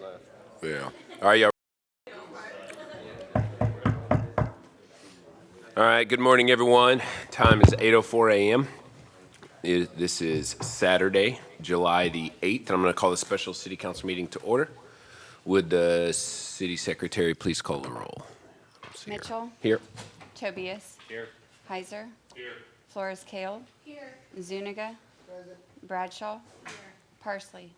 left. Yeah. All right, y'all. All right, good morning, everyone. Time is 8:04 a.m. This is Saturday, July the 8th. I'm going to call the special city council meeting to order. Would the city secretary please call the roll? Mitchell. Here. Tobias. Here. Heiser. Here. Flores Kale. Here. Zuniga. Present. Bradshaw. Here. Parsley.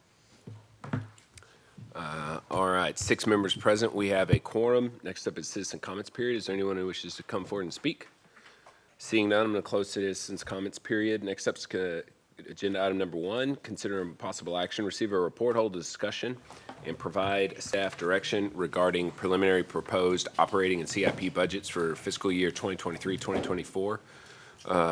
All right, 6 members present. We have a quorum. Next up is citizen comments period. Is there anyone who wishes to come forward and speak? Seeing none, I'm going to close citizens comments period. Next up is agenda item number 1. Consider possible action, receive a report, hold a discussion, and provide staff direction regarding preliminary proposed operating and CIP budgets for fiscal year 2023-2024.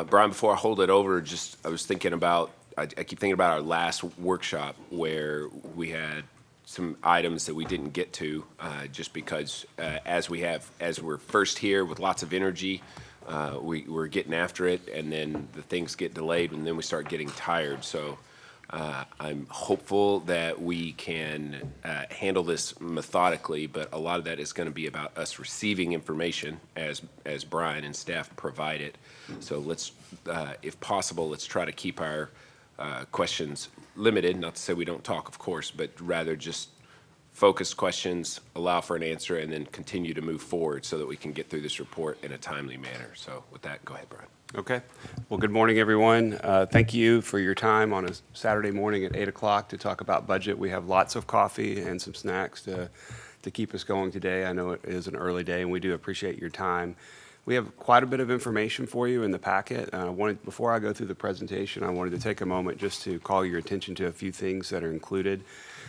Brian, before I hold it over, I was thinking about, I keep thinking about our last workshop where we had some items that we didn't get to just because as we're first here with lots of energy, we're getting after it, and then the things get delayed, and then we start getting tired. So I'm hopeful that we can handle this methodically, but a lot of that is going to be about us receiving information as Brian and staff provide it. So let's, if possible, let's try to keep our questions limited, not to say we don't talk, of course, but rather just focused questions, allow for an answer, and then continue to move forward so that we can get through this report in a timely manner. So with that, go ahead, Brian. Okay. Well, good morning, everyone. Thank you for your time on a Saturday morning at 8 o'clock to talk about budget. We have lots of coffee and some snacks to keep us going today. I know it is an early day, and we do appreciate your time. We have quite a bit of information for you in the packet. Before I go through the presentation, I wanted to take a moment just to call your attention to a few things that are included.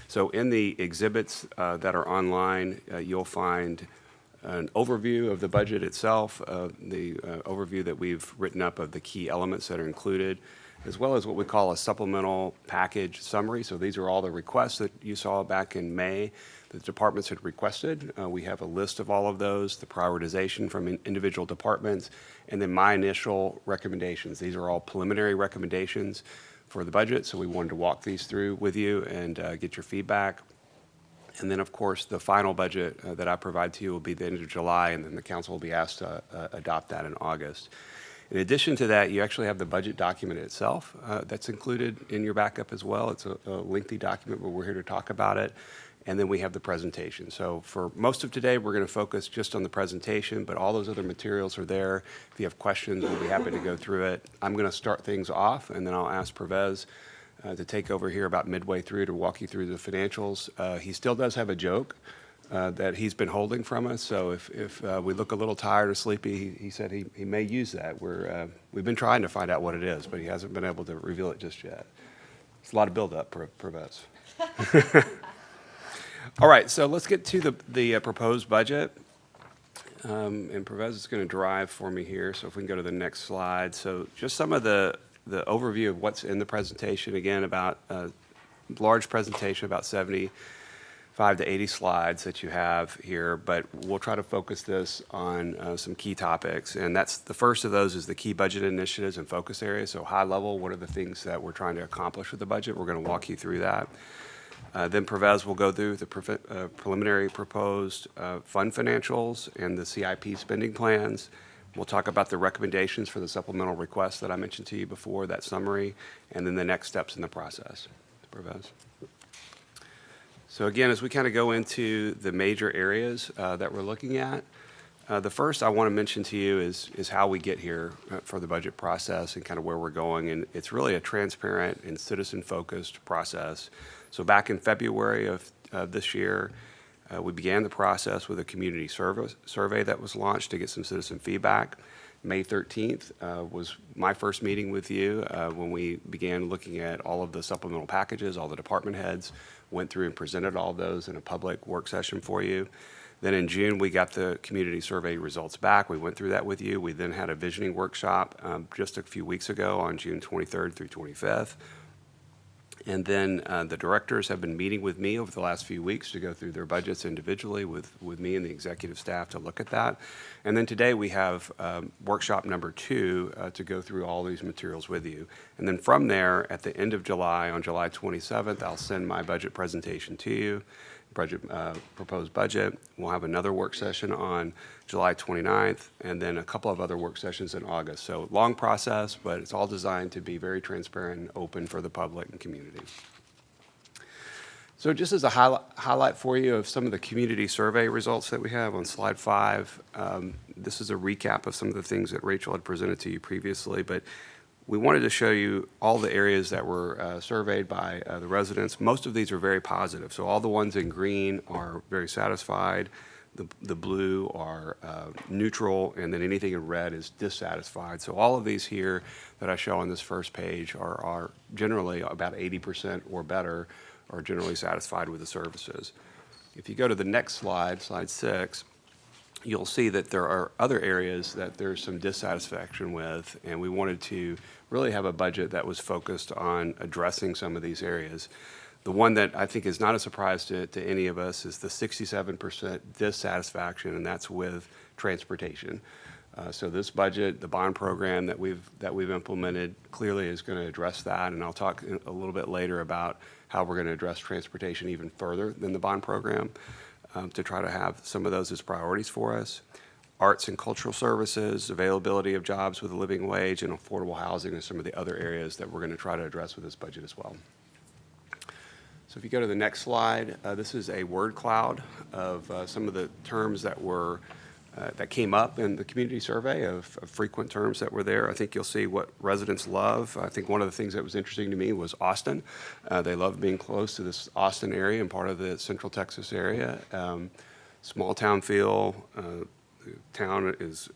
So in the exhibits that are online, you'll find an overview of the budget itself, the overview that we've written up of the key elements that are included, as well as what we call a supplemental package summary. So these are all the requests that you saw back in May that the departments had requested. We have a list of all of those, the prioritization from individual departments, and then my initial recommendations. These are all preliminary recommendations for the budget, so we wanted to walk these through with you and get your feedback. And then, of course, the final budget that I provide to you will be the end of July, and then the council will be asked to adopt that in August. In addition to that, you actually have the budget document itself that's included in your backup as well. It's a lengthy document, but we're here to talk about it. And then we have the presentation. So for most of today, we're going to focus just on the presentation, but all those other materials are there. If you have questions, we'll be happy to go through it. I'm going to start things off, and then I'll ask Pervez to take over here about midway through to walk you through the financials. He still does have a joke that he's been holding from us, so if we look a little tired or sleepy, he said he may use that. We've been trying to find out what it is, but he hasn't been able to reveal it just yet. It's a lot of build-up, Pervez. All right, so let's get to the proposed budget. And Pervez is going to drive for me here, so if we can go to the next slide. So just some of the overview of what's in the presentation. Again, about a large presentation, about 75 to 80 slides that you have here, but we'll try to focus this on some key topics. And that's the first of those is the key budget initiatives and focus areas. So high level, what are the things that we're trying to accomplish with the budget? We're going to walk you through that. Then Pervez will go through the preliminary proposed fund financials and the CIP spending plans. We'll talk about the recommendations for the supplemental requests that I mentioned to you before, that summary, and then the next steps in the process. Pervez. So again, as we kind of go into the major areas that we're looking at, the first I want to mention to you is how we get here for the budget process and kind of where we're going. And it's really a transparent and citizen-focused process. So back in February of this year, we began the process with a community survey that was launched to get some citizen feedback. May 13th was my first meeting with you when we began looking at all of the supplemental packages. All the department heads went through and presented all of those in a public work session for you. Then in June, we got the community survey results back. We went through that with you. We then had a visioning workshop just a few weeks ago on June 23rd through 25th. And then the directors have been meeting with me over the last few weeks to go through their budgets individually with me and the executive staff to look at that. And then today we have workshop number 2 to go through all these materials with you. And then from there, at the end of July, on July 27th, I'll send my budget presentation to you. proposed budget. We'll have another work session on July 29th, and then a couple of other work sessions in August. So long process, but it's all designed to be very transparent and open for the public and community. So just as a highlight for you of some of the community survey results that we have on slide 5, this is a recap of some of the things that Rachel had presented to you previously, but we wanted to show you all the areas that were surveyed by the residents. Most of these are very positive. So all the ones in green are very satisfied. The blue are neutral, and then anything in red is dissatisfied. So all of these here that I show on this first page are generally about 80% or better, are generally satisfied with the services. If you go to the next slide, slide 6, you'll see that there are other areas that there's some dissatisfaction with, and we wanted to really have a budget that was focused on addressing some of these areas. The one that I think is not a surprise to any of us is the 67% dissatisfaction, and that's with transportation. So this budget, the bond program that we've implemented, clearly is going to address that, and I'll talk a little bit later about how we're going to address transportation even further than the bond program to try to have some of those as priorities for us. Arts and cultural services, availability of jobs with a living wage, and affordable housing are some of the other areas that we're going to try to address with this budget as well. So if you go to the next slide, this is a word cloud of some of the terms that were that came up in the community survey of frequent terms that were there. I think you'll see what residents love. I think one of the things that was interesting to me was Austin. They love being close to this Austin area and part of the Central Texas area. Small town feel. Town is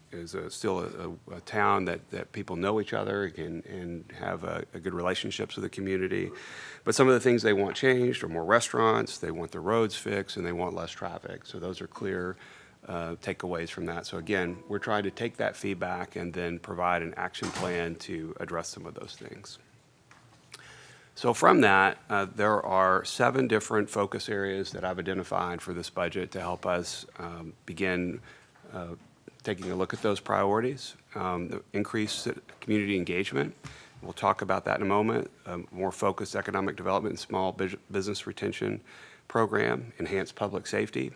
still a town that people know each other and have good relationships with the community. But some of the things they want changed are more restaurants, they want the roads fixed, and they want less traffic. So those are clear takeaways from that. So again, we're trying to take that feedback and then provide an action plan to address some of those things. So from that, there are 7 different focus areas that I've identified for this budget to help us begin taking a look at those priorities. The increased community engagement. We'll talk about that in a moment. More focused economic development and small business retention program. Enhanced public safety.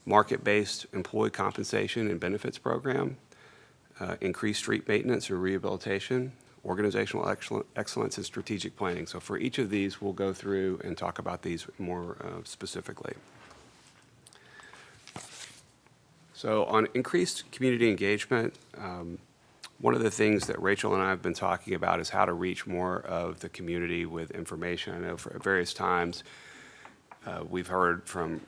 Market-based employee compensation and benefits program. Increased street maintenance or rehabilitation. Organizational excellence and strategic planning. So for each of these, we'll go through and talk about these more specifically. So on increased community engagement, one of the things that Rachel and I have been talking about is how to reach more of the community with information. I know for various times we've heard from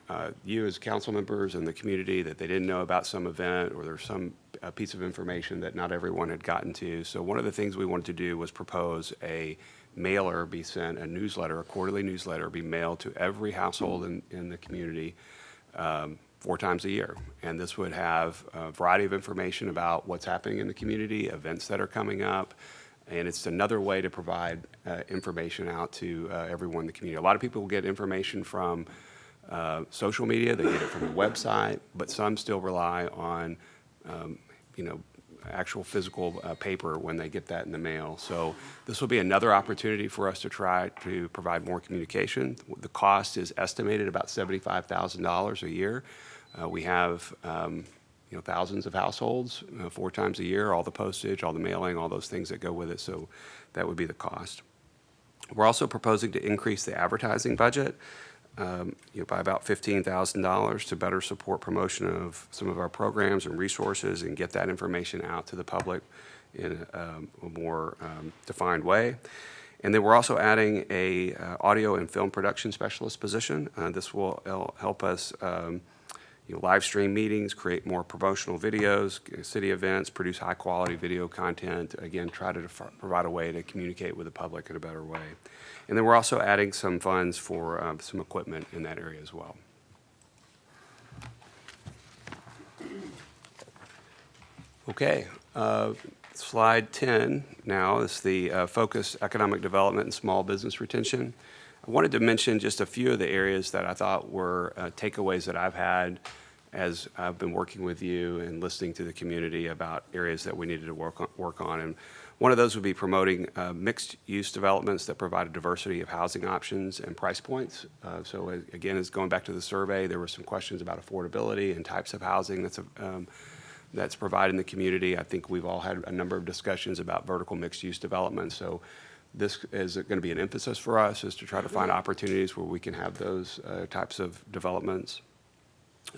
you as council members and the community that they didn't know about some event or there's some piece of information that not everyone had gotten to. So one of the things we wanted to do was propose a mailer be sent, a newsletter, a quarterly newsletter be mailed to every household in the community 4 times a year. And this would have a variety of information about what's happening in the community, events that are coming up, and it's another way to provide information out to everyone in the community. A lot of people will get information from social media, they get it from the website, but some still rely on actual physical paper when they get that in the mail. So this will be another opportunity for us to try to provide more communication. The cost is estimated about $75,000 a year. We have thousands of households 4 times a year, all the postage, all the mailing, all those things that go with it. So that would be the cost. We're also proposing to increase the advertising budget by about $15,000 to better support promotion of some of our programs and resources and get that information out to the public in a more defined way. And then we're also adding a audio and film production specialist position. This will help us live stream meetings, create more promotional videos, city events, produce high quality video content, again, try to provide a way to communicate with the public in a better way. And then we're also adding some funds for some equipment in that area as well. Okay, slide 10 now is the focus economic development and small business retention. I wanted to mention just a few of the areas that I thought were takeaways that I've had as I've been working with you and listening to the community about areas that we needed to work on. And One of those would be promoting mixed-use developments that provide a diversity of housing options and price points. So again, as going back to the survey, there were some questions about affordability and types of housing that's provided in the community. I think we've all had a number of discussions about vertical mixed-use development. So this is going to be an emphasis for us, is to try to find opportunities where we can have those types of developments.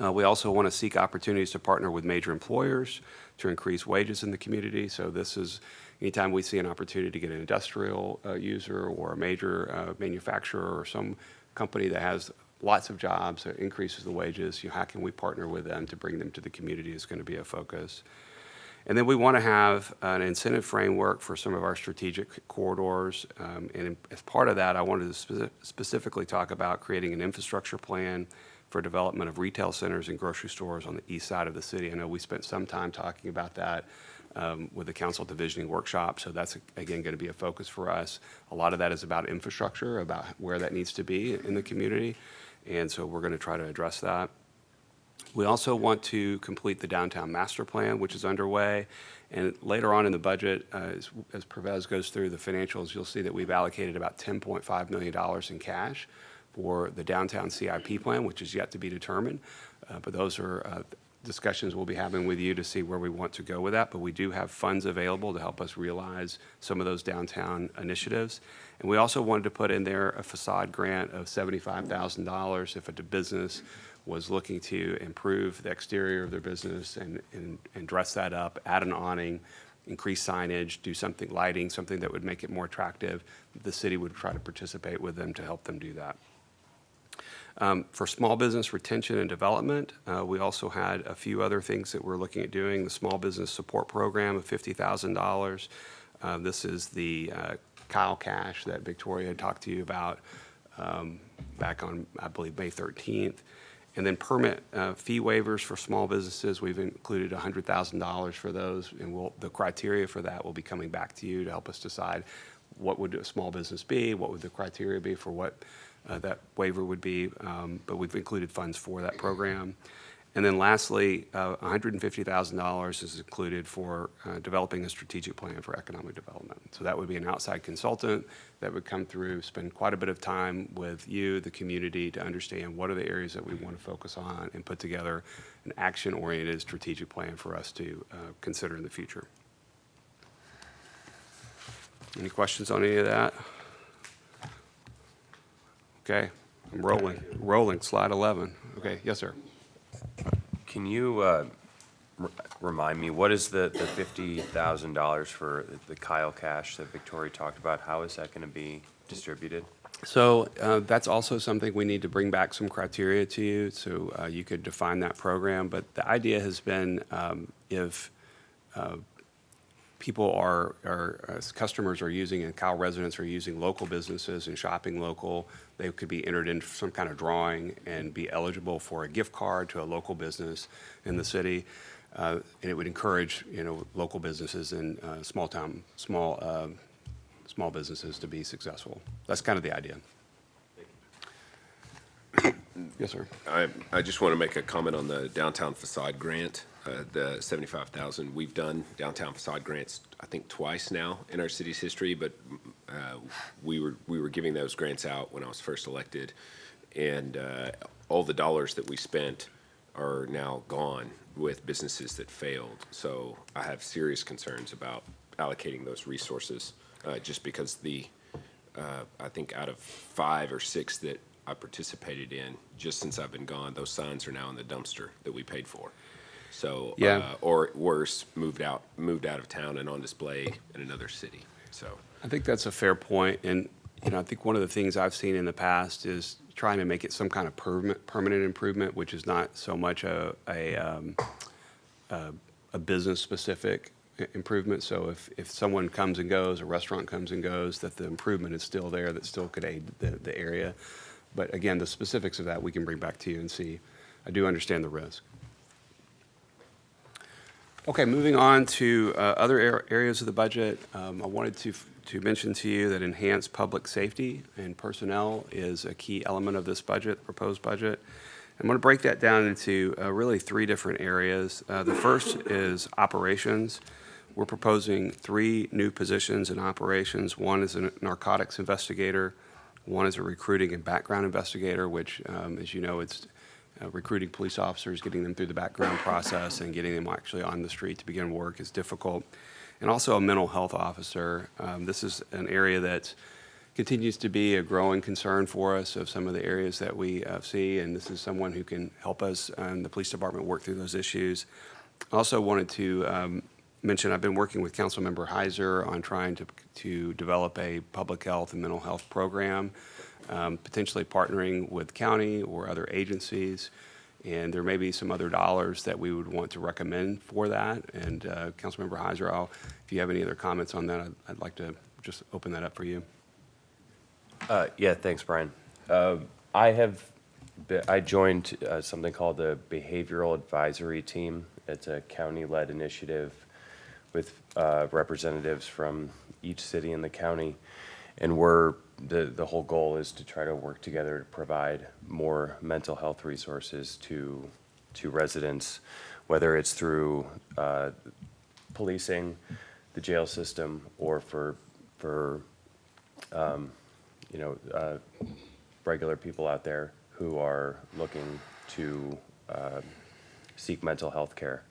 We also want to seek opportunities to partner with major employers to increase wages in the community. So this is anytime we see an opportunity to get an industrial user or a major manufacturer or some company that has lots of jobs that increases the wages, how can we partner with them to bring them to the community is going to be a focus. And then we want to have an incentive framework for some of our strategic corridors. And as part of that, I wanted to specifically talk about creating an infrastructure plan for development of retail centers and grocery stores on the east side of the city. I know we spent some time talking about that with the council divisioning workshop, so that's, again, going to be a focus for us. A lot of that is about infrastructure, about where that needs to be in the community, and so we're going to try to address that. We also want to complete the downtown master plan, which is underway, and later on in the budget, as Pervez goes through the financials, you'll see that we've allocated about $10.5 million in cash for the downtown CIP plan, which is yet to be determined, but those are discussions we'll be having with you to see where we want to go with that. But we do have funds available to help us realize some of those downtown initiatives. And we also wanted to put in there a facade grant of $75,000 if a business was looking to improve the exterior of their business and dress that up, add an awning, increase signage, do something, lighting, something that would make it more attractive. The city would try to participate with them to help them do that. For small business retention and development, we also had a few other things that we're looking at doing. The small business support program of $50,000. This is the Kyle Cash that Victoria had talked to you about back on, I believe, May 13th. And then permit fee waivers for small businesses. We've included $100,000 for those, and the criteria for that will be coming back to you to help us decide what would a small business be, what would the criteria be for what that waiver would be, but we've included funds for that program. And then lastly, $150,000 is included for developing a strategic plan for economic development. So that would be an outside consultant that would come through, spend quite a bit of time with you, the community, to understand what are the areas that we want to focus on and put together an action-oriented strategic plan for us to consider in the future. Any questions on any of that? Okay, I'm rolling, slide 11. Okay, yes, sir. Can you remind me, what is the $50,000 for the Kyle Cash that Victoria talked about? How is that going to be distributed? So that's also something we need to bring back some criteria to you, so you could define that program. But the idea has been if people as customers are using, and Kyle residents are using local businesses and shopping local, they could be entered into some kind of drawing and be eligible for a gift card to a local business in the city. And it would encourage, local businesses and small businesses to be successful. That's kind of the idea. Yes, sir. I just want to make a comment on the downtown facade grant, the $75,000. We've done downtown facade grants, I think, twice now in our city's history, but we were giving those grants out when I was first elected, and all the dollars that we spent are now gone with businesses that failed. So I have serious concerns about allocating those resources, just because I think out of 5 or 6 that I participated in, just since I've been gone, those signs are now in the dumpster that we paid for. So, Yeah. Or worse, moved out of town and on display in another city. So I think that's a fair point. And, I think one of the things I've seen in the past is trying to make it some kind of permanent improvement, which is not so much a business-specific improvement. So if someone comes and goes, a restaurant comes and goes, that the improvement is still there, that still could aid the area. But again, the specifics of that we can bring back to you and see. I do understand the risk. Okay, moving on to other areas of the budget. I wanted to mention to you that enhanced public safety and personnel is a key element of this budget, proposed budget. I'm going to break that down into really 3 different areas. The first is operations. we're proposing 3 new positions in operations. One is a narcotics investigator, one is a recruiting and background investigator, which, as you know, it's recruiting police officers, getting them through the background process and getting them actually on the street to begin work is difficult. And also a mental health officer. This is an area that continues to be a growing concern for us of some of the areas that we see, and this is someone who can help us and the police department work through those issues. Also wanted to mention I've been working with Councilmember Heiser on trying to develop a public health and mental health program, potentially partnering with county or other agencies. And there may be some other dollars that we would want to recommend for that. And Councilmember Heiser, if you have any other comments on that, I'd like to just open that up for you. Yeah, thanks, Brian. I joined something called the Behavioral Advisory Team. It's a county-led initiative with representatives from each city in the county. And the whole goal is to try to work together to provide more mental health resources to residents, whether it's through policing, the jail system, or for regular people out there who are looking to seek mental health care.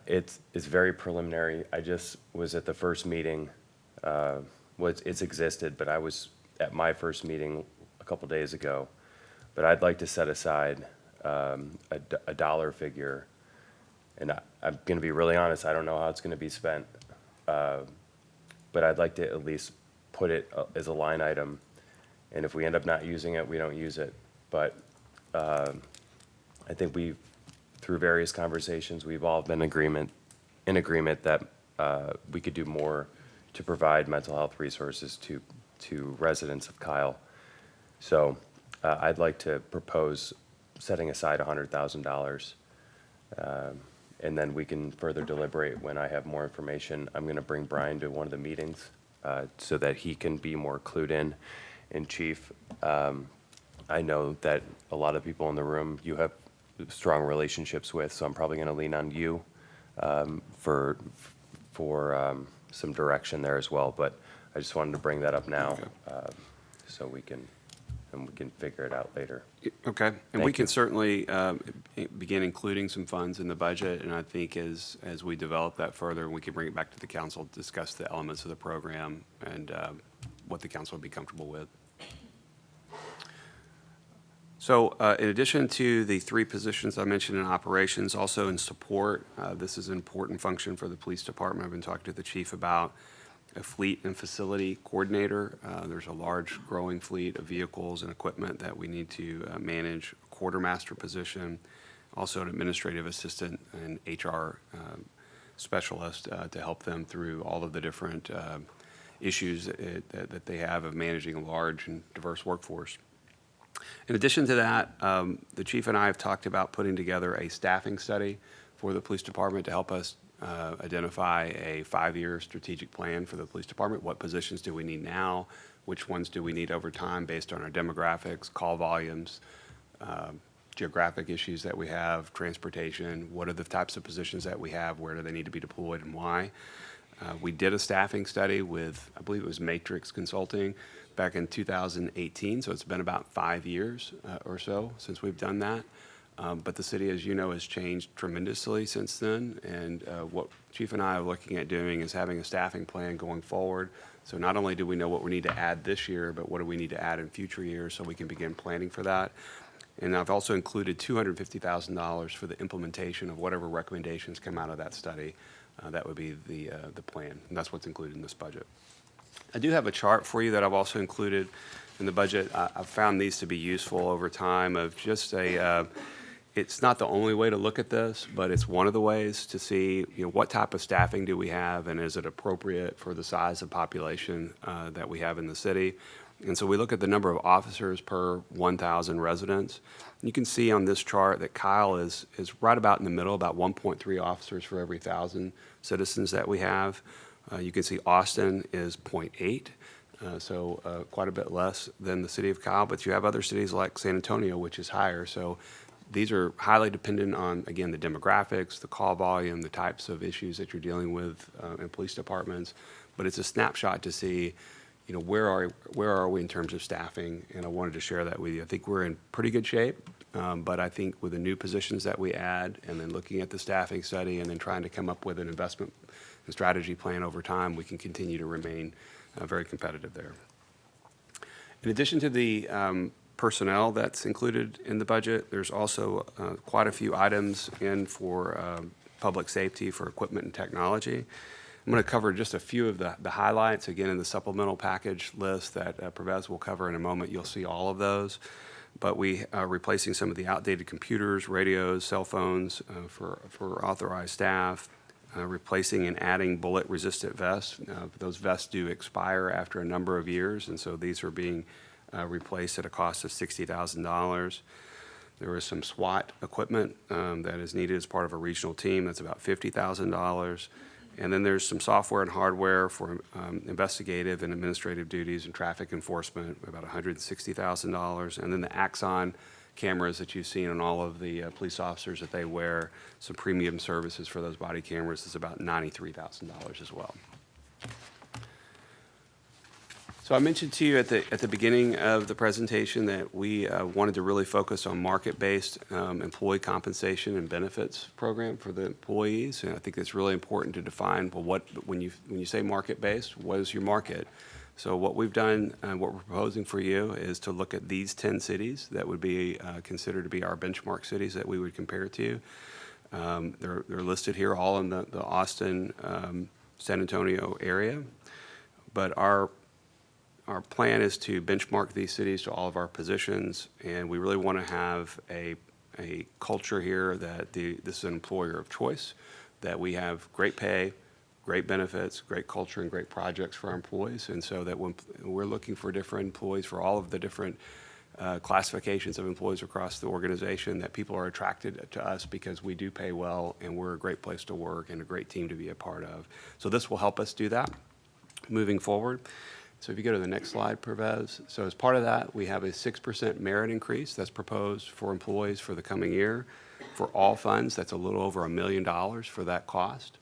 It's very preliminary. I just was at the first meeting. It's existed, but I was at my first meeting a couple days ago. But I'd like to set aside a dollar figure, and I'm going to be really honest. I don't know how it's going to be spent, but I'd like to at least put it as a line item. And if we end up not using it, we don't use it. But I think through various conversations, we've all been in agreement that we could do more to provide mental health resources to residents of Kyle. So I'd like to propose setting aside $100,000, and then we can further deliberate when I have more information. I'm going to bring Brian to one of the meetings so that he can be more clued in. And Chief, I know that a lot of people in the room you have strong relationships with, so I'm probably going to lean on you for some direction there as well. But I just wanted to bring that up now, so we can figure it out later. Okay, and we can certainly begin including some funds in the budget, and I think as we develop that further, we can bring it back to the council, discuss the elements of the program and what the council would be comfortable with. So in addition to the 3 positions I mentioned in operations, also in support, this is an important function for the police department. I've been talking to the chief about a fleet and facility coordinator. There's a large growing fleet of vehicles and equipment that we need to manage, a quartermaster position, also an administrative assistant and HR specialist to help them through all of the different issues that they have of managing a large and diverse workforce. In addition to that, the chief and I have talked about putting together a staffing study for the police department to help us identify a 5-year strategic plan for the police department. What positions do we need now? Which ones do we need over time based on our demographics, call volumes, geographic issues that we have, transportation? What are the types of positions that we have? Where do they need to be deployed and why? We did a staffing study with, I believe it was Matrix Consulting, back in 2018, so it's been about 5 years or so since we've done that. But the city, as you know, has changed tremendously since then, and what Chief and I are looking at doing is having a staffing plan going forward. So not only do we know what we need to add this year, but what do we need to add in future years so we can begin planning for that. And I've also included $250,000 for the implementation of whatever recommendations come out of that study. That would be the plan, and that's what's included in this budget. I do have a chart for you that I've also included in the budget. I've found these to be useful over time of just it's not the only way to look at this, but it's one of the ways to see what type of staffing do we have and is it appropriate for the size of population that we have in the city. And so we look at the number of officers per 1,000 residents. You can see on this chart that Kyle is right about in the middle, about 1.3 officers for every 1,000 citizens that we have. You can see Austin is 0.8, so quite a bit less than the city of Kyle, but you have other cities like San Antonio, which is higher. So these are highly dependent on, again, the demographics, the call volume, the types of issues that you're dealing with in police departments. But it's a snapshot to see, you know, where are we in terms of staffing, and I wanted to share that with you. I think we're in pretty good shape, but I think with the new positions that we add, and then looking at the staffing study, and then trying to come up with an investment and strategy plan over time, we can continue to remain very competitive there. In addition to the personnel that's included in the budget, there's also quite a few items in for public safety, for equipment and technology. I'm going to cover just a few of the highlights, again, in the supplemental package list that Pervez will cover in a moment. You'll see all of those. But we are replacing some of the outdated computers, radios, cell phones for authorized staff, replacing and adding bullet-resistant vests. Those vests do expire after a number of years, and so these are being replaced at a cost of $60,000. There is some SWAT equipment that is needed as part of a regional team. That's about $50,000. And then there's some software and hardware for investigative and administrative duties and traffic enforcement, about $160,000. And then the Axon cameras that you've seen on all of the police officers that they wear, some premium services for those body cameras, is about $93,000 as well. So I mentioned to you at the beginning of the presentation that we wanted to really focus on market-based employee compensation and benefits program for the employees, and I think it's really important to define, well, when you say market-based, what is your market? So what we've done and what we're proposing for you is to look at these 10 cities that would be considered to be our benchmark cities that we would compare to. They're listed here, all in the Austin, San Antonio area, but our plan is to benchmark these cities to all of our positions, and we really want to have a culture here that this is an employer of choice, that we have great pay, great benefits, great culture, and great projects for our employees, and so that when we're looking for different employees for all of the different classifications of employees across the organization, that people are attracted to us because we do pay well and we're a great place to work and a great team to be a part of. So this will help us do that moving forward. So if you go to the next slide, Pervez. So as part of that, we have a 6% merit increase that's proposed for employees for the coming year. For all funds, that's a little over $1 million for that cost.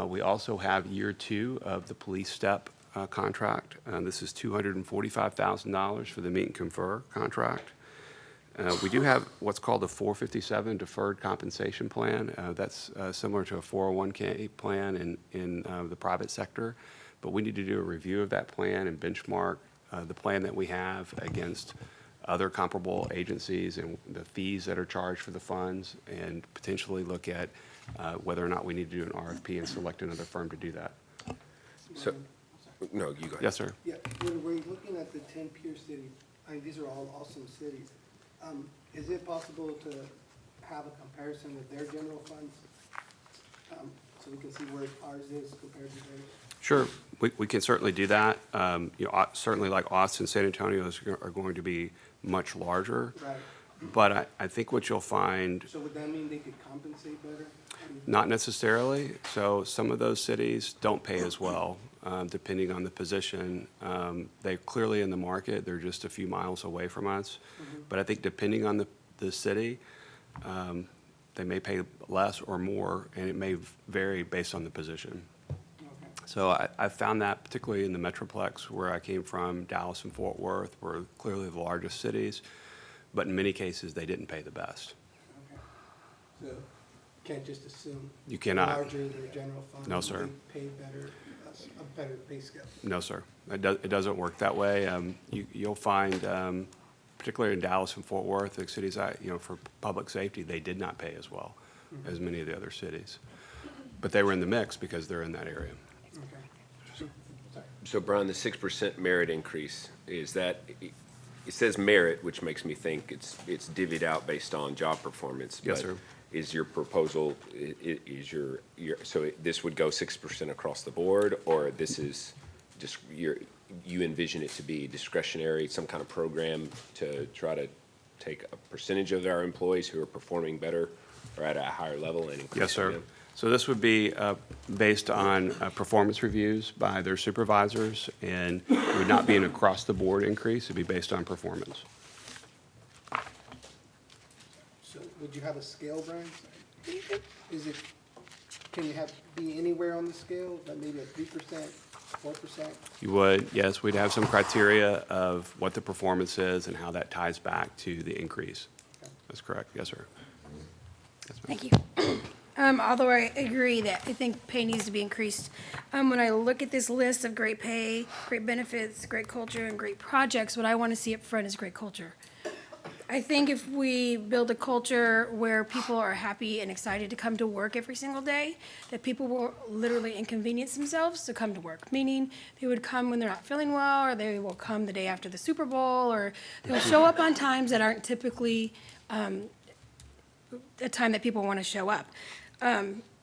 We also have year 2 of the police step contract. This is $245,000 for the meet and confer contract. We do have what's called a 457 deferred compensation plan. That's similar to a 401k plan in the private sector. But we need to do a review of that plan and benchmark the plan that we have against other comparable agencies and the fees that are charged for the funds, and potentially look at whether or not we need to do an RFP and select another firm to do that. So, no, you go ahead. Yes, sir. Yeah, when we're looking at the 10 peer cities, I mean, these are all awesome cities. Is it possible to have a comparison with their general funds? So we can see where ours is compared to theirs? Sure, we can certainly do that. You know, certainly like Austin, San Antonio are going to be much larger. Right. But I think what you'll find, So would that mean they could compensate better? not necessarily. So some of those cities don't pay as well, depending on the position. They're clearly in the market. They're just a few miles away from us. But I think depending on the city, they may pay less or more, and it may vary based on the position. Okay. So I found that particularly in the Metroplex where I came from, Dallas and Fort Worth were clearly the largest cities, but in many cases, they didn't pay the best. Okay. So you can't just assume. You cannot. Larger their general fund. No, sir. They pay better, a better pay scale. No, sir. It doesn't work that way. You'll find, particularly in Dallas and Fort Worth, the cities, for public safety, they did not pay as well as many of the other cities. But they were in the mix because they're in that area. Okay. Sorry. So Brian, the 6% merit increase, is that, it says merit, which makes me think it's divvied out based on job performance. Yes, but sir. Is your proposal, so this would go 6% across the board, or this is just, you envision it to be discretionary, some kind of program to try to take a percentage of our employees who are performing better or at a higher level and increase Yes, sir. them? So this would be based on performance reviews by their supervisors, and it would not be an across-the-board increase. It'd be based on performance. So would you have a scale, Brian? Is it, can you be anywhere on the scale, like maybe a 3%, 4%? You would, yes, we'd have some criteria of what the performance is and how that ties back to the increase. That's correct, yes, sir. Thank you. Although I agree that I think pay needs to be increased, when I look at this list of great pay, great benefits, great culture, and great projects, what I want to see up front is great culture. I think if we build a culture where people are happy and excited to come to work every single day, that people will literally inconvenience themselves to come to work, meaning they would come when they're not feeling well, or they will come the day after the Super Bowl, or they'll show up on times that aren't typically the time that people want to show up.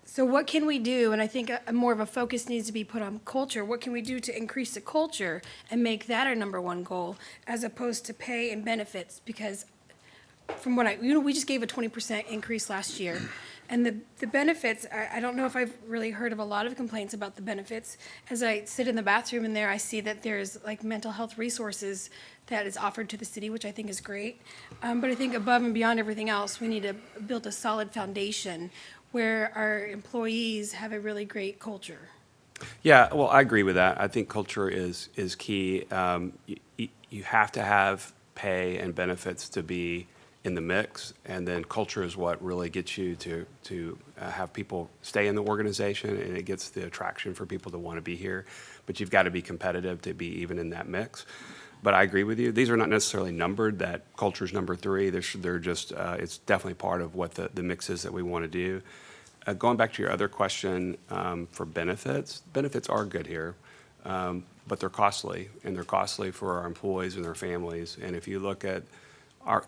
So what can we do? And I think more of a focus needs to be put on culture. What can we do to increase the culture and make that our number one goal, as opposed to pay and benefits? Because from what we just gave a 20% increase last year. And the benefits, I don't know if I've really heard of a lot of complaints about the benefits. As I sit in the bathroom in there, I see that there's like mental health resources that is offered to the city, which I think is great. But I think above and beyond everything else, we need to build a solid foundation where our employees have a really great culture. Yeah, well, I agree with that. I think culture is key. You have to have pay and benefits to be in the mix, and then culture is what really gets you to have people stay in the organization, and it gets the attraction for people to want to be here. But you've got to be competitive to be even in that mix. But I agree with you. These are not necessarily numbered, that culture's number 3. They're just, it's definitely part of what the mix is that we want to do. Going back to your other question, for benefits are good here, but they're costly, and they're costly for our employees and their families. And if you look at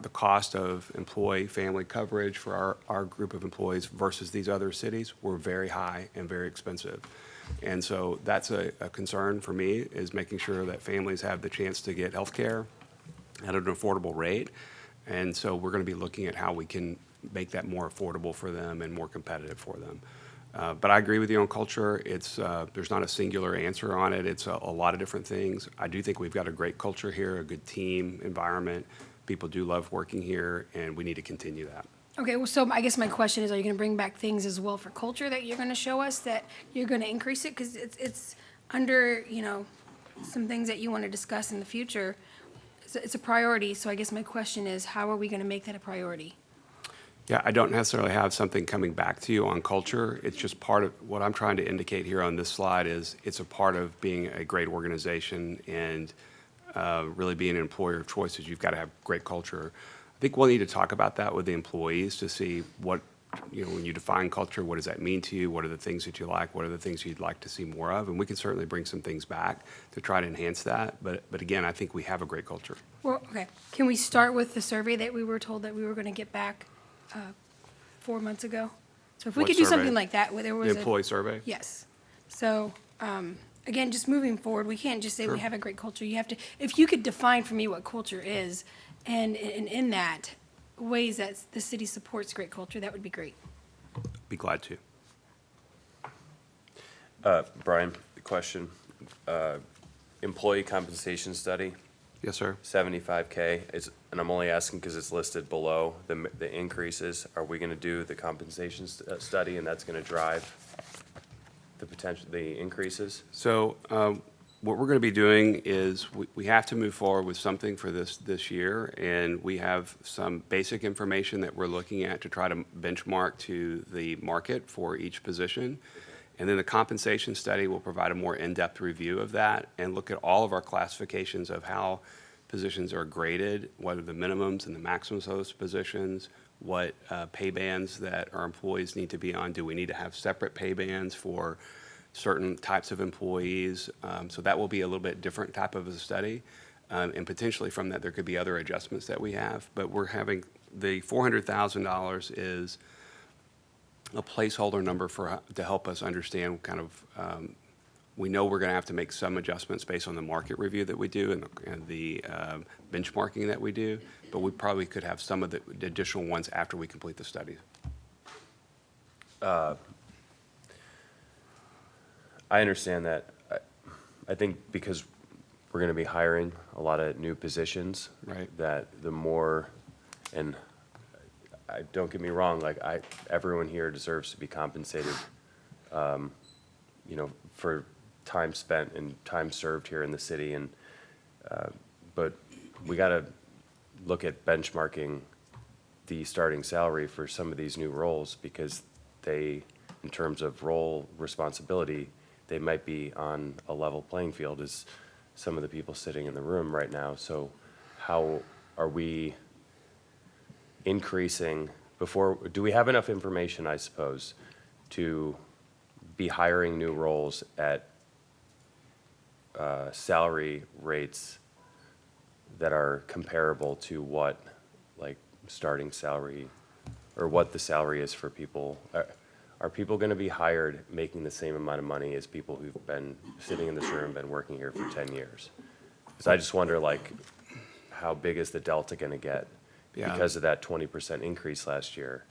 the cost of employee family coverage for our group of employees versus these other cities, we're very high and very expensive. And so that's a concern for me, is making sure that families have the chance to get health care at an affordable rate. And so we're going to be looking at how we can make that more affordable for them and more competitive for them. But I agree with you on culture. There's not a singular answer on it. It's a lot of different things. I do think we've got a great culture here, a good team environment. People do love working here, and we need to continue that. Okay, well, so I guess my question is, are you going to bring back things as well for culture that you're going to show us, that you're going to increase it? Because it's under, some things that you want to discuss in the future. It's a priority, so I guess my question is, how are we going to make that a priority? Yeah, I don't necessarily have something coming back to you on culture. It's just part of what I'm trying to indicate here on this slide is it's a part of being a great organization, and really being an employer of choice is you've got to have great culture. I think we'll need to talk about that with the employees to see what, when you define culture, what does that mean to you? What are the things that you like? What are the things you'd like to see more of? And we can certainly bring some things back to try to enhance that. But again, I think we have a great culture. Well, okay. Can we start with the survey that we were told that we were going to get back 4 months ago? So if we What could do survey? something like that, where there was The employee survey? Yes. So, again, just moving forward, we can't just say Sure. we have a great culture. You have to, if you could define for me what culture is, and in that, ways that the city supports great culture, that would be great. Be glad to. Brian, question. Employee compensation study, Yes, sir. 75K, and I'm only asking because it's listed below the increases. Are we going to do the compensation study, and that's going to drive the increases? So what we're going to be doing is we have to move forward with something for this year, and we have some basic information that we're looking at to try to benchmark to the market for each position. And then the compensation study will provide a more in-depth review of that and look at all of our classifications of how positions are graded, what are the minimums and the maximums of those positions, what pay bands that our employees need to be on. Do we need to have separate pay bands for certain types of employees? So that will be a little bit different type of a study. And potentially from that, there could be other adjustments that we have. But we're having the $400,000 is a placeholder number to help us understand kind of, we know we're going to have to make some adjustments based on the market review that we do and the benchmarking that we do, but we probably could have some of the additional ones after we complete the study. I understand that. I think because we're going to be hiring a lot of new positions, Right. that the more, and don't get me wrong, like, everyone here deserves to be compensated, you know, for time spent and time served here in the city, and, but we gotta look at benchmarking the starting salary for some of these new roles, because they, in terms of role responsibility, they might be on a level playing field as some of the people sitting in the room right now. So how are we increasing do we have enough information, I suppose, to be hiring new roles at salary rates that are comparable to what, like, starting salary, or what the salary is for people? Are people gonna be hired making the same amount of money as people who've been sitting in this room, been working here for 10 years? Because I just wonder, like, how big is the delta gonna get Yeah. because of that 20% increase last year?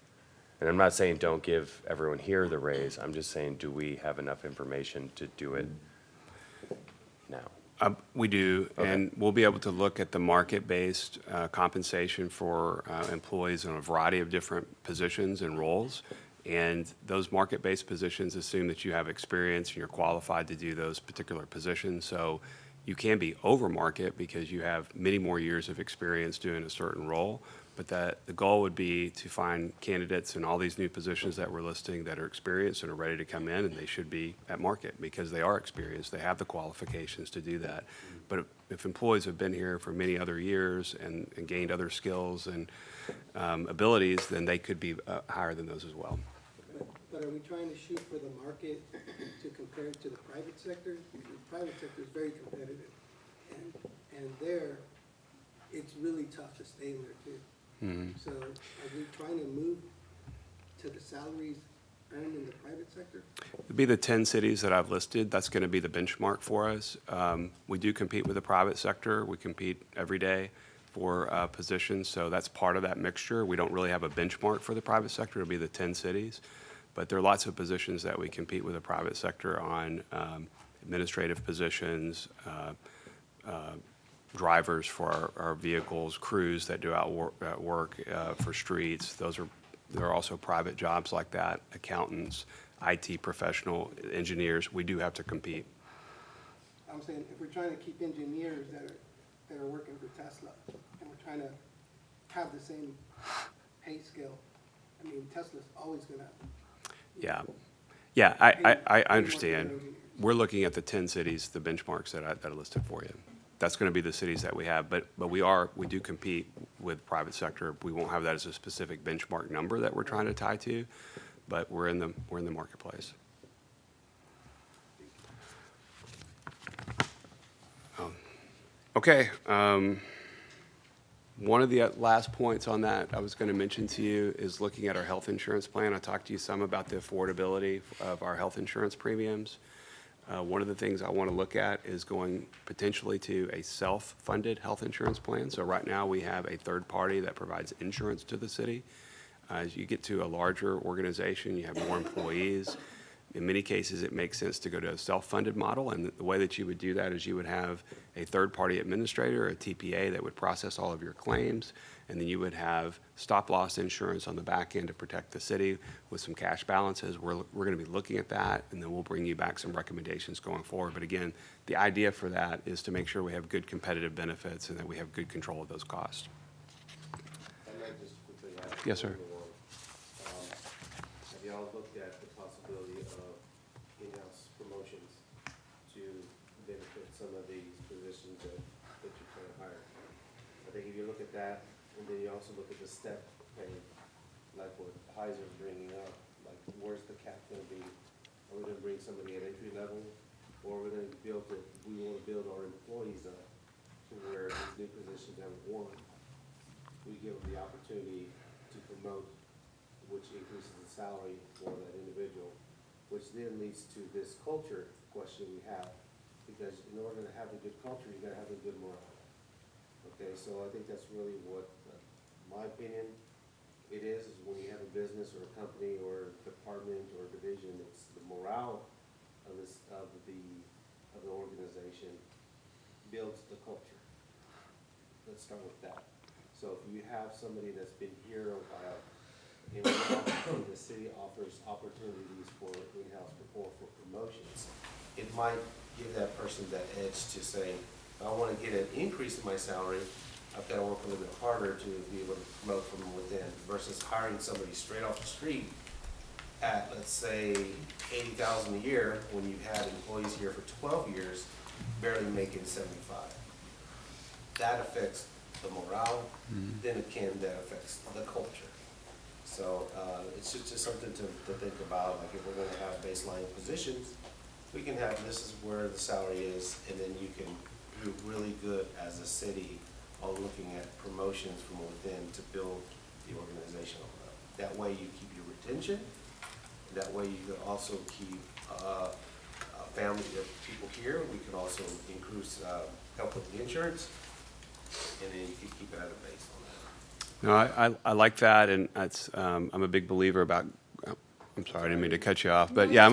And I'm not saying don't give everyone here the raise, I'm just saying, do we have enough information to do it now? We do, and we'll be able to look at the market-based compensation for employees in a variety of different positions and roles. And those market-based positions assume that you have experience and you're qualified to do those particular positions. So you can be over market because you have many more years of experience doing a certain role. But the goal would be to find candidates in all these new positions that we're listing that are experienced and are ready to come in, and they should be at market because they are experienced. They have the qualifications to do that. But if employees have been here for many other years and gained other skills and abilities, then they could be higher than those as well. But are we trying to shoot for the market to compare it to the private sector? Because the private sector is very competitive, and there, it's really tough to stay in there too. So are we trying to move to the salaries earned in the private sector? It'd be the 10 cities that I've listed. That's going to be the benchmark for us. We do compete with the private sector. We compete every day for positions, so that's part of that mixture. We don't really have a benchmark for the private sector. It'll be the 10 cities. But there are lots of positions that we compete with the private sector on, administrative positions, drivers for our vehicles, crews that do work for streets. There are also private jobs like that, accountants, IT professional, engineers. We do have to compete. I'm saying if we're trying to keep engineers that are working for Tesla, and we're trying to have the same pay scale, I mean, Tesla's always gonna. Yeah. Yeah, I understand. We're looking at the 10 cities, the benchmarks that I listed for you. That's going to be the cities that we have, but we do compete with private sector. We won't have that as a specific benchmark number that we're trying to tie to, but we're in the marketplace. Okay. One of the last points on that I was going to mention to you is looking at our health insurance plan. I talked to you some about the affordability of our health insurance premiums. One of the things I want to look at is going potentially to a self-funded health insurance plan. So right now we have a third party that provides insurance to the city. As you get to a larger organization, you have more employees. In many cases, it makes sense to go to a self-funded model, and the way that you would do that is you would have a third-party administrator, a TPA, that would process all of your claims, and then you would have stop-loss insurance on the back end to protect the city with some cash balances. We're going to be looking at that, and then we'll bring you back some recommendations going forward. But again, the idea for that is to make sure we have good competitive benefits and that we have good control of those costs. I'd like just quickly add. Yes, sir. Have y'all looked at the possibility of in-house promotions to benefit some of these positions that you're trying to hire? I think if you look at that, and then you also look at the step pay, like what Heiser's bringing up, like where's the cap gonna be? Are we gonna bring somebody at entry level, or are we gonna we wanna build our employees up to where these new positions that we want, we give them the opportunity to promote, which increases the salary for that individual, which then leads to this culture question we have, because in order to have a good culture, you gotta have a good morale. Okay, so I think that's really what, my opinion, it is when you have a business or a company or department or division, it's the morale of the organization builds the culture. Let's start with that. So if you have somebody that's been here a while, in the city offers opportunities for in-house or for promotions, it might give that person that edge to say, I want to get an increase in my salary, I've got to work a little bit harder to be able to promote from within, versus hiring somebody straight off the street at, let's say, $80,000 a year, when you've had employees here for 12 years, barely making 75. That affects the morale, then again, that affects the culture. So it's just something to think about, like if we're gonna have baseline positions, we can have, this is where the salary is, and then you can do really good as a city on looking at promotions from within to build the organization up. That way you keep your retention, that way you can also keep family, people here. We can also increase, help with the insurance, and then you can keep it at a base on that. No, I like that, and it's, I'm a big believer about, I'm sorry, I didn't mean to cut you off, but yeah,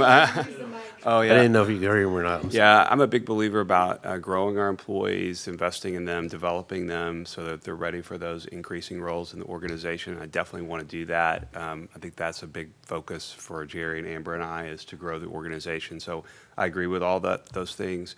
oh, I yeah. didn't know if you could hear him or not. Yeah, I'm a big believer about growing our employees, investing in them, developing them so that they're ready for those increasing roles in the organization. I definitely want to do that. I think that's a big focus for Jerry and Amber and I, is to grow the organization. So I agree with all those things.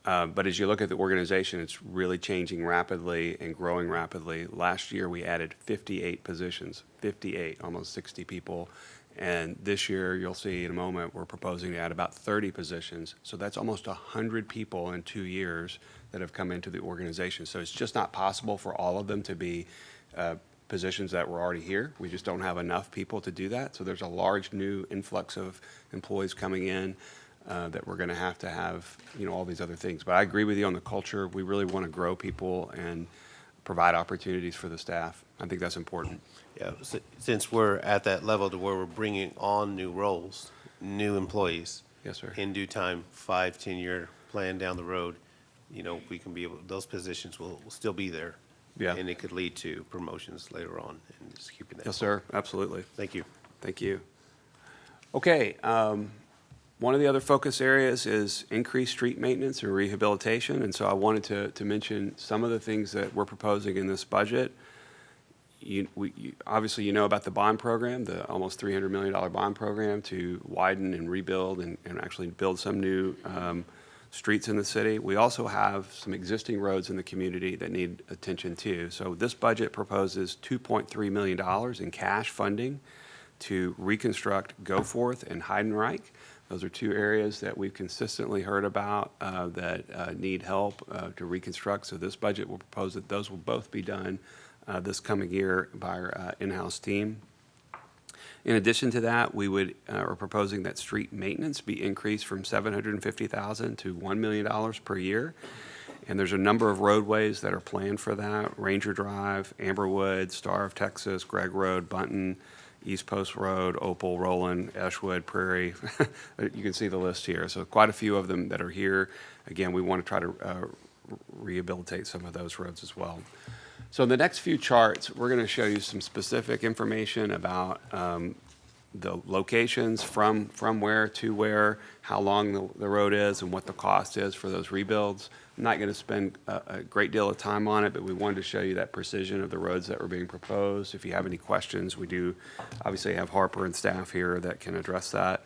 But as you look at the organization, it's really changing rapidly and growing rapidly. Last year, we added 58 positions, 58, almost 60 people. And this year, you'll see in a moment, we're proposing to add about 30 positions. So that's almost 100 people in 2 years that have come into the organization. So it's just not possible for all of them to be positions that were already here. We just don't have enough people to do that. So there's a large new influx of employees coming in that we're going to have, you know, all these other things. But I agree with you on the culture. We really want to grow people and provide opportunities for the staff. I think that's important. Yeah, since we're at that level to where we're bringing on new roles, new employees. Yes, sir. In due time, 5-10-year plan down the road, you know, we can be able, those positions will still be there. Yeah. And it could lead to promotions later on, and just keeping that. Yes, sir. Absolutely. Thank you. Thank you. Okay. One of the other focus areas is increased street maintenance and rehabilitation. And so I wanted to mention some of the things that we're proposing in this budget. Obviously, you know about the bond program, the almost $300 million bond program to widen and rebuild and actually build some new streets in the city. We also have some existing roads in the community that need attention too. So this budget proposes $2.3 million in cash funding to reconstruct Goforth and Heidenreich. Those are two areas that we've consistently heard about that need help to reconstruct. So this budget will propose that those will both be done this coming year by our in-house team. In addition to that, we are proposing that street maintenance be increased from $750,000 to $1 million per year. And there's a number of roadways that are planned for that: Ranger Drive, Amberwood, Star of Texas, Gregg Road, Bunton, East Post Road, Opal, Roland, Ashwood, Prairie. You can see the list here. So quite a few of them that are here. Again, we want to try to rehabilitate some of those roads as well. So in the next few charts, we're going to show you some specific information about the locations from where to where, how long the road is, and what the cost is for those rebuilds. I'm not going to spend a great deal of time on it, but we wanted to show you that precision of the roads that were being proposed. If you have any questions, we do obviously have Harper and staff here that can address that.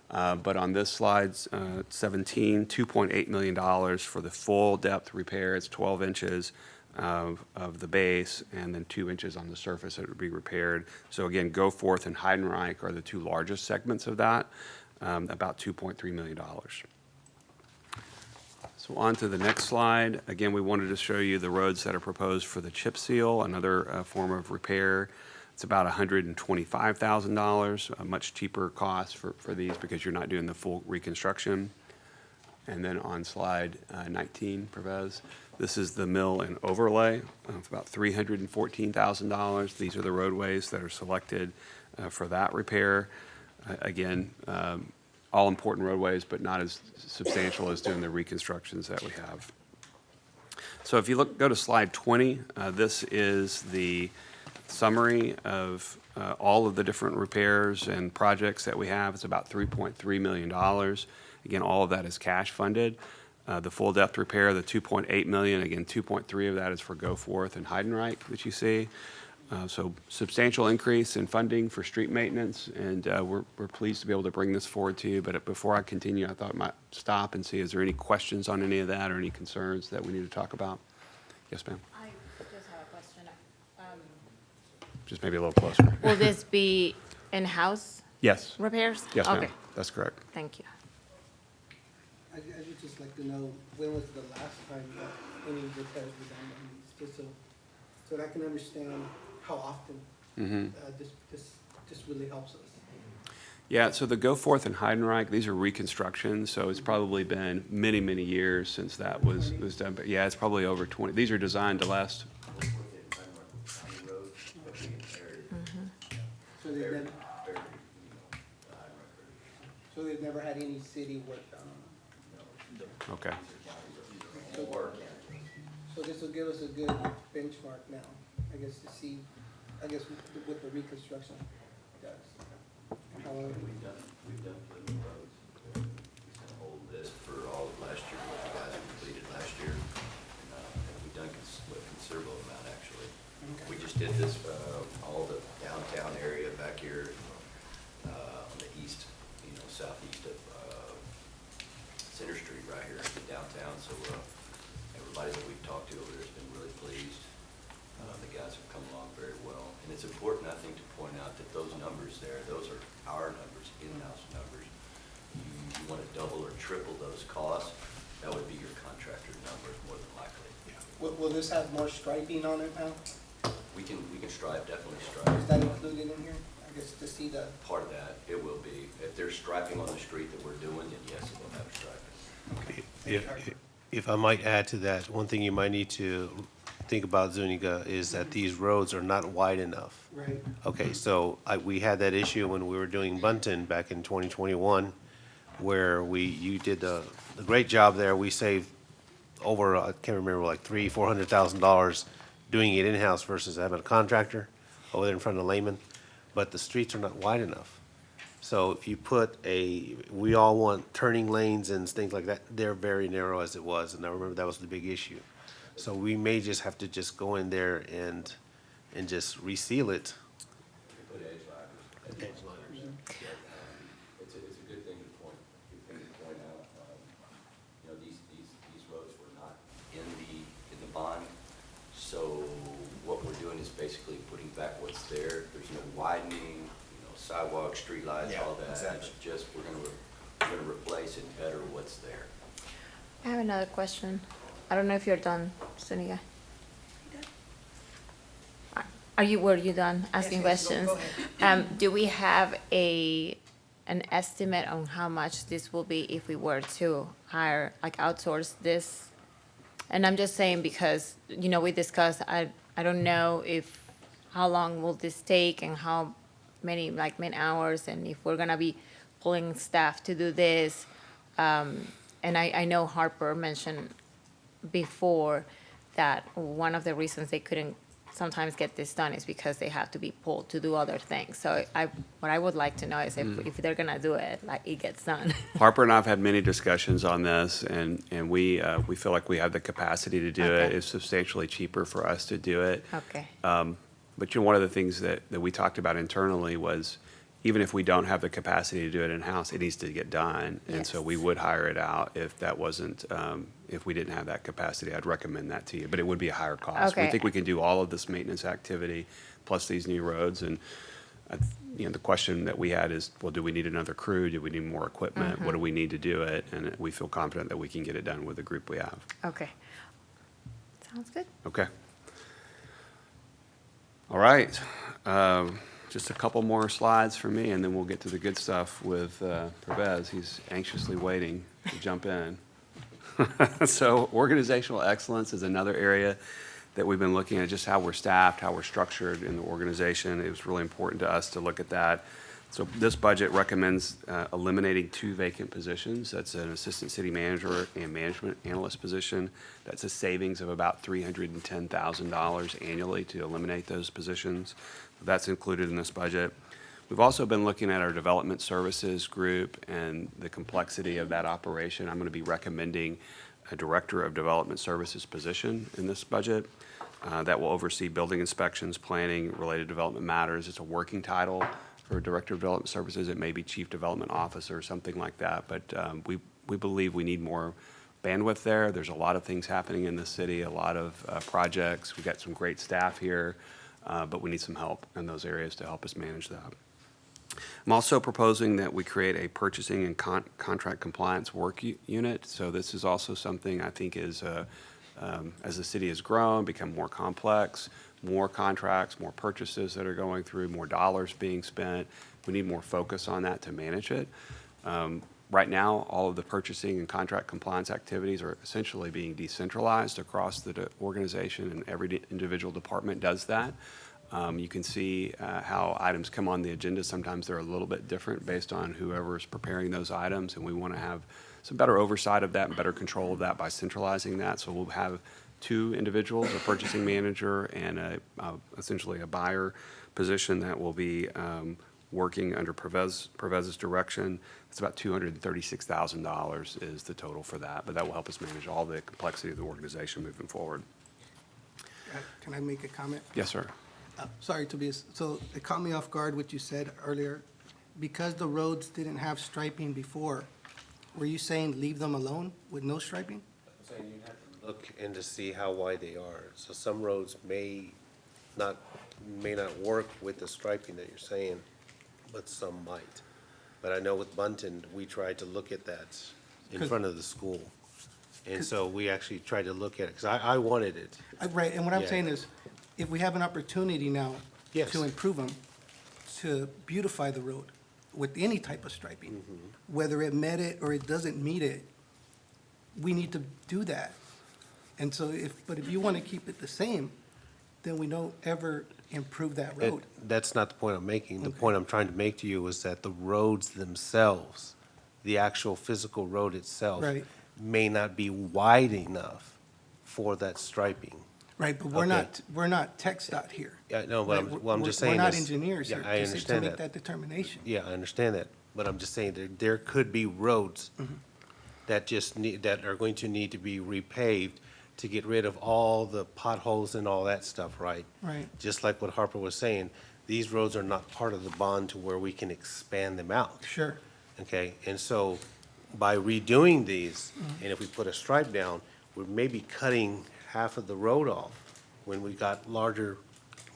But on this slide, 17, $2.8 million for the full depth repair. It's 12 inches of the base and then 2 inches on the surface that would be repaired. So again, Goforth and Heidenreich are the two largest segments of that, about $2.3 million. So on to the next slide. Again, we wanted to show you the roads that are proposed for the chip seal, another form of repair. It's about $125,000, a much cheaper cost for these because you're not doing the full reconstruction. And then on slide 19, Pervez, this is the mill and overlay of about $314,000. These are the roadways that are selected for that repair. Again, all important roadways, but not as substantial as doing the reconstructions that we have. So if you go to slide 20, this is the summary of all of the different repairs and projects that we have. It's about $3.3 million. Again, all of that is cash funded. The full depth repair, the $2.8 million, again, $2.3 of that is for Goforth and Heidenreich that you see. So substantial increase in funding for street maintenance, and we're pleased to be able to bring this forward to you. But before I continue, I thought I might stop and see, is there any questions on any of that or any concerns that we need to talk about? Yes, ma'am. I just have a question. Just maybe a little closer. Will this be in-house Yes. repairs? Yes, ma'am. Okay, That's correct. thank you. I'd just like to know, when was the last time that any repairs were done on these, just so that I can understand how often. This really helps us. Yeah, so the Go Forth and Heidenreich, these are reconstructions, so it's probably been many, many years since that was done. But yeah, it's probably over 20. These are designed to last. So they've never had any city work done on them? Okay. So this will give us a good benchmark now, I guess, to see, I guess, what the reconstruction does. How long We've done Plymouth roads. We sent a whole list for all of last year, what you guys completed last year. And we've done a considerable amount, actually. We just did this, all the downtown area back here, on the east, southeast of, Center Street right here in downtown. So, everybody that we've talked to over there has been really pleased. The guys have come along very well. And it's important, I think, to point out that those numbers there, those are our numbers, in-house numbers. You want to double or triple those costs, that would be your contractor numbers more than likely. Will this have more striping on it now? We can stripe, definitely Is stripe. that included in here? I guess to see the, Part of that, it will be. If there's striping on the street that we're doing, then yes, it will have striping. If I might add to that, one thing you might need to think about, Zuniga, is that these roads are not wide enough. right, Okay, so we had that issue when we were doing Bunton back in 2021, where you did a great job there. We saved over, I can't remember, like $400,000 doing it in-house versus having a contractor over there in front of Lehman, but the streets are not wide enough. So if you put we all want turning lanes and things like that, they're very narrow as it was, and I remember that was the big issue. So we may just have to just go in there and just reseal it. We put edge liners. It's a good thing to point out. These roads were not in the bond. So what we're doing is basically putting back what's there. There's no widening, sidewalk, streetlights, all that. Exactly. It's just, we're gonna replace and better what's there. I have another question. I don't know if you're done, Zuniga. Were you done asking questions? Do we have an estimate on how much this will be if we were to hire, outsource this? And I'm just saying because, we discussed, I don't know how long will this take and how many, man hours, and if we're gonna be pulling staff to do this. And I know Harper mentioned before that one of the reasons they couldn't sometimes get this done is because they have to be pulled to do other things. So what I would like to know is if they're gonna do it, it gets done. Harper and I have had many discussions on this, and we feel like we have the capacity to do it. Okay. It's substantially cheaper for us to do it. Okay. But one of the things that we talked about internally was, even if we don't have the capacity to do it in-house, it needs to get done. And so we Yes. would hire it out if that wasn't, if we didn't have that capacity. I'd recommend that to you, but it would be a higher cost. We Okay. think we can do all of this maintenance activity plus these new roads. And, the question that we had is, well, do we need another crew? Do we need more equipment? What do we need to do it? And we feel confident that we can get it done with the group we have. Okay. Sounds good. Okay. All right. Just a couple more slides for me, and then we'll get to the good stuff with Pervez. He's anxiously waiting to jump in. So organizational excellence is another area that we've been looking at, just how we're staffed, how we're structured in the organization. It was really important to us to look at that. So this budget recommends eliminating 2 vacant positions. That's an assistant city manager and management analyst position. That's a savings of about $310,000 annually to eliminate those positions. That's included in this budget. We've also been looking at our development services group and the complexity of that operation. I'm going to be recommending a director of development services position in this budget. that will oversee building inspections, planning, related development matters. It's a working title for Director of Development Services. It may be Chief Development Officer or something like that, but we believe we need more bandwidth there. There's a lot of things happening in the city, a lot of projects. We've got some great staff here, but we need some help in those areas to help us manage that. I'm also proposing that we create a purchasing and contract compliance work unit. So this is also something I think is, as the city has grown, become more complex, more contracts, more purchases that are going through, more dollars being spent. We need more focus on that to manage it. Right now, all of the purchasing and contract compliance activities are essentially being decentralized across the organization, and every individual department does that. You can see how items come on the agenda. Sometimes they're a little bit different based on whoever is preparing those items, and we want to have some better oversight of that and better control of that by centralizing that. So we'll have 2 individuals, a purchasing manager and essentially a buyer position that will be working under Pervez's direction. It's about $236,000 is the total for that, but that will help us manage all the complexity of the organization moving forward. Can I make a comment? Yes, sir. Sorry, Tobias. So it caught me off guard what you said earlier. Because the roads didn't have striping before, were you saying leave them alone with no striping? I'm saying you have to look and to see how wide they are. So some roads may not work with the striping that you're saying, but some might. But I know with Bunton, we tried to look at that in front of the school. And so we actually tried to look at it, because I wanted it. Right, and what I'm Yeah. saying is, if we have an opportunity now Yes. to improve them, to beautify the road with any type of striping, whether it met it or it doesn't meet it, we need to do that. And so but if you want to keep it the same, then we don't ever improve that road. That's not the point I'm making. The Okay. point I'm trying to make to you is that the roads themselves, the actual physical road itself, Right. may not be wide enough for that striping. Right, but Okay. we're not TxDOT here. Yeah, no, but Right, I'm just saying We're not this- engineers Yeah, here I to understand make that. that determination. Yeah, I understand that, but I'm just saying there could be roads that just need, that are going to need to be repaved to get rid of all the potholes and all that stuff, right? Right. Just like what Harper was saying, these roads are not part of the bond to where we can expand them out. Sure. Okay, and so by redoing these, and if we put a stripe down, we're maybe cutting half of the road off when we got larger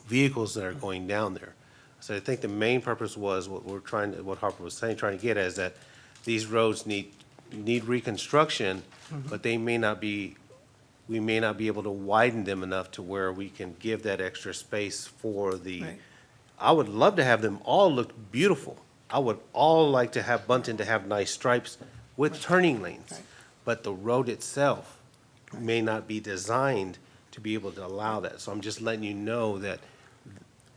vehicles that are going down there. So I think the main purpose was what Harper was saying, trying to get at is that these roads need reconstruction, but we may not be able to widen them enough to where we can give that extra space for the, Right. I would love to have them all look beautiful. I would all like to have Bunton to have nice stripes with turning lanes. Right. But the road itself may not be designed to be able to allow that. So I'm just letting you know that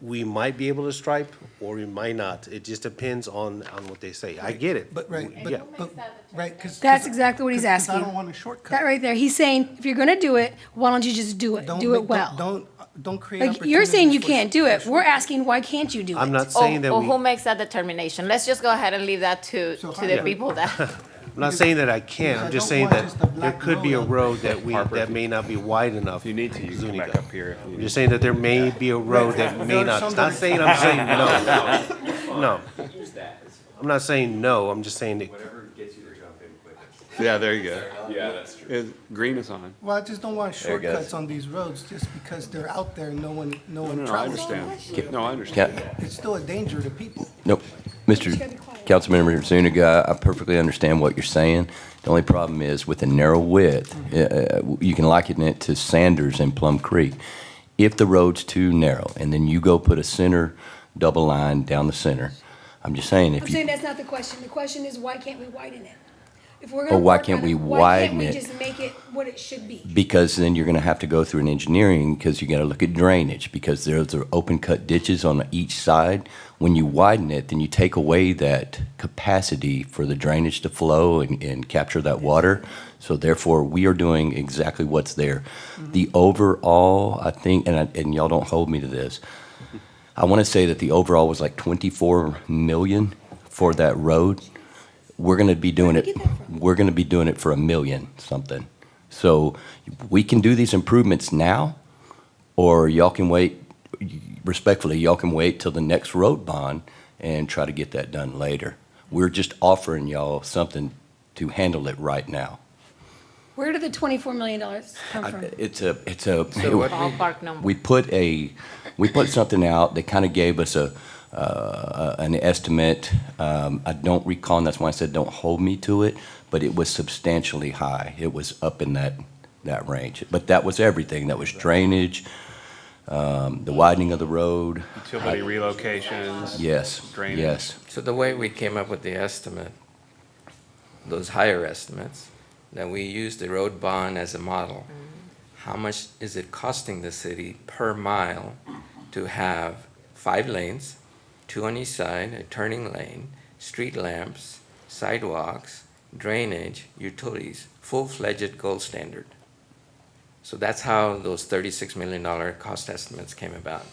we might be able to stripe or we might not. It just depends on what they say. I get it. But, right, Yeah. but, right, because. That's exactly what he's I asking. don't want a shortcut. That right there, he's saying, if you're gonna do it, why don't you just do it? Don't Do it make- well. Don't create Like, you're saying you opportunities can't do it. for We're asking, why can't you do it? I'm not saying that Or we, who makes that determination? Let's just go ahead and leave that to So the how- people that, I'm not saying that I can't. I'm I just don't saying want that just a there black could be a road. road that Harper, that may not be wide enough. If you need to, you can come back Zuniga. up here. If you I'm need just saying that there may be a road that There may are not. some It's not that- saying I'm saying no. No. I'm not saying no. I'm just saying that Whatever gets you to jump in quicker. Yeah, there you go. Yeah, that's true. Green is on. Well, I just don't want There it goes. shortcuts on these roads just because they're out there and no one No, I travels. understand. No, I understand. It's still a danger to people. Nope. Mr. Councilmember Zuniga, I perfectly understand what you're saying. The only problem is with the narrow width, you can liken it to Sanders and Plum Creek. If the road's too narrow and then you go put a center double line down the center, I'm just saying I'm if saying you, that's not the question. The question is, why can't we widen it? If we're Oh, gonna why work can't on we it, why can't widen we it? just make it what it should be? because then you're gonna have to go through an engineering because you gotta look at drainage because there's open cut ditches on each side. When you widen it, then you take away that capacity for the drainage to flow and capture that water. So therefore, we are doing exactly what's there. The overall, I think, and y'all don't hold me to this, I want to say that the overall was like 24 million for that road. We're going to be doing Where'd it, you get that from? we're going to be doing it for $1 million something. So we can do these improvements now, or y'all can wait, respectfully, y'all can wait till the next road bond and try to get that done later. We're just offering y'all something to handle it right now. Where did the $24 million come from? Ballpark number. We put something out that kind of gave us an estimate. I don't recall, and that's why I said don't hold me to it, but it was substantially high. It was up in that range. But that was everything. That was drainage, the widening of the road. Utility relocations. Yes, Drainage. yes. So the way we came up with the estimate, those higher estimates, then we used the road bond as a model. How much is it costing the city per mile to have 5 lanes, 2 on each side, a turning lane, street lamps, sidewalks, drainage, utilities, full-fledged gold standard? So that's how those $36 million cost estimates came about.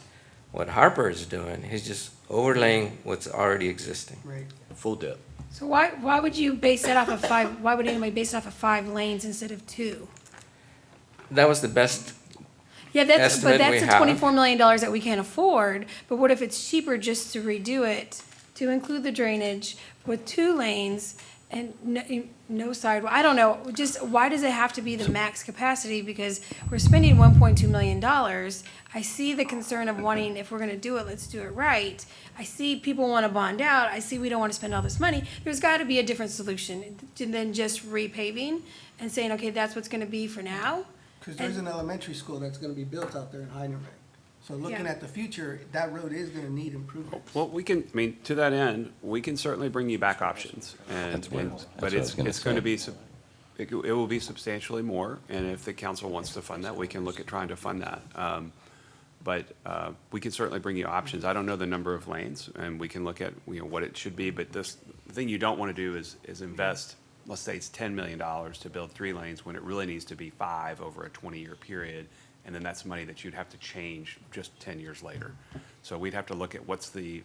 What Harper is doing, he's just overlaying what's already existing. Right. Full depth. So why would you base that off of 5, why would anybody base it off of 5 lanes instead of 2? That was the best. Yeah, but Estimate that's we the have. $24 million that we can't afford, but what if it's cheaper just to redo it, to include the drainage with 2 lanes and no sidewalk? I don't know, just why does it have to be the max capacity? Because we're spending $1.2 million. I see the concern of wanting, if we're gonna do it, let's do it right. I see people wanna bond out, I see we don't wanna spend all this money. There's gotta be a different solution than just repaving and saying, okay, that's what's gonna be for now. Because there's an elementary school that's gonna be built out there in Heidelberg. So looking Yeah. at the future, that road is gonna need improvements. Well, to that end, we can certainly bring you back options. That's what I was But gonna it's say. going to be, it will be substantially more. And if the council wants to fund that, we can look at trying to fund that. But we can certainly bring you options. I don't know the number of lanes, and we can look at, what it should be. But the thing you don't want to do is invest, let's say it's $10 million to build 3 lanes when it really needs to be 5 over a 20-year period. And then that's money that you'd have to change just 10 years later. So we'd have to look at what's the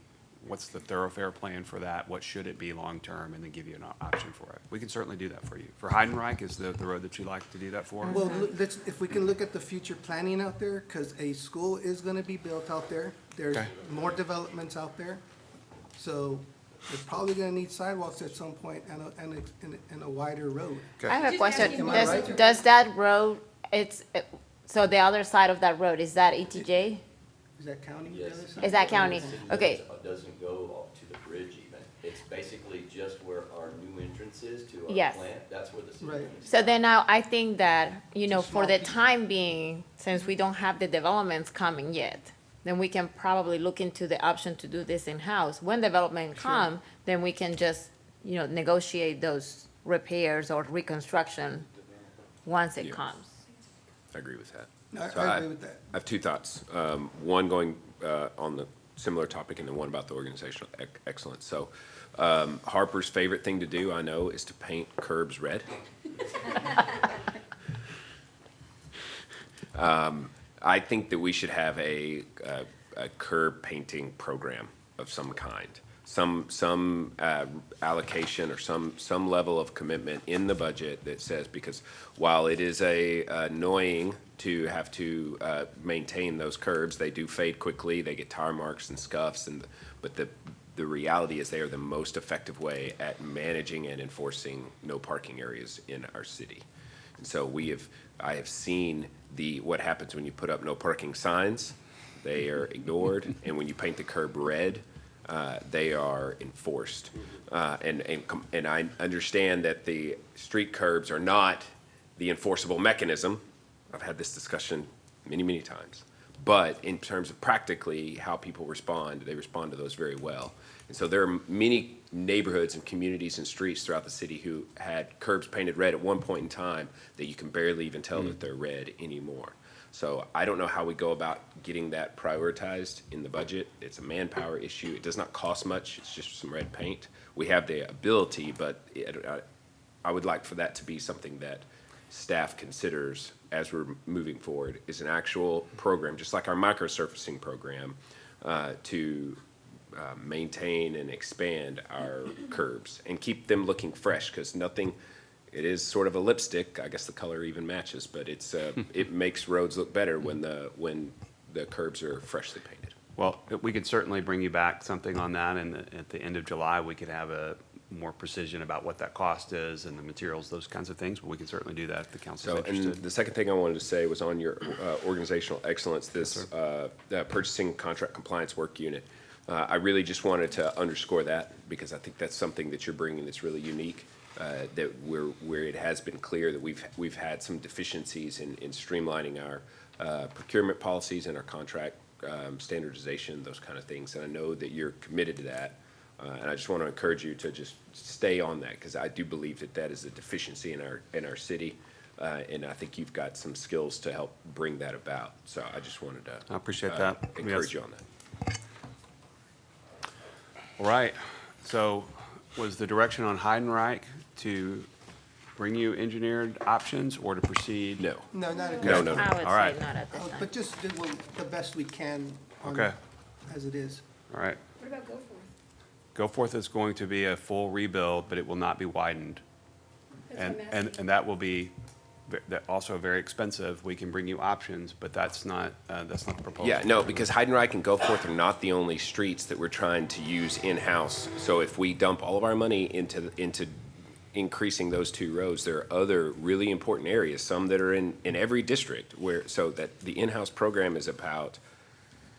thoroughfare plan for that, what should it be long-term, and then give you an option for it. We can certainly do that for you. For Heidenreich is the road that you'd like to do that for? Well, if we can look at the future planning out there, because a school is gonna be built out there. There's Okay. more developments out there. So they're probably gonna need sidewalks at some point and a wider road. I have a question. Am I right? Does that road, so the other side of that road, is that ETJ? Is that county? Yes. the other side? Is that county? Okay. It doesn't go up to the bridge even. It's basically just where our new entrance is to our Yes. plant. That's where the city Right. limits. So then now I think that, for the piece. time being, since we don't have the developments coming yet, then we can probably look into the option to do this in-house. When development come, then we can just, negotiate those repairs or reconstruction once it comes. I agree with that. I agree with that. I have 2 thoughts. One going on the similar topic, and then one about the organizational excellence. So Harper's favorite thing to do, I know, is to paint curbs red. I think that we should have a curb painting program of some kind. Some allocation or some level of commitment in the budget that says, because while it is annoying to have to maintain those curbs, they do fade quickly, they get tire marks and scuffs, but the reality is they are the most effective way at managing and enforcing no parking areas in our city. And so I have seen what happens when you put up no parking signs. They are ignored, and when you paint the curb red, they are enforced. And I understand that the street curbs are not the enforceable mechanism. I've had this discussion many, many times. But in terms of practically how people respond, they respond to those very well. And so there are many neighborhoods and communities and streets throughout the city who had curbs painted red at one point in time that you can barely even tell that they're red anymore. So I don't know how we go about getting that prioritized in the budget. It's a manpower issue. It does not cost much. It's just some red paint. We have the ability, but I would like for that to be something that staff considers as we're moving forward, is an actual program, just like our microsurfacing program, to maintain and expand our curbs and keep them looking fresh, because it is sort of a lipstick. I guess the color even matches, but it makes roads look better when the curbs are freshly painted. Well, we could certainly bring you back something on that, and at the end of July, we could have a more precision about what that cost is and the materials, those kinds of things, but we can certainly do that if the council's So, and interested. the second thing I wanted to say was on your organizational excellence, this purchasing contract compliance work unit. I really just wanted to underscore that because I think that's something that you're bringing that's really unique. That where it has been clear that we've had some deficiencies in streamlining our procurement policies and our contract standardization, those kind of things. And I know that you're committed to that. And I just want to encourage you to just stay on that because I do believe that that is a deficiency in our city. And I think you've got some skills to help bring that about. So I just wanted to. I appreciate that. Encourage Yes. you on that. All right, so was the direction on Heidenreich to bring you engineered options or to proceed? No. No, not at No, this no, no. I would All right. say not at this time. But just do the best we can on, Okay. as it is. All right. What about Goforth? Goforth is going to be a full rebuild, but it will not be widened. That's what I'm And asking. that will be also very expensive. We can bring you options, but that's not the proposal. Yeah, no, because Heidenreich and Goforth are not the only streets that we're trying to use in-house. So if we dump all of our money into increasing those two roads, there are other really important areas, some that are in every district, where, so that the in-house program is about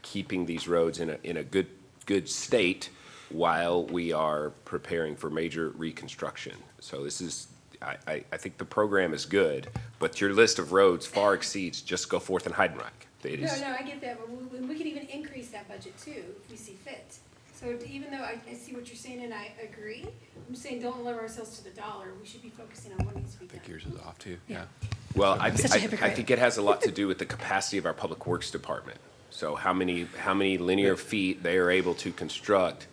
keeping these roads in a good state while we are preparing for major reconstruction. So this is, I think the program is good, but your list of roads far exceeds just Goforth and Heidenreich. It No, is. no, I get that, but we could even increase that budget too, if we see fit. So even though I see what you're saying and I agree, I'm saying don't limit ourselves to the dollar. We should be focusing on what needs to be I think done. yours is off too, yeah. Well, such a I hypocrite. think it has a lot to do with the capacity of our public works department. So how many linear feet they are able to construct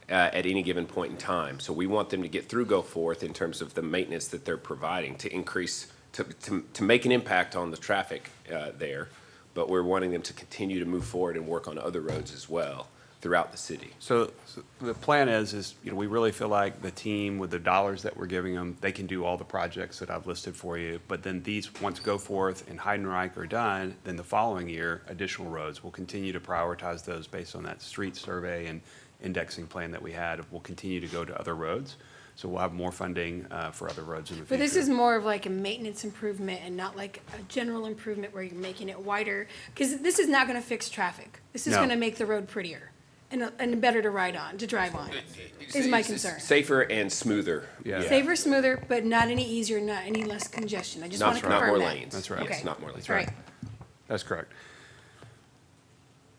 at any given point in time. So we want them to get through Goforth in terms of the maintenance that they're providing to increase, to make an impact on the traffic there. But we're wanting them to continue to move forward and work on other roads as well throughout the city. So the plan is, we really feel like the team with the dollars that we're giving them, they can do all the projects that I've listed for you. But then these, once Goforth and Heidenreich are done, then the following year, additional roads, we'll continue to prioritize those based on that street survey and indexing plan that we had. We'll continue to go to other roads. So we'll have more funding for other roads in the future. But this is more of like a maintenance improvement and not like a general improvement where you're making it wider. Because this is not gonna fix traffic. This is No. gonna make the road prettier and better to ride on, to drive on, is my concern. Safer and smoother. Yeah. Safer, smoother, but not any easier, not any less congestion. I just wanna Not confirm that. more lanes. That's right. Yes, Okay. not more lanes. All right. That's correct.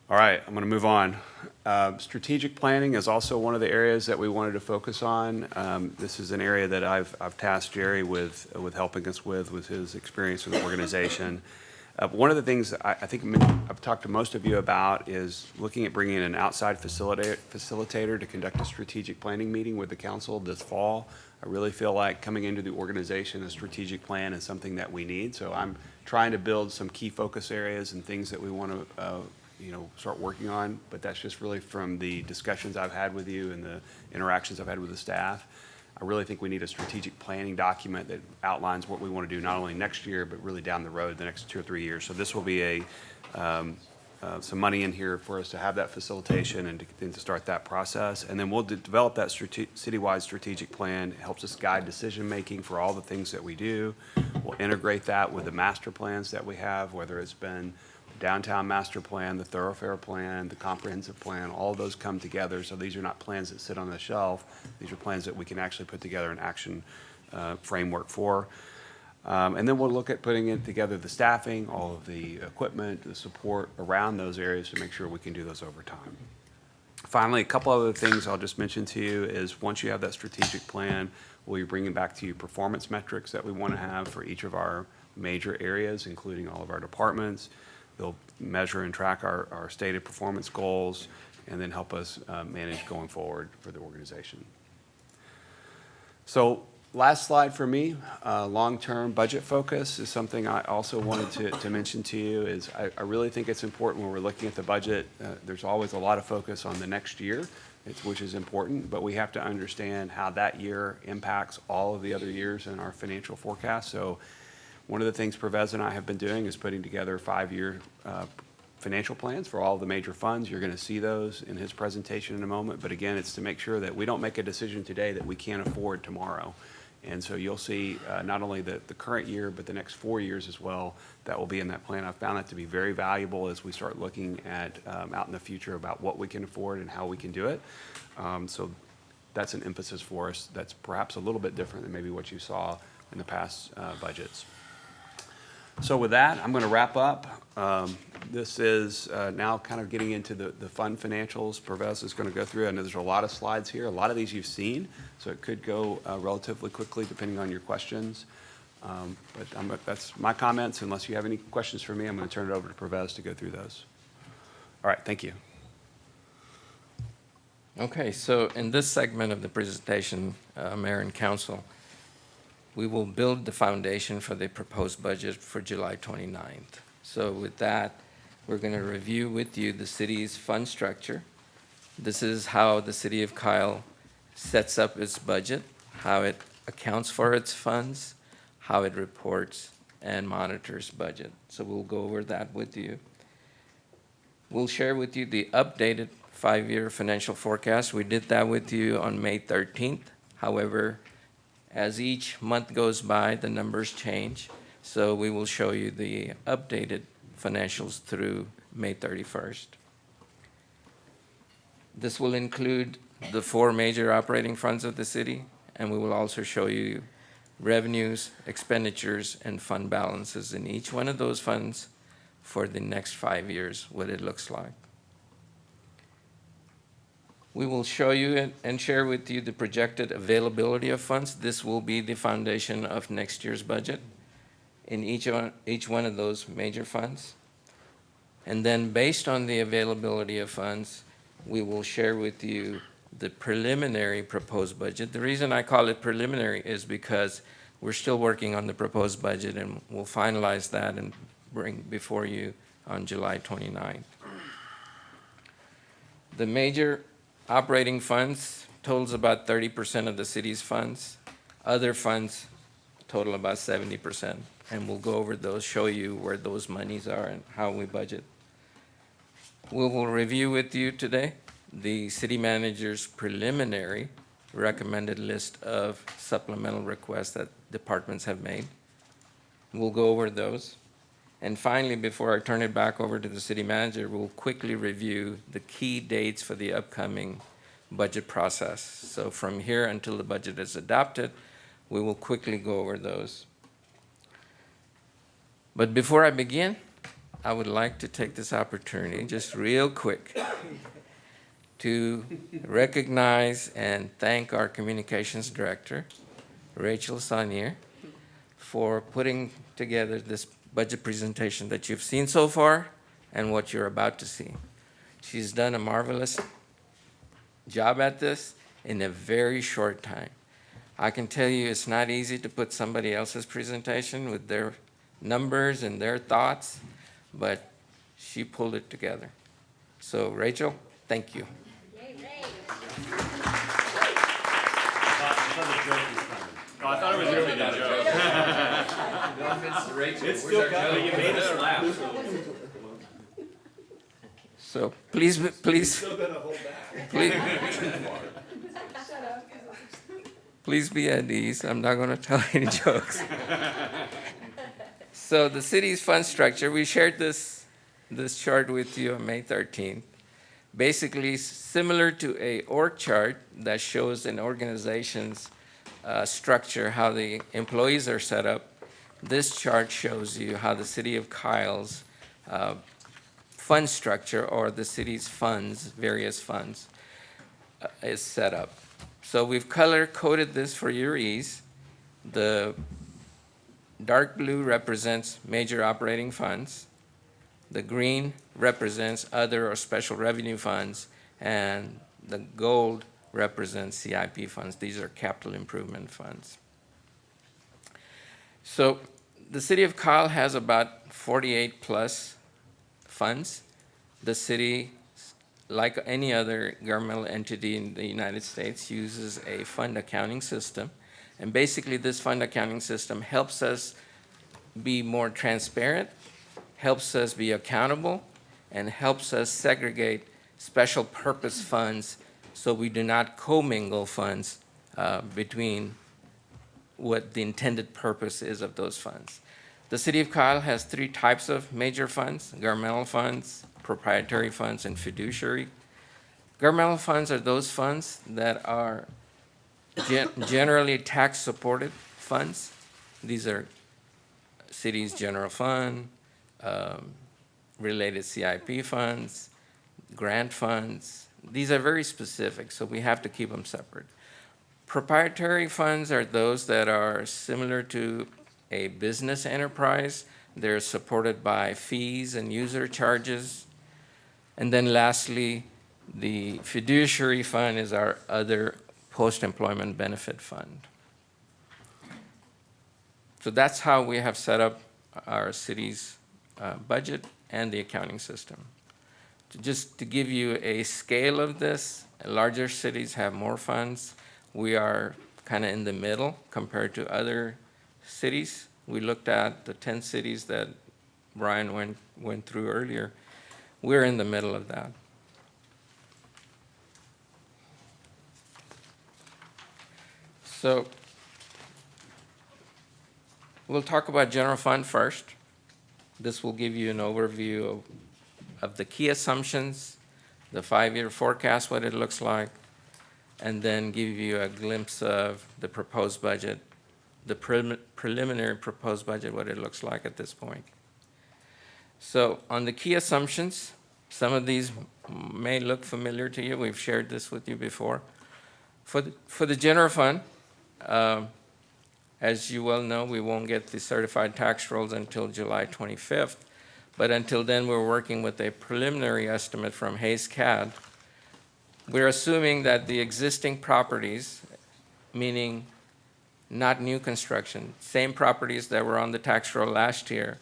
All right, I'm going to move on. Strategic planning is also one of the areas that we wanted to focus on. This is an area that I've tasked Jerry with helping us with his experience in the organization. One of the things I think I've talked to most of you about is looking at bringing in an outside facilitator to conduct a strategic planning meeting with the council this fall. I really feel like coming into the organization, a strategic plan is something that we need. So I'm trying to build some key focus areas and things that we want to start working on, but that's just really from the discussions I've had with you and the interactions I've had with the staff. I really think we need a strategic planning document that outlines what we want to do not only next year, but really down the road, the next 2 or 3 years. So this will be some money in here for us to have that facilitation and to start that process. And then we'll develop that citywide strategic plan. It helps us guide decision-making for all the things that we do. We'll integrate that with the master plans that we have, whether it's been downtown master plan, the thoroughfare plan, the comprehensive plan, all of those come together. So these are not plans that sit on the shelf. These are plans that we can actually put together an action framework for. And then we'll look at putting it together, the staffing, all of the equipment, the support around those areas to make sure we can do those over time. Finally, a couple other things I'll just mention to you is once you have that strategic plan, we'll be bringing back to you performance metrics that we want to have for each of our major areas, including all of our departments. They'll measure and track our stated performance goals and then help us manage going forward for the organization. So last slide for me, long-term budget focus is something I also wanted to mention to you is I really think it's important when we're looking at the budget. There's always a lot of focus on the next year, which is important, but we have to understand how that year impacts all of the other years in our financial forecast. So one of the things Pervez and I have been doing is putting together 5-year financial plans for all the major funds. You're going to see those in his presentation in a moment. But again, it's to make sure that we don't make a decision today that we can't afford tomorrow. And so you'll see not only the current year, but the next 4 years as well, that will be in that plan. I found that to be very valuable as we start looking at out in the future about what we can afford and how we can do it. So that's an emphasis for us that's perhaps a little bit different than maybe what you saw in the past budgets. So with that, I'm going to wrap up. This is now kind of getting into the fund financials. Pervez is going to go through, and there's a lot of slides here. A lot of these you've seen, so it could go relatively quickly depending on your questions. But that's my comments. Unless you have any questions for me, I'm going to turn it over to Pervez to go through those. All right, thank you. Okay, so in this segment of the presentation, Mayor and Council, we will build the foundation for the proposed budget for July 29th. So with that, we're going to review with you the city's fund structure. This is how the city of Kyle sets up its budget, how it accounts for its funds, how it reports and monitors budget. So we'll go over that with you. We'll share with you the updated 5-year financial forecast. We did that with you on May 13th. However, as each month goes by, the numbers change. So we will show you the updated financials through May 31st. This will include the 4 major operating funds of the city, and we will also show you revenues, expenditures, and fund balances in each one of those funds for the next 5 years, what it looks like. We will show you and share with you the projected availability of funds. This will be the foundation of next year's budget in each one of those major funds. And then based on the availability of funds, we will share with you the preliminary proposed budget. The reason I call it preliminary is because we're still working on the proposed budget, and we'll finalize that and bring before you on July 29th. The major operating funds totals about 30% of the city's funds. Other funds total about 70%. And we'll go over those, show you where those monies are and how we budget. We will review with you today the city manager's preliminary recommended list of supplemental requests that departments have made. We'll go over those. And finally, before I turn it back over to the city manager, we'll quickly review the key dates for the upcoming budget process. So from here until the budget is adopted, we will quickly go over those. But before I begin, I would like to take this opportunity, just real quick, to recognize and thank our communications director, Rachel Saunier, for putting together this budget presentation that you've seen so far and what you're about to see. She's done a marvelous job at this in a very short time. I can tell you it's not easy to put somebody else's presentation with their numbers and their thoughts, but she pulled it together. So Rachel, thank you. I thought it was going to be a joke. No offense to Rachel. It's still coming. You made us laugh. So please, please be at ease. I'm not going to tell any jokes. So the city's fund structure, we shared this chart with you on May 13th. Basically similar to a org chart that shows an organization's structure, how the employees are set up. This chart shows you how the city of Kyle's fund structure, or the city's funds, various funds, is set up. So we've color-coded this for your ease. The dark blue represents major operating funds. The green represents other or special revenue funds, and the gold represents CIP funds. These are capital improvement funds. So the city of Kyle has about 48 plus funds. The city, like any other governmental entity in the United States, uses a fund accounting system. And basically this fund accounting system helps us be more transparent, helps us be accountable, and helps us segregate special purpose funds so we do not commingle funds between what the intended purpose is of those funds. The City of Kyle has three types of major funds: governmental funds, proprietary funds, and fiduciary. Governmental funds are those funds that are generally tax-supported funds. These are city's general fund, related CIP funds, grant funds. These are very specific, so we have to keep them separate. Proprietary funds are those that are similar to a business enterprise. They're supported by fees and user charges. And then lastly, the fiduciary fund is our other post-employment benefit fund. So that's how we have set up our city's budget and the accounting system. Just to give you a scale of this, larger cities have more funds. We are kind of in the middle compared to other cities. We looked at the 10 cities that Bryan went through earlier. We're in the middle of that. So we'll talk about general fund first. This will give you an overview of the key assumptions, the 5-year forecast, what it looks like, and then give you a glimpse of the proposed budget, the preliminary proposed budget, what it looks like at this point. So on the key assumptions, some of these may look familiar to you. We've shared this with you before. For the general fund, as you well know, we won't get the certified tax rolls until July 25th. But until then, we're working with a preliminary estimate from Hayes CAD. We're assuming that the existing properties, meaning not new construction, same properties that were on the tax roll last year,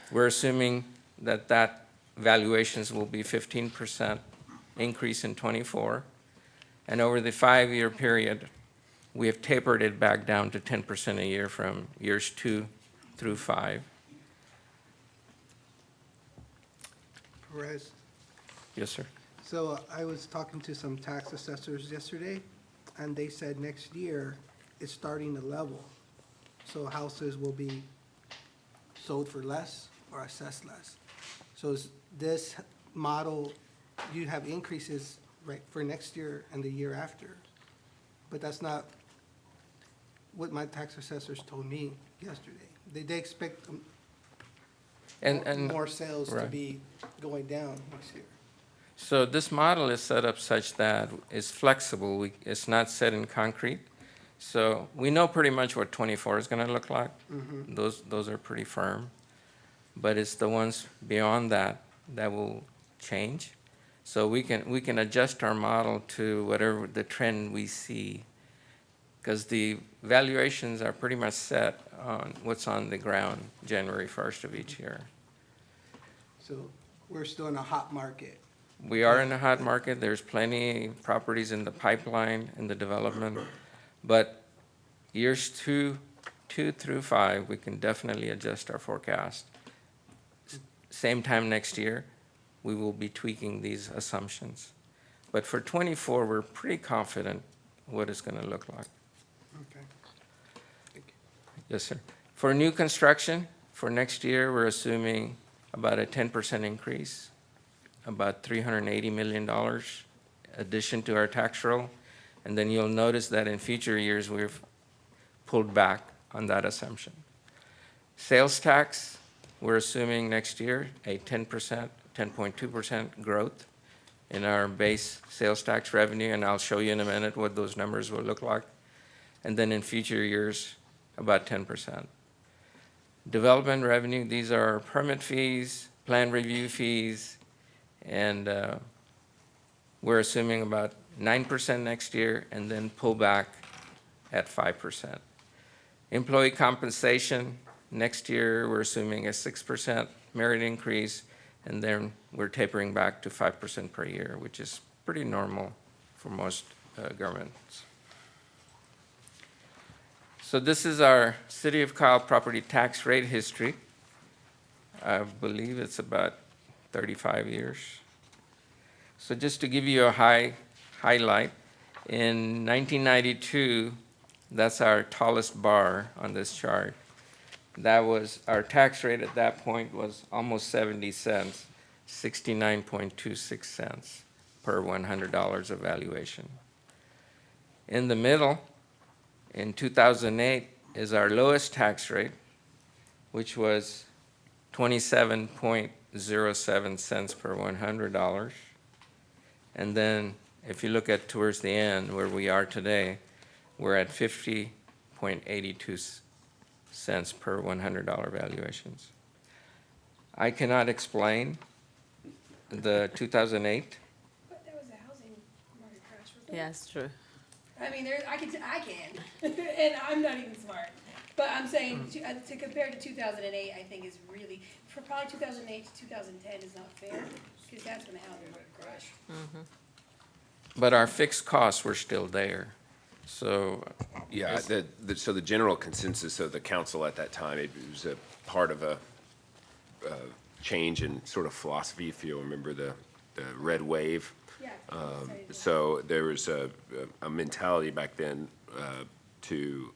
we're assuming that valuations will be 15% increase in '24. And over the 5-year period, we have tapered it back down to 10% a year from years 2 through 5. Perez. Yes, sir. So I was talking to some tax assessors yesterday, and they said next year it's starting to level. So houses will be sold for less or assessed less. So is this model, you have increases right for next year and the year after, but that's not what my tax assessors told me yesterday. They expect And more sales to right. be going down next year. So this model is set up such that it's flexible. It's not set in concrete. So we know pretty much what '24 is going to look like. Those are pretty firm. But it's the ones beyond that that will change. So we can adjust our model to whatever the trend we see, because the valuations are pretty much set on what's on the ground January 1st of each year. So we're still in a hot market. We are in a hot market. There's plenty of properties in the pipeline, in the development. But years 2 through 5, we can definitely adjust our forecast. Same time next year, we will be tweaking these assumptions. But for '24, we're pretty confident what it's going to look like. Okay. Yes, sir. For new construction, for next year, we're assuming about a 10% increase, about $380 million addition to our tax roll. And then you'll notice that in future years, we've pulled back on that assumption. Sales tax, we're assuming next year a 10.2% growth in our base sales tax revenue, and I'll show you in a minute what those numbers will look like. And then in future years, about 10%. Development revenue, these are permit fees, plan review fees, and we're assuming about 9% next year, and then pull back at 5%. Employee compensation, next year we're assuming a 6% merit increase, and then we're tapering back to 5% per year, which is pretty normal for most governments. So this is our City of Kyle property tax rate history. I believe it's about 35 years. So just to give you a highlight, in 1992, that's our tallest bar on this chart. That was, our tax rate at that point was almost 70 cents, 69.26 cents per $100 of valuation. In the middle, in 2008, is our lowest tax rate, which was 27.07 cents per $100. And then if you look at towards the end where we are today, we're at 50.82 cents per $100 valuations. I cannot explain the 2008. But that was a housing market crash, wasn't it? Yeah, it's true. I mean, I can, and I'm not even smart. But I'm saying to compare to 2008, I think is really, for probably 2008 to 2010 is not fair, because that's when the housing market crashed. But our fixed costs were still there. So Yeah, so the general consensus of the council at that time, it was a part of a change in sort of philosophy, if you remember the red wave. Yeah. So there was a mentality back then to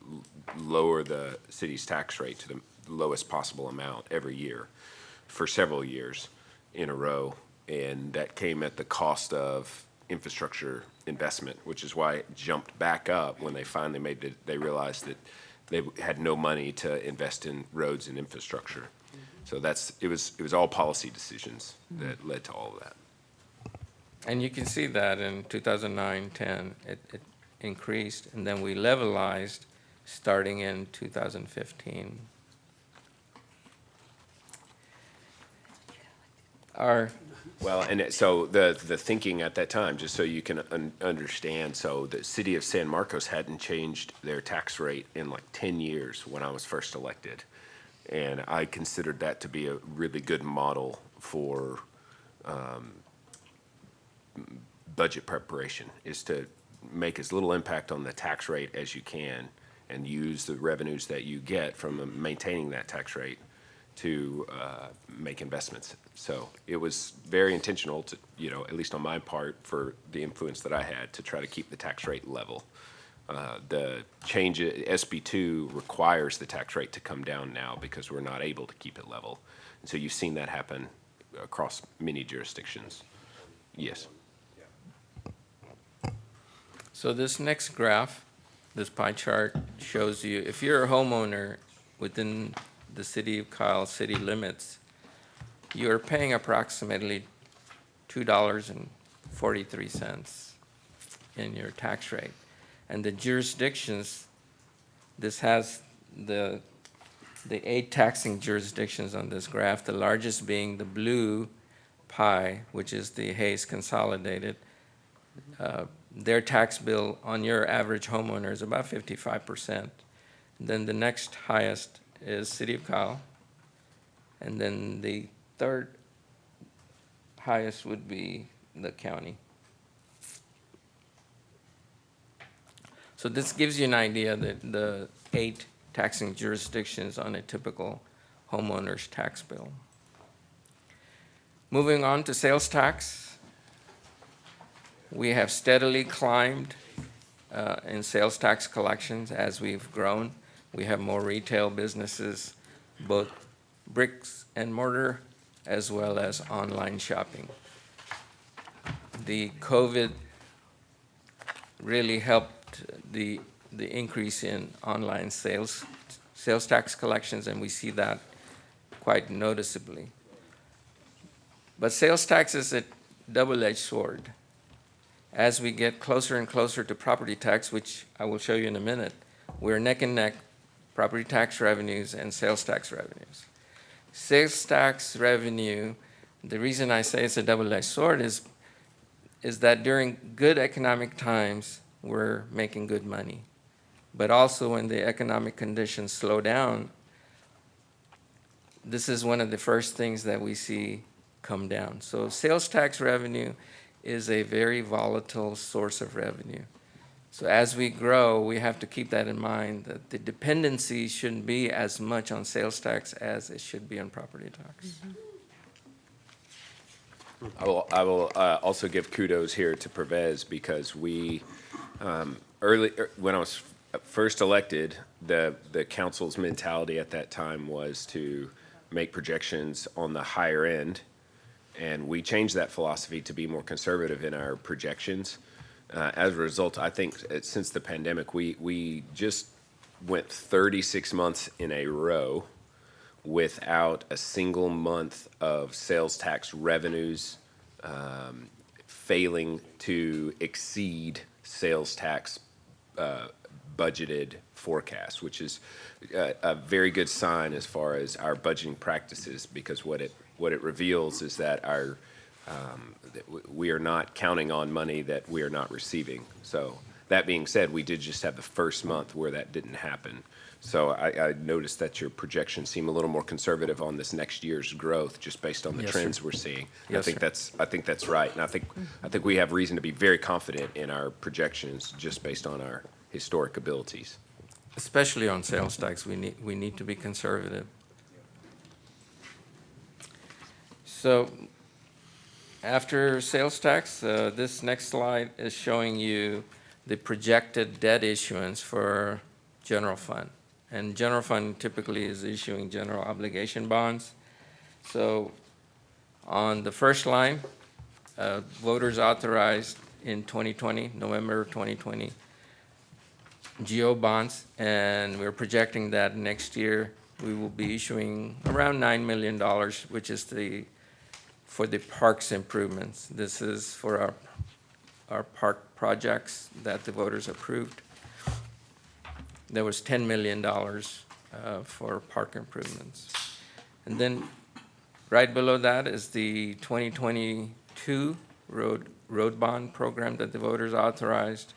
lower the city's tax rate to the lowest possible amount every year for several years in a row. And that came at the cost of infrastructure investment, which is why it jumped back up when they finally made it. They realized that they had no money to invest in roads and infrastructure. So it was all policy decisions that led to all of that. And you can see that in 2009, 10, it increased, and then we levelized starting in 2015. Well, and so the thinking at that time, just so you can understand, so the city of San Marcos hadn't changed their tax rate in like 10 years when I was first elected. And I considered that to be a really good model for budget preparation, is to make as little impact on the tax rate as you can and use the revenues that you get from maintaining that tax rate to make investments. So it was very intentional to, at least on my part, for the influence that I had to try to keep the tax rate level. The change, SB2 requires the tax rate to come down now because we're not able to keep it level. And so you've seen that happen across many jurisdictions. Yes. So this next graph, this pie chart, shows you if you're a homeowner within the city of Kyle city limits, you're paying approximately $2.43 in your tax rate. And the jurisdictions, this has the 8 taxing jurisdictions on this graph, the largest being the blue pie, which is the Hayes Consolidated. Their tax bill on your average homeowner is about 55%. Then the next highest is City of Kyle. And then the third highest would be the county. So this gives you an idea that the 8 taxing jurisdictions on a typical homeowner's tax bill. Moving on to sales tax. We have steadily climbed in sales tax collections as we've grown. We have more retail businesses, both bricks and mortar, as well as online shopping. The COVID really helped the increase in online sales tax collections, and we see that quite noticeably. But sales tax is a double-edged sword. As we get closer and closer to property tax, which I will show you in a minute, we're neck and neck, property tax revenues and sales tax revenues. Sales tax revenue, the reason I say it's a double-edged sword is that during good economic times, we're making good money. But also when the economic conditions slow down, this is one of the first things that we see come down. So sales tax revenue is a very volatile source of revenue. So as we grow, we have to keep that in mind, that the dependency shouldn't be as much on sales tax as it should be on property tax. I will also give kudos here to Pervez because we, when I was first elected, the council's mentality at that time was to make projections on the higher end. And we changed that philosophy to be more conservative in our projections. As a result, I think since the pandemic, we just went 36 months in a row without a single month of sales tax revenues failing to exceed sales tax budgeted forecast, which is a very good sign as far as our budgeting practices, because what it reveals is that we are not counting on money that we are not receiving. So that being said, we did just have the first month where that didn't happen. So I noticed that your projections seem a little more conservative on this next year's growth, just based on the Yes, sir. trends we're seeing. Yes, I think that's right, and I think we have reason to be very confident in our projections just based on our historic abilities. Especially on sales tax, we need to be conservative. So after sales tax, this next slide is showing you the projected debt issuance for general fund. And general fund typically is issuing general obligation bonds. So on the first line, voters authorized in 2020, November 2020, GO bonds, and we're projecting that next year we will be issuing around $9 million, which is for the parks improvements. This is for our park projects that the voters approved. There was $10 million for park improvements. And then right below that is the 2022 road bond program that the voters authorized.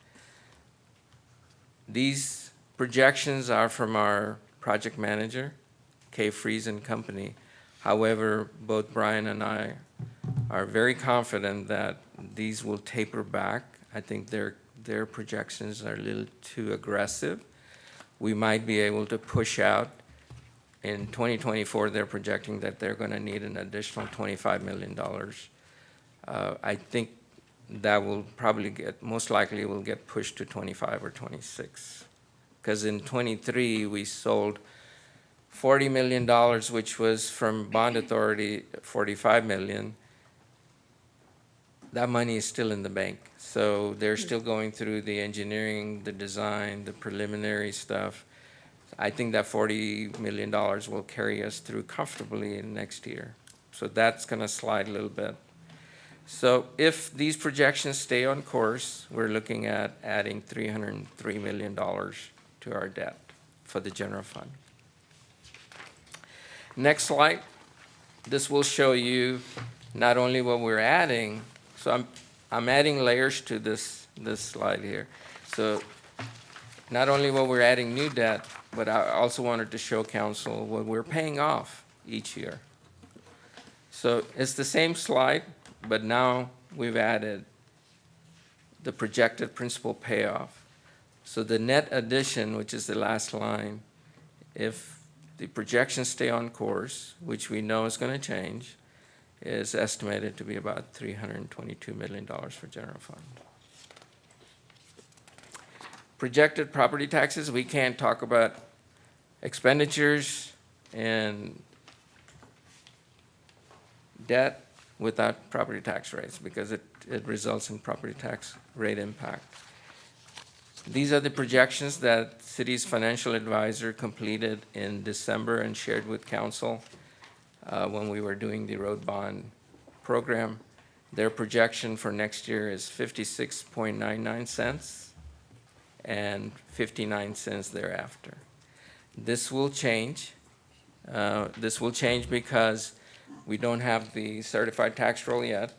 These projections are from our project manager, K. Freeze and Company. However, both Bryan and I are very confident that these will taper back. I think their projections are a little too aggressive. We might be able to push out. In 2024, they're projecting that they're going to need an additional $25 million. I think that will probably most likely will get pushed to 25 or 26. Because in 23, we sold $40 million, which was from bond authority, $45 million. That money is still in the bank. So they're still going through the engineering, the design, the preliminary stuff. I think that $40 million will carry us through comfortably in next year. So that's going to slide a little bit. So if these projections stay on course, we're looking at adding $303 million to our debt for the general fund. Next slide. This will show you not only what we're adding. So I'm adding layers to this slide here. So not only what we're adding new debt, but I also wanted to show council what we're paying off each year. So it's the same slide, but now we've added the projected principal payoff. So the net addition, which is the last line, if the projections stay on course, which we know is going to change, is estimated to be about $322 million for general fund. Projected property taxes, we can't talk about expenditures and debt without property tax rates because it results in property tax rate impact. These are the projections that city's financial advisor completed in December and shared with council when we were doing the road bond program. Their projection for next year is 56.99 cents and 59 cents thereafter. This will change. This will change because we don't have the certified tax roll yet.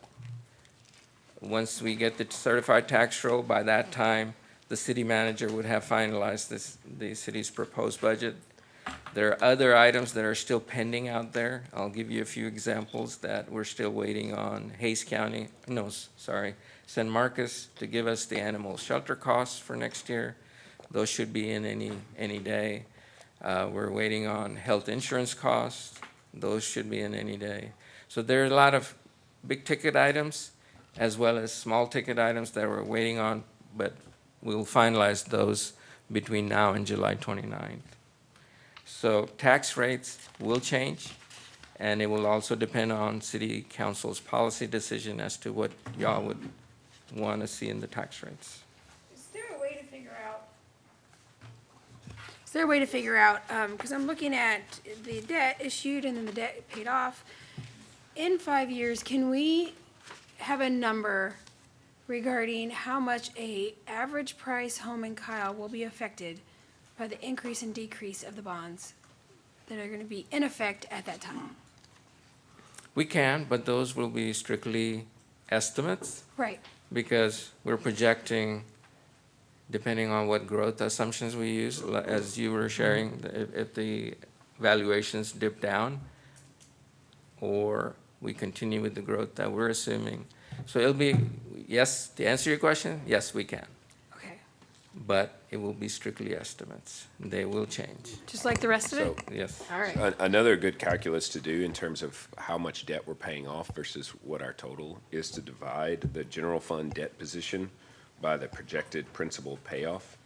Once we get the certified tax roll, by that time, the city manager would have finalized the city's proposed budget. There are other items that are still pending out there. I'll give you a few examples that we're still waiting on San Marcos to give us the animal shelter costs for next year. Those should be in any day. We're waiting on health insurance costs. Those should be in any day. So there are a lot of big-ticket items as well as small-ticket items that we're waiting on, but we'll finalize those between now and July 29th. So tax rates will change, and it will also depend on city council's policy decision as to what y'all would want to see in the tax rates. Is there a way to figure out, because I'm looking at the debt issued and then the debt paid off. In 5 years, can we have a number regarding how much a average price home in Kyle will be affected by the increase and decrease of the bonds that are gonna be in effect at that time? We can, but those will be strictly estimates, Right, because we're projecting, depending on what growth assumptions we use, as you were sharing, if the valuations dip down, or we continue with the growth that we're assuming. So it'll be, yes, to answer your question, yes, we can, okay, but it will be strictly estimates. They will change. just like the rest of So, it? Yes. All right, Another good calculus to do in terms of how much debt we're paying off versus what our total is to divide the general fund debt position by the projected principal payoff.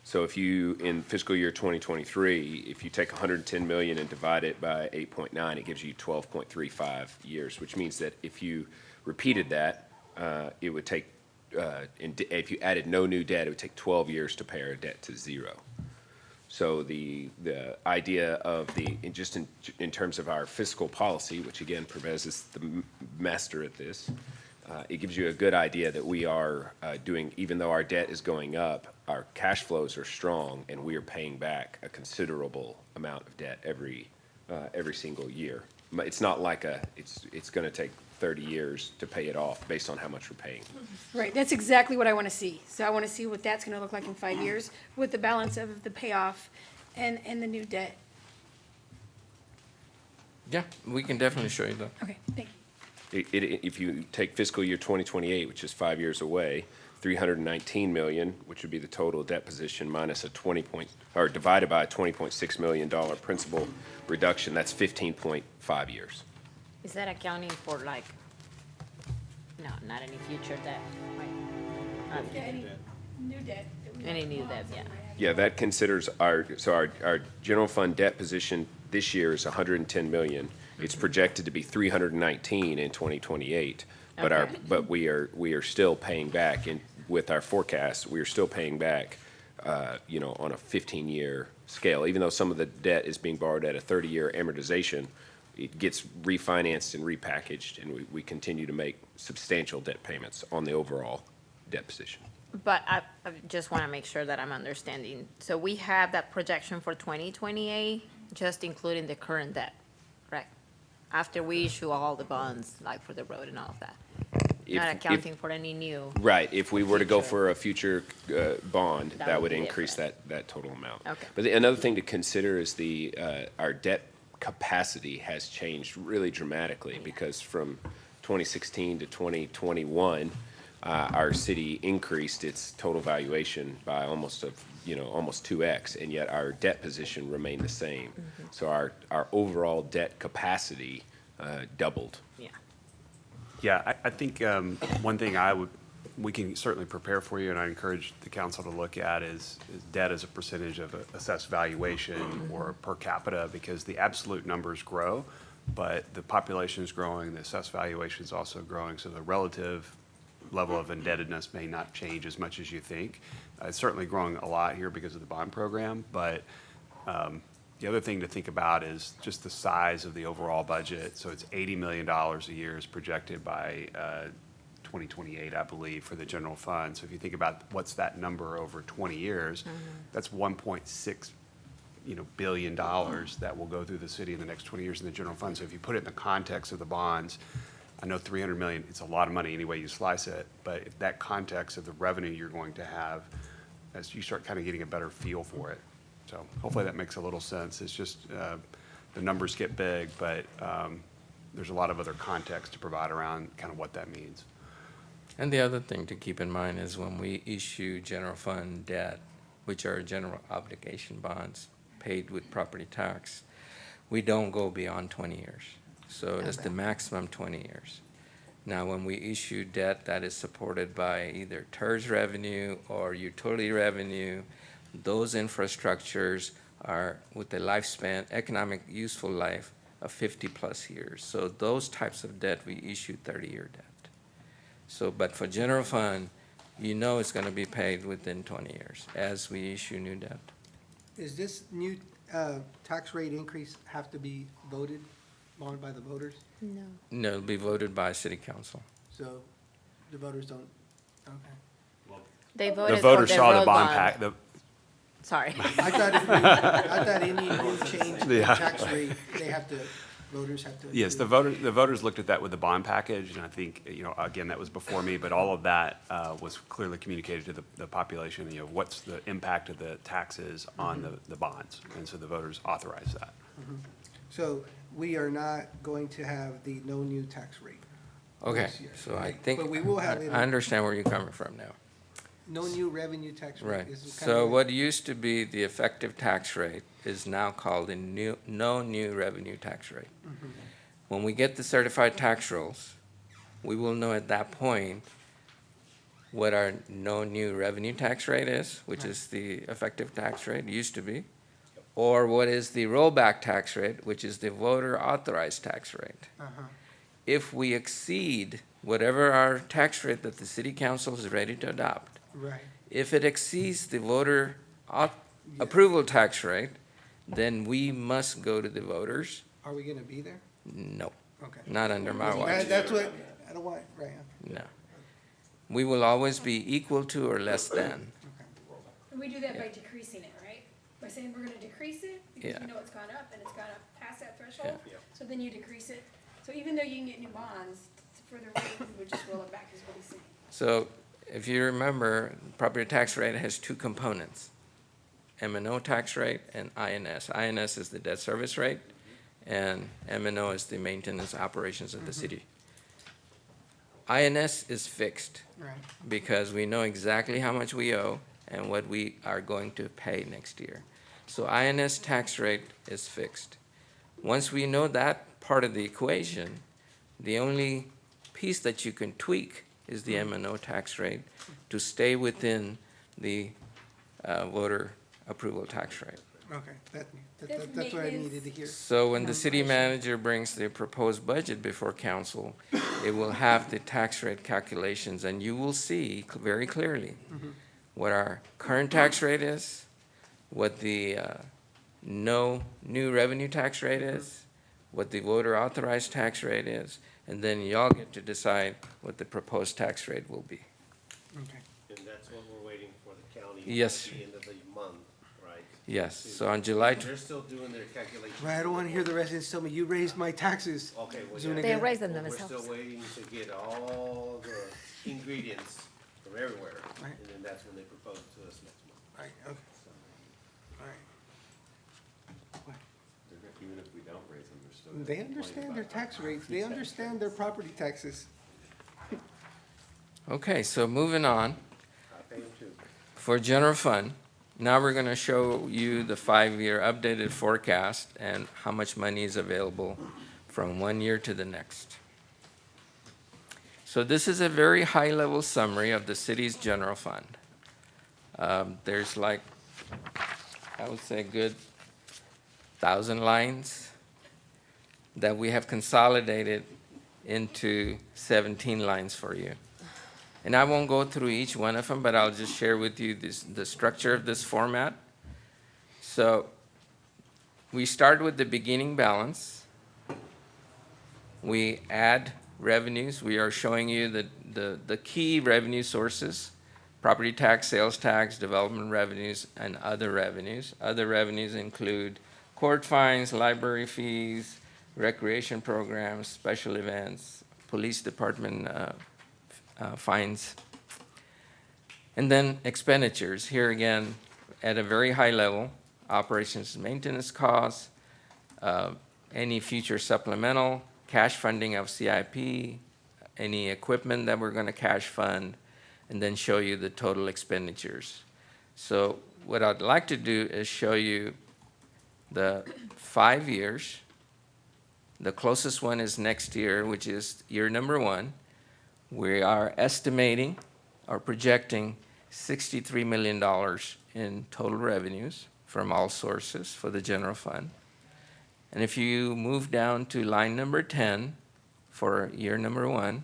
So if you, in fiscal year 2023, if you take 110 million and divide it by 8.9, it gives you 12.35 years, which means that if you repeated that, it would take, if you added no new debt, it would take 12 years to pay our debt to zero. So the idea of in terms of our fiscal policy, which again, Pervez is the master at this, it gives you a good idea that we are doing, even though our debt is going up, our cash flows are strong, and we are paying back a considerable amount of debt every single year. It's not like it's going to take 30 years to pay it off based on how much we're paying. right, that's exactly what I wanna see. So I wanna see what that's gonna look like in 5 years with the balance of the payoff and the new debt. Yeah, we can definitely show you that. Okay, thank you. If you take fiscal year 2028, which is 5 years away, 319 million, which would be the total debt position, minus divided by a $20.6 million principal reduction, that's 15.5 years. Is that accounting for like, no, not any future debt, right? Yeah, any new debt. that we- Any new debt, yeah. Yeah, that considers our general fund debt position this year is 110 million. It's projected to be 319 in 2028, Okay. but we are still paying back, with our forecast, we are still paying back, on a 15-year scale. Even though some of the debt is being borrowed at a 30-year amortization, it gets refinanced and repackaged, and we continue to make substantial debt payments on the overall debt position. But I just want to make sure that I'm understanding. So we have that projection for 2028, just including the current debt, correct? After we issue all the bonds, like for the road and all of that? Not accounting for any new, Right, if we were to go Future. for a future bond, That that would would be increase that total amount. Okay. But another thing to consider is our debt capacity has changed really dramatically, because from 2016 to 2021, our city increased its total valuation by almost 2x, and yet our debt position remained the same. So our overall debt capacity doubled. yeah. Yeah, I think one thing we can certainly prepare for you, and I encourage the council to look at is debt as a percentage of assessed valuation or per capita, because the absolute numbers grow, but the population is growing, the assessed valuation is also growing, so the relative level of indebtedness may not change as much as you think. It's certainly growing a lot here because of the bond program, but the other thing to think about is just the size of the overall budget. So it's $80 million a year is projected by 2028, I believe, for the general fund. So if you think about what's that number over 20 years, that's $1.6 billion that will go through the city in the next 20 years in the general fund. So if you put it in the context of the bonds, I know 300 million, it's a lot of money any way you slice it, but if that context of the revenue you're going to have, as you start kind of getting a better feel for it. So hopefully that makes a little sense. It's just the numbers get big, but there's a lot of other context to provide around kind of what that means. And the other thing to keep in mind is when we issue general fund debt, which are general obligation bonds paid with property tax, we don't go beyond 20 years. So it's the maximum 20 years. Now, when we issue debt that is supported by either TERS revenue or utility revenue, those infrastructures are with the lifespan, economic useful life of 50-plus years. So those types of debt, we issue 30-year debt. So, but for general fund, you know it's going to be paid within 20 years as we issue new debt. Is this new tax rate increase have to be voted on by the voters? No. No, it'll be voted by city council. So the voters don't, okay. They The voted for voters the saw the road bond pack, the, Sorry. I thought any new change in the Yeah. tax rate, voters have to. yes, approve. the voters looked at that with the bond package, and I think, again, that was before me, but all of that was clearly communicated to the population, what's the impact of the taxes on the bonds, and so the voters authorized that. So we are not going to have the no new tax rate. Okay, this year, so I right? think, But we will have it, I understand where you're coming from now. no new revenue tax rate. Right. This is kind So of what used to be the effective tax rate is now called the no new revenue tax rate. When we get the certified tax rolls, we will know at that point what our no new revenue tax rate is, which is the effective tax rate, used to be, or what is the rollback tax rate, which is the voter authorized tax rate. Uh-huh. If we exceed whatever our tax rate that the city council is ready to adopt, Right. if it exceeds the voter approval tax rate, then we must go to the voters. Are we gonna be there? No, Okay. not under my watch, That's what, I don't want, right, no. We will always be equal to or less than. And we do that by decreasing it, right? By saying we're gonna decrease it, because Yeah. we know it's gone up and it's gone up past that threshold. So then you decrease it. So even though you can get new bonds, for the rate, we would just roll it back, is what he's saying. So if you remember, property tax rate has two components, M&O tax rate and INS. INS is the debt service rate, and M&O is the maintenance operations of the city. INS is fixed right. because we know exactly how much we owe and what we are going to pay next year. So INS tax rate is fixed. Once we know that part of the equation, the only piece that you can tweak is the M&O tax rate to stay within the voter approval tax rate. Okay, That's that's what I maintenance. needed to hear. So when the city manager brings the proposed budget before council, it will have the tax rate calculations, and you will see very clearly what our current tax rate is, what the no new revenue tax rate is, what the voter authorized tax rate is, and then y'all get to decide what the proposed tax rate will be. Okay. And that's what we're waiting for the county. Yes. At the end of the month, right? Yes, so on July, They're still doing their calculations. Right, I don't wanna hear the residents tell me, you raised my taxes. Okay, well, Zuniga. They raise them Well, themselves. We're still waiting to get all the ingredients from everywhere, Right. and then that's when they propose it to us next month. Right, okay, all right. Even if we don't raise them, they're still. They understand their tax rates, they understand their property taxes. okay, so moving on. I pay them too. For general fund, now we're gonna show you the 5-year updated forecast and how much money is available from one year to the next. So this is a very high-level summary of the city's general fund. There's like, I would say a good 1,000 lines that we have consolidated into 17 lines for you. And I won't go through each one of them, but I'll just share with you the structure of this format. So we start with the beginning balance. We add revenues. We are showing you the key revenue sources: property tax, sales tax, development revenues, and other revenues. Other revenues include court fines, library fees, recreation programs, special events, police department fines. And then expenditures, here again, at a very high level, operations and maintenance costs, any future supplemental, cash funding of CIP, any equipment that we're gonna cash fund, and then show you the total expenditures. So what I'd like to do is show you the 5 years. The closest one is next year, which is year number 1. We are estimating or projecting $63 million in total revenues from all sources for the general fund. And if you move down to line number 10 for year number 1,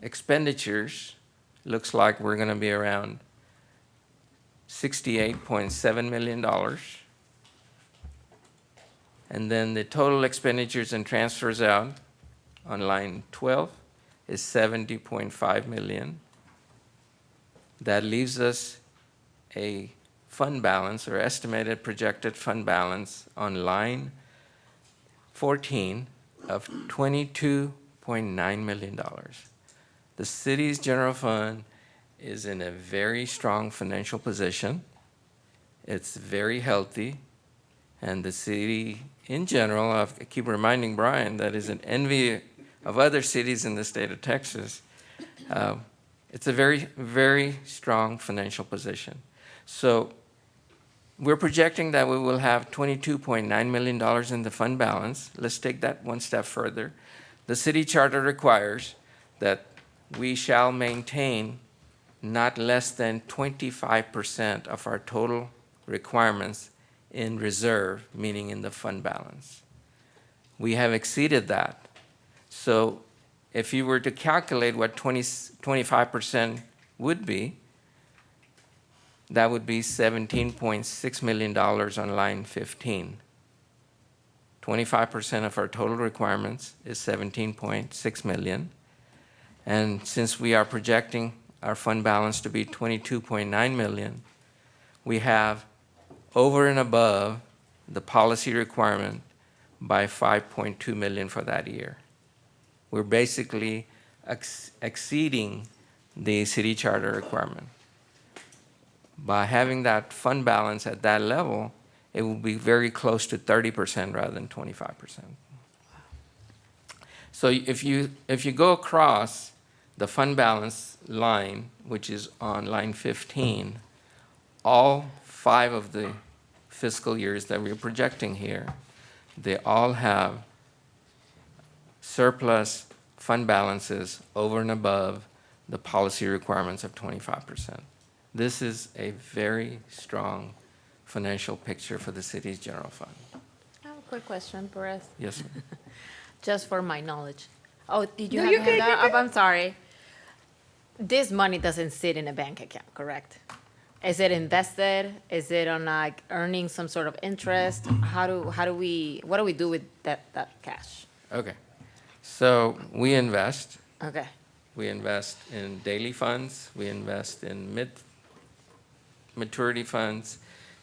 expenditures, looks like we're going to be around $68.7 million. And then the total expenditures and transfers out on line 12 is $70.5 million. That leaves us a fund balance or estimated projected fund balance on line 14 of $22.9 million. The city's general fund is in a very strong financial position. It's very healthy, and the city in general, I keep reminding Bryan, that is an envy of other cities in the state of Texas. It's a very, very strong financial position. So we're projecting that we will have $22.9 million in the fund balance. Let's take that one step further. The city charter requires that we shall maintain not less than 25% of our total requirements in reserve, meaning in the fund balance. We have exceeded that. So if you were to calculate what 25% would be, that would be $17.6 million on line 15. 25% of our total requirements is $17.6 million. And since we are projecting our fund balance to be $22.9 million, we have over and above the policy requirement by $5.2 million for that year. We're basically exceeding the city charter requirement. By having that fund balance at that level, it will be very close to 30% rather than 25%. So if you go across the fund balance line, which is on line 15, all 5 of the fiscal years that we're projecting here, they all have surplus fund balances over and above the policy requirements of 25%. This is a very strong financial picture for the city's general fund. I have a quick question, Perez, Yes, ma'am. just for my knowledge. Oh, did you No, have you're your hand good, up? I'm sorry. This money doesn't sit in a bank account, correct? Is it invested? Is it on like earning some sort of interest? What do we do with that cash? Okay. So we invest. Okay. We invest in daily funds. We invest in mid-maturity funds.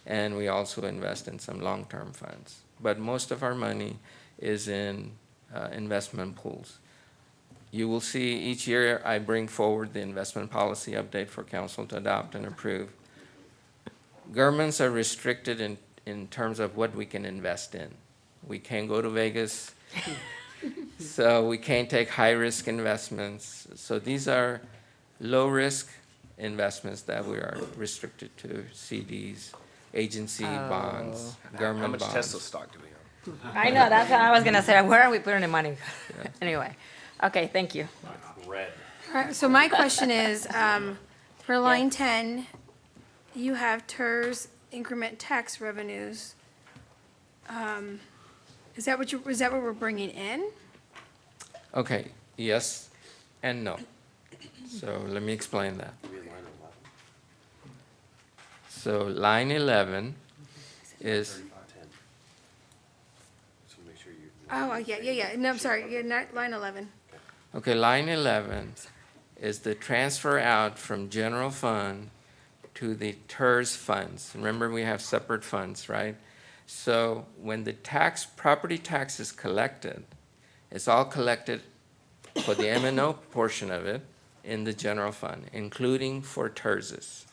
And we also invest in some long-term funds. But most of our money is in investment pools. You will see each year I bring forward the investment policy update for council to adopt and approve. Governments are restricted in terms of what we can invest in. We can't go to Vegas, so we can't take high-risk investments. So these are low-risk investments that we are restricted to: CDs, agency bonds, government How much bonds. Tesla stock do we own? I know, that's what I was gonna say. Where are we putting the money? Anyway, okay, thank you. All right, so my question is, for line 10, you have TERS increment tax revenues. Is that what we're bringing in? Okay, yes and no. So let me explain that. So line 11 is, Oh, yeah. No, I'm sorry, yeah, not line 11. okay, line 11 is the transfer out from general fund to the TERS funds. Remember, we have separate funds, right? So when the property tax is collected, it's all collected for the M&O portion of it in the general fund, including for TERSs.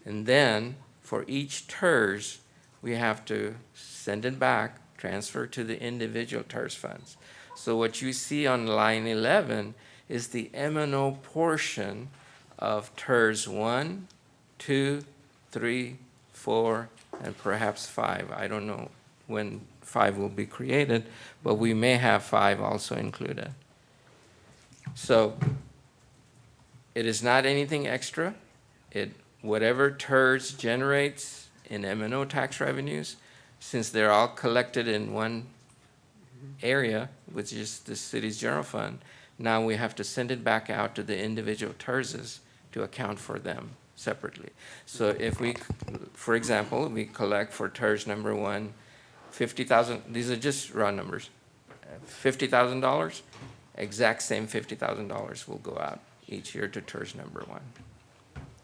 And then for each TERS, we have to send it back, transfer to the individual TERS funds. So what you see on line 11 is the M&O portion of TERS 1, 2, 3, 4, and perhaps 5. I don't know when 5 will be created, but we may have 5 also included. So it is not anything extra. Whatever TERS generates in M&O tax revenues, since they're all collected in one area, which is the city's general fund, now we have to send it back out to the individual TERSs to account for them separately. So if we, for example, we collect for TERS number one, 50,000, these are just raw numbers, $50,000, exact same $50,000 will go out each year to TERS number one.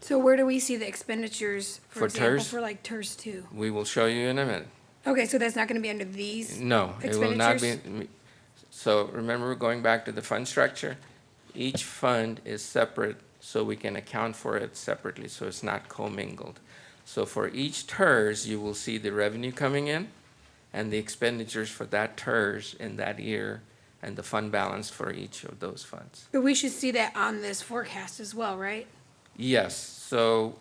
So where do we see the expenditures, for For example, TERS? for like TERS two? We will show you in a minute. Okay, so that's not gonna be under these? No, it will not be. Expenditures? So remember, going back to the fund structure, each fund is separate, so we can account for it separately, so it's not commingled. So for each TERS, you will see the revenue coming in and the expenditures for that TERS in that year and the fund balance for each of those funds. But we should see that on this forecast as well, right? Yes, so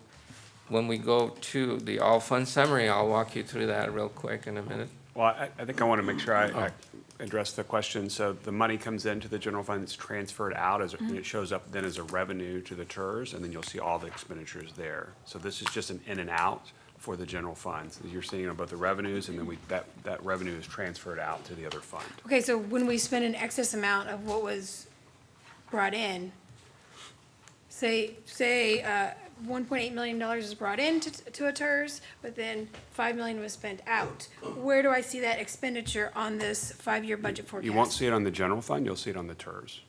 when we go to the all fund summary, I'll walk you through that real quick in a minute. Well, I think I want to make sure I address the question. So the money comes into the general fund, it's transferred out, and it shows up then as a revenue to the TERS, and then you'll see all the expenditures there. So this is just an in and out for the general funds. You're seeing on both the revenues, and then that revenue is transferred out to the other fund. Okay, so when we spend an excess amount of what was brought in, say, $1.8 million is brought in to a TERS, but then $5 million was spent out. Where do I see that expenditure on this 5-year budget forecast? You won't see it on the general fund, you'll see it on the TERS.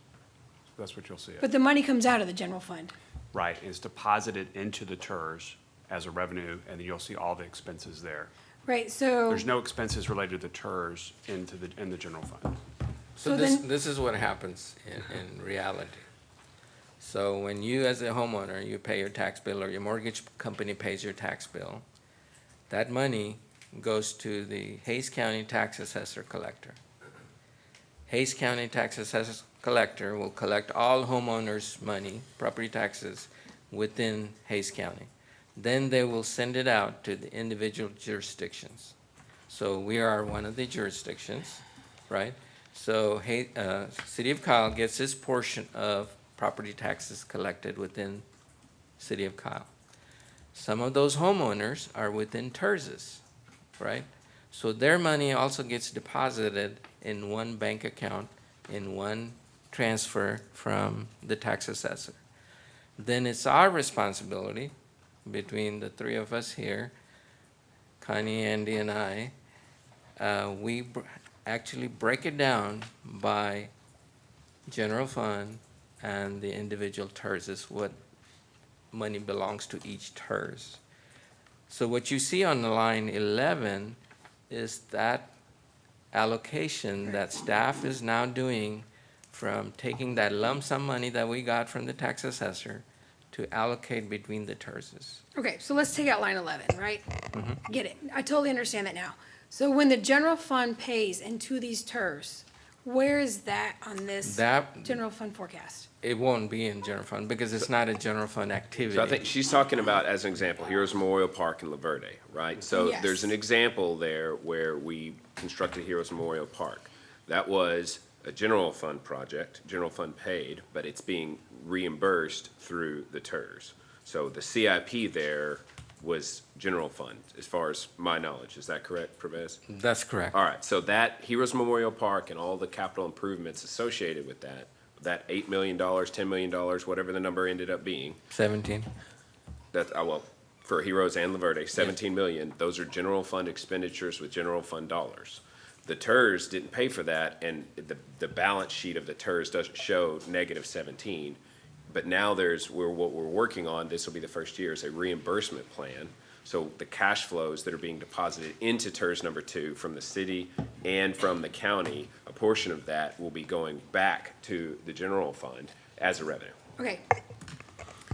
That's what you'll see it. But the money comes out of the general fund. Right, it's deposited into the TERS as a revenue, and then you'll see all the expenses there. Right, so, There's no expenses related to TERS in the general fund. So So this, then- this is what happens in reality. So when you as a homeowner, you pay your tax bill or your mortgage company pays your tax bill, that money goes to the Hays County Tax Assessor Collector. Hays County Tax Assessor Collector will collect all homeowners' money, property taxes, within Hays County. Then they will send it out to the individual jurisdictions. So we are one of the jurisdictions, right? So City of Kyle gets its portion of property taxes collected within City of Kyle. Some of those homeowners are within TERSs, right? So their money also gets deposited in one bank account, in one transfer from the tax assessor. Then it's our responsibility, between the three of us here, Connie, Andy, and I, we actually break it down by general fund and the individual TERS is what money belongs to each TERS. So what you see on the line 11 is that allocation that staff is now doing from taking that lump sum money that we got from the tax assessor to allocate between the TERSs. okay, so let's take out line 11, right? Get it, I totally understand that now. So when the general fund pays into these TERS, where is that on this That, general fund forecast? it won't be in general fund because it's not a general fund activity. So I think she's talking about, as an example, Heroes Memorial Park in La Verde, right? So Yes. there's an example there where we constructed Heroes Memorial Park. That was a general fund project, general fund paid, but it's being reimbursed through the TERS. So the CIP there was general fund, as far as my knowledge. Is that correct, Pervez? That's correct. All right, so that Heroes Memorial Park and all the capital improvements associated with that $8 million, $10 million, whatever the number ended up being, 17. that, well, for Heroes and La Verde, 17 million, those are general fund expenditures with general fund dollars. The TERS didn't pay for that, and the balance sheet of the TERS doesn't show negative 17. But now what we're working on, this will be the first year, is a reimbursement plan. So the cash flows that are being deposited into TERS number 2 from the city and from the county, a portion of that will be going back to the general fund as a revenue. Okay,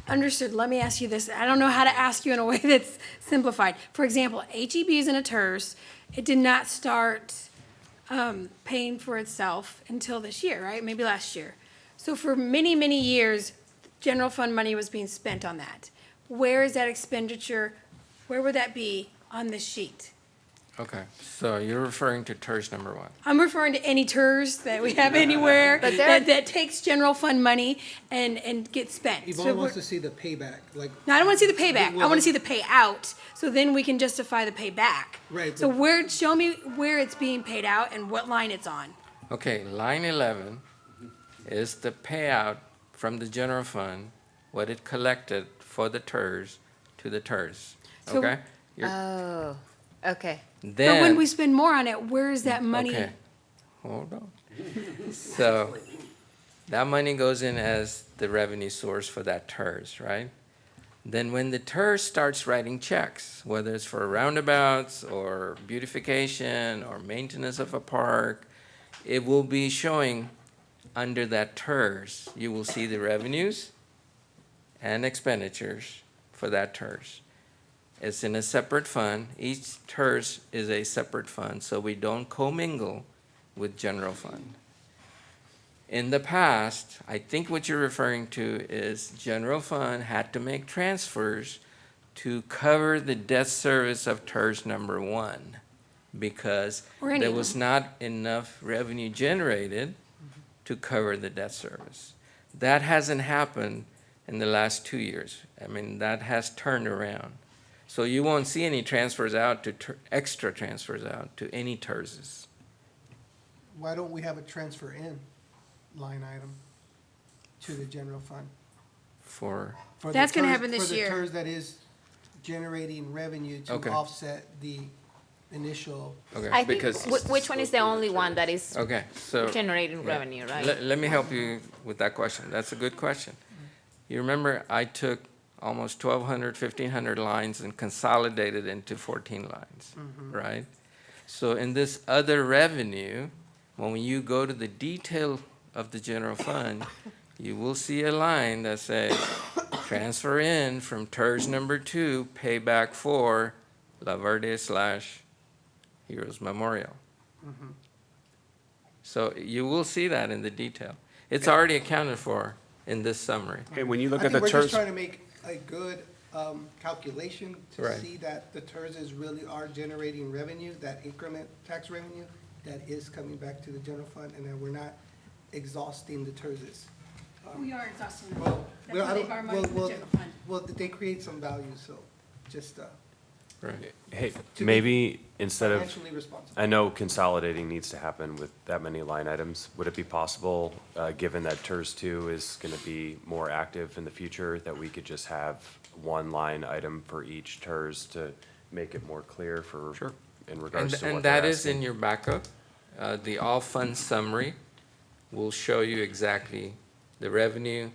understood, let me ask you this, I don't know how to ask you in a way that's simplified. For example, HEB is in a TERS, it did not start paying for itself until this year, right? Maybe last year. So for many, many years, general fund money was being spent on that. Where is that expenditure? Where would that be on this sheet? Okay, so you're referring to TERS number one. I'm referring to any TERS that we have anywhere But there- that takes general fund money and gets spent. So Yvonne wants we're- to see the payback, like, No, I don't want to see the payback. I Well, want to then- see the payout, so then we can justify the payback. Right, So but- show me where it's being paid out and what line it's on. Okay, line 11 is the payout from the general fund, what it collected for the TERS to the TERS, So- okay? You're- Oh, okay. But when Then, we spend more on it, where is that money? okay, hold on. So, that money goes in as the revenue source for that TERS, right? Then when the TERS starts writing checks, whether it's for roundabouts or beautification or maintenance of a park, it will be showing under that TERS. You will see the revenues and expenditures for that TERS. It's in a separate fund. Each TERS is a separate fund, so we don't commingle with general fund. In the past, I think what you're referring to is general fund had to make transfers to cover the debt service of TERS number one because Or any there of was them. not enough revenue generated to cover the debt service. That hasn't happened in the last 2 years. I mean, that has turned around. So you won't see any transfers out to, extra transfers out to any TERSs. why don't we have a transfer in line item to the general fund? For, For the That's gonna TERS happen this year. For the TERS that is generating revenue to Okay. offset the initial. okay, I think, Because- which one is the only one that is okay, so. generating revenue, right? Let me help you with that question. That's a good question. You remember I took almost 1,200, 1,500 lines and consolidated into 14 lines, right? So in this other revenue, when you go to the detail of the general fund, you will see a line that says, transfer in from TERS number 2, payback for La Verde / Heroes Memorial. So you will see that in the detail. It's already accounted for in this summary. And when you look I at the think we're just TERS, trying to make a good calculation to Right. see that the TERSs really are generating revenue, that increment tax revenue that is coming back to the general fund, and that we're not exhausting the TERSs. We are exhausting them. Well, That's well, why I they don't- borrow money well, from the well, general fund. Well, they create some value, so just Right. Hey, To be maybe instead of, financially responsible. I know consolidating needs to happen with that many line items. Would it be possible, given that TERS 2 is going to be more active in the future, that we could just have one line item for each TERS to make it more clear for, in regards to what And they're that is in asking? your backup. The all fund summary will show you exactly the revenue,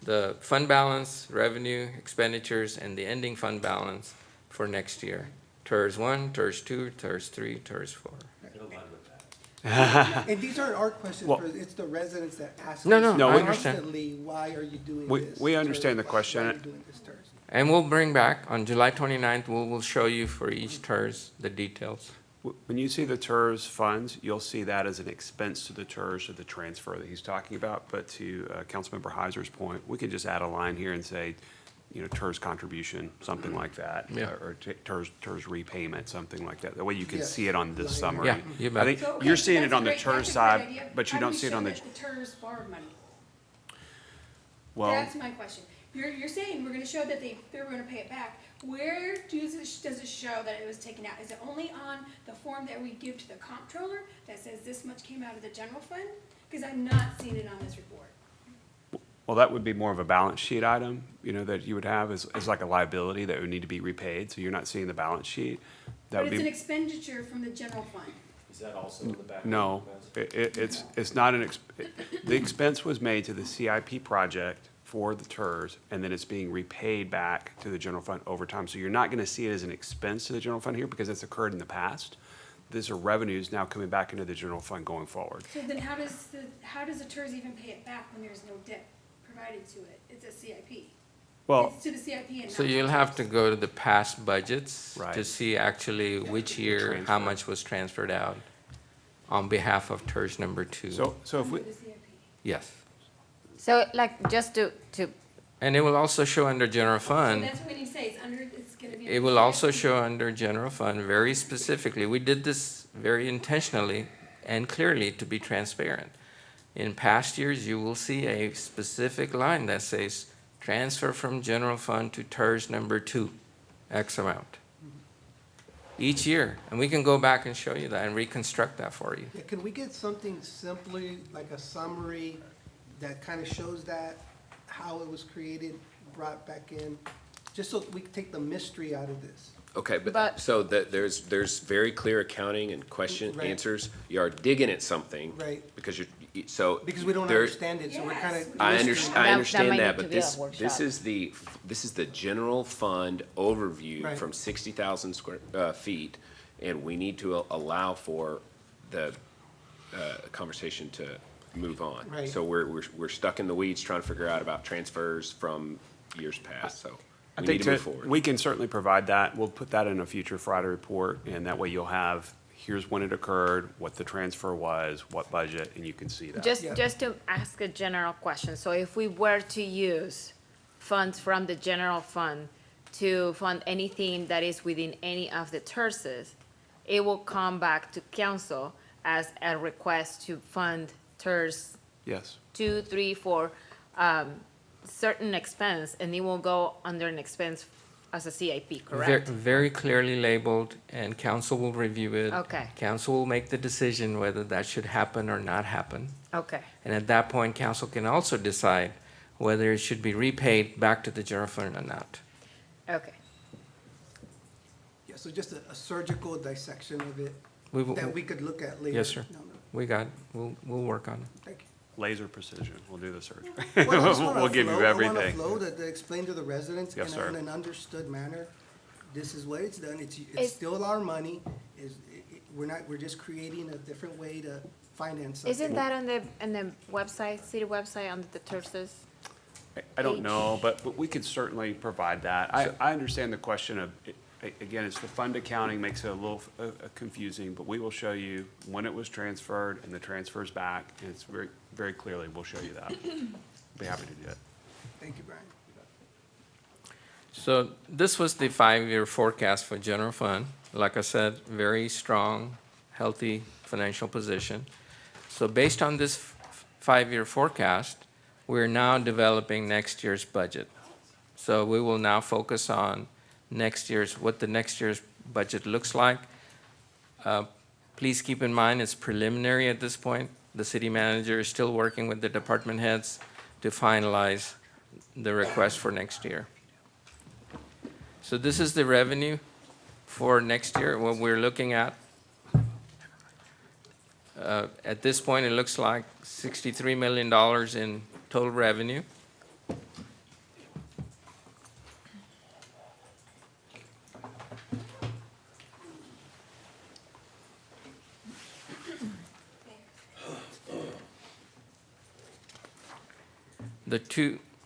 the fund balance, revenue, expenditures, and the ending fund balance for next year. TERS 1, TERS 2, TERS 3, TERS 4. And these aren't our questions, Well- it's the residents that ask. No, us no, No, I understand. constantly, why are you doing We- this? we understand TERS? the question. Why are you doing this TERS? And we'll bring back, on July 29th, we'll show you for each TERS the details. when you see the TERS funds, you'll see that as an expense to the TERS or the transfer that he's talking about. But to Councilmember Heiser's point, we could just add a line here and say, you know, TERS contribution, something like that. Yeah. Or TERS repayment, something like that. That way you can Yes. see it on this Line summary. Yeah, you bet. I think So, okay, you're so seeing that's it a on the great- TERS that's a great side, idea. but you How do don't we see it show on the, that the TERS borrowed money? well, That's my question. You're saying we're gonna show that they're gonna pay it back. Where does it show that it was taken out? Is it only on the form that we give to the comptroller that says this much came out of the general fund? Because I'm not seeing it on this report. well, that would be more of a balance sheet item, you know, that you would have as like a liability that would need to be repaid. So you're not seeing the balance sheet. That But would it's an be, expenditure from the general fund. Is that also in the back? no, it's not the expense was made to the CIP project for the TERS, and then it's being repaid back to the general fund over time. So you're not gonna see it as an expense to the general fund here because it's occurred in the past. These are revenues now coming back into the general fund going forward. So then how does the TERS even pay it back when there's no debt provided to it? It's a CIP. Well, It's to the CIP and not. So you'll have to go to the past budgets to Right. see actually which year, how Transfer. much was transferred out on behalf of TERS number 2. so if we, Under the CIP. Yes. So like, just to, And it will also show under general So fund. that's what we say, it's gonna be it will also show under general fund very specifically. We did this very intentionally and clearly to be transparent. In past years, you will see a specific line that says, transfer from general fund to TERS number 2, X amount. Each year, and we can go back and show you that and reconstruct that for you. Yeah, can we get something simply, like a summary that kind of shows that, how it was created, brought back in, just so we can take the mystery out of this? Okay, But- so there's very clear accounting and question Right. answers. You are digging at something. Right. Because so. Because we don't there- understand it, so we're kind of. I That understand might that, need but to be a this workshop. is the general fund overview Right. from 60,000 square feet, and we need to allow for the conversation to move on. Right. So we're stuck in the weeds trying to figure out about transfers from years past, so I we think need to move forward. we can certainly provide that. We'll put that in a future Friday report, and that way you'll have, here's when it occurred, what the transfer was, what budget, and you can see that. Yeah. Just to ask a general question, so if we were to use funds from the general fund to fund anything that is within any of the TERSs, it will come back to council as a request to fund TERS Yes. 2, 3, 4, certain expense, and it will go under an expense as a CIP, correct? Very clearly labeled, and council will review it. Okay. Council will make the decision whether that should happen or not happen. Okay, And at that point, council can also decide whether it should be repaid back to the general fund or not. okay. Yeah, so just a surgical dissection of it We will, that we could look at later. Yes, sir. No, no, we got, we'll work on it. thank you. Laser precision. We'll do the search. Well, I just want a We'll give flow. you I want a everything. flow to explain to the residents Yes, in sir. an understood manner. This is what it's done. It's Is- still our money. We're just creating a different way to finance something. Isn't that on the website, city website, under the TERSs? I don't know, but we could certainly provide that. I understand the question of, again, it's the fund accounting makes it a little confusing, but we will show you when it was transferred and the transfers back, and it's very, very clearly, we'll show you that. Be happy to do it. Thank you, Brian. So this was the 5-year forecast for general fund. Like I said, very strong, healthy financial position. So based on this 5-year forecast, we're now developing next year's budget. So we will now focus on what the next year's budget looks like. Please keep in mind, it's preliminary at this point. The city manager is still working with the department heads to finalize the request for next year. So this is the revenue for next year, what we're looking at. At this point, it looks like $63 million in total revenue.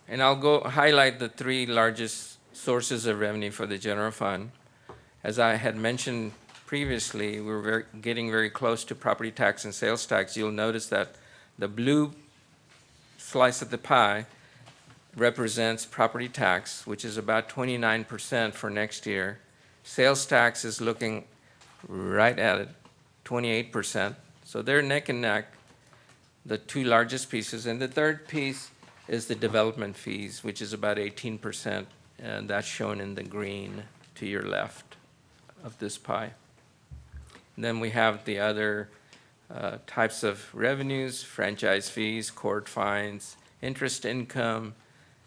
And I'll go highlight the 3 largest sources of revenue for the general fund. As I had mentioned previously, we're getting very close to property tax and sales tax. You'll notice that the blue slice of the pie represents property tax, which is about 29% for next year. Sales tax is looking right at it, 28%. So they're neck and neck, the 2 largest pieces. And the third piece is the development fees, which is about 18%, and that's shown in the green to your left of this pie. And then we have the other types of revenues, franchise fees, court fines, interest income,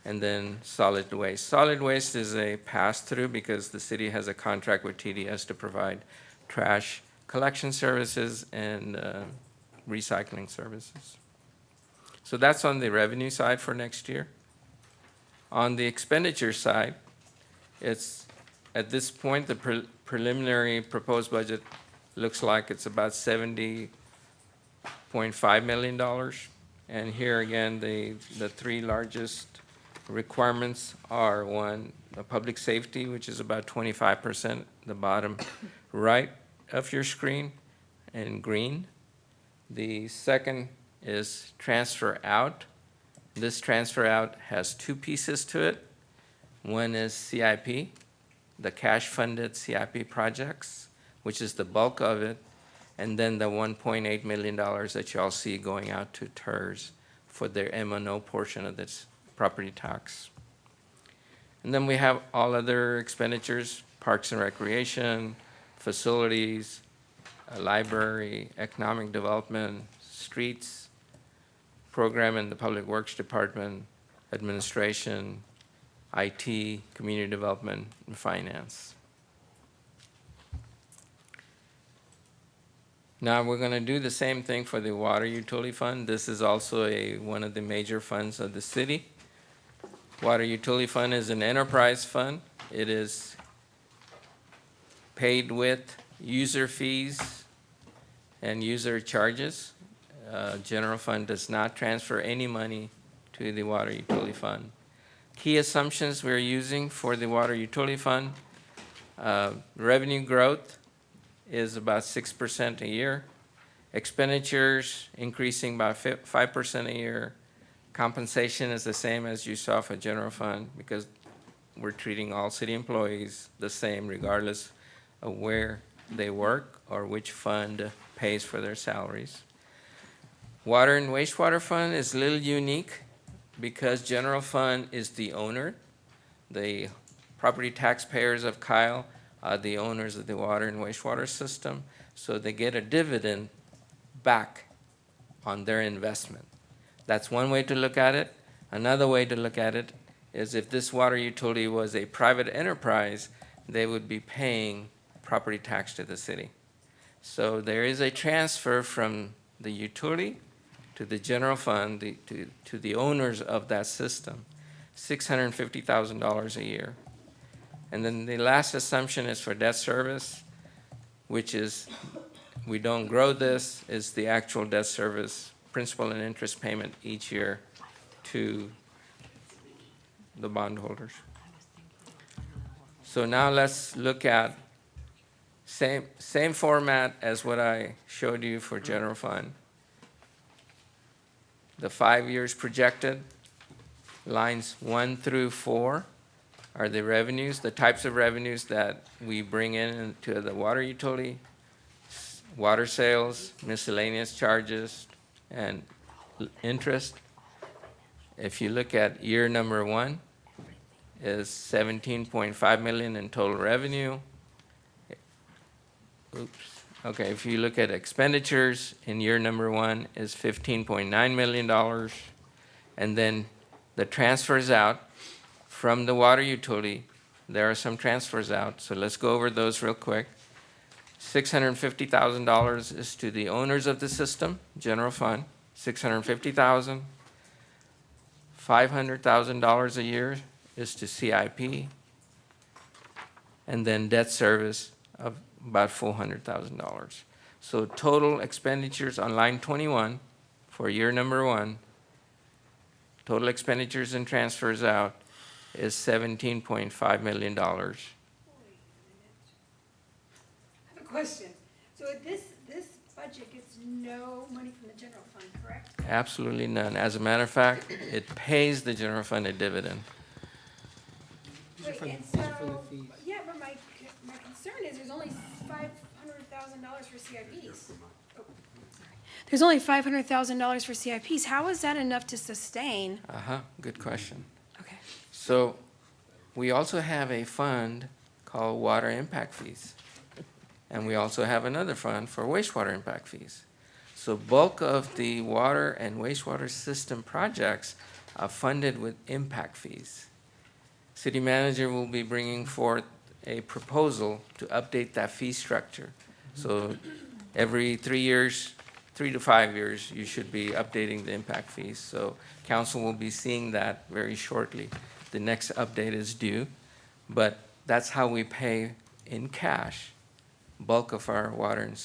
and then solid waste. Solid waste is a pass-through because the city has a contract with TDS to provide trash collection services and recycling services. So that's on the revenue side for next year. On the expenditure side, it's, at this point, the preliminary proposed budget looks like it's about $70.5 million. And here again, the 3 largest requirements are, 1, the public safety, which is about 25%, the bottom right of your screen in green. The second is transfer out. This transfer out has 2 pieces to it. One is CIP, the cash-funded CIP projects, which is the bulk of it, and then the $1.8 million that you all see going out to TERS for their M&O portion of this property tax. And then we have all other expenditures, parks and recreation, facilities, a library, economic development, streets, program in the Public Works Department, administration, IT, community development, and finance. Now, we're gonna do the same thing for the water utility fund. This is also one of the major funds of the city. Water utility fund is an enterprise fund. It is paid with user fees and user charges. General fund does not transfer any money to the water utility fund. Key assumptions we're using for the water utility fund, revenue growth is about 6% a year. Expenditures increasing by 5% a year. Compensation is the same as you saw for general fund because we're treating all city employees the same regardless of where they work or which fund pays for their salaries. Water and wastewater fund is a little unique because general fund is the owner. The property taxpayers of Kyle are the owners of the water and wastewater system, so they get a dividend back on their investment. That's one way to look at it. Another way to look at it is if this water utility was a private enterprise, they would be paying property tax to the city. So there is a transfer from the utility to the general fund, to the owners of that system, $650,000 a year. And then the last assumption is for debt service, which is we don't grow this, is the actual debt service, principal and interest payment each year to the bondholders. So now let's look at same format as what I showed you for general fund. The 5 years projected, lines 1 through 4 are the revenues, the types of revenues that we bring in to the water utility, water sales, miscellaneous charges, and interest. If you look at year number 1, is 17.5 million in total revenue. Oops. Okay, if you look at expenditures in year number 1 is $15.9 million. And then the transfers out from the water utility, there are some transfers out. So let's go over those real quick. $650,000 is to the owners of the system, general fund, $650,000. $500,000 a year is to CIP. And then debt service of about $400,000. So total expenditures on line 21 for year number 1, total expenditures and transfers out is $17.5 million. I have a question. So this budget gets no money from the general fund, correct? Absolutely none. As a matter of fact, it pays the general fund a dividend. Wait, and so, yeah, but my concern is there's only $500,000 for CIPs. Oh, sorry. There's only $500,000 for CIPs. How is that enough to sustain? Good question. Okay. So we also have a fund called water impact fees. And we also have another fund for wastewater impact fees. So bulk of the water and wastewater system projects are funded with impact fees. City manager will be bringing forth a proposal to update that fee structure. So every 3 years, 3 to 5 years, you should be updating the impact fees. So council will be seeing that very shortly. The next update is due, but that's how we pay in cash bulk of our water and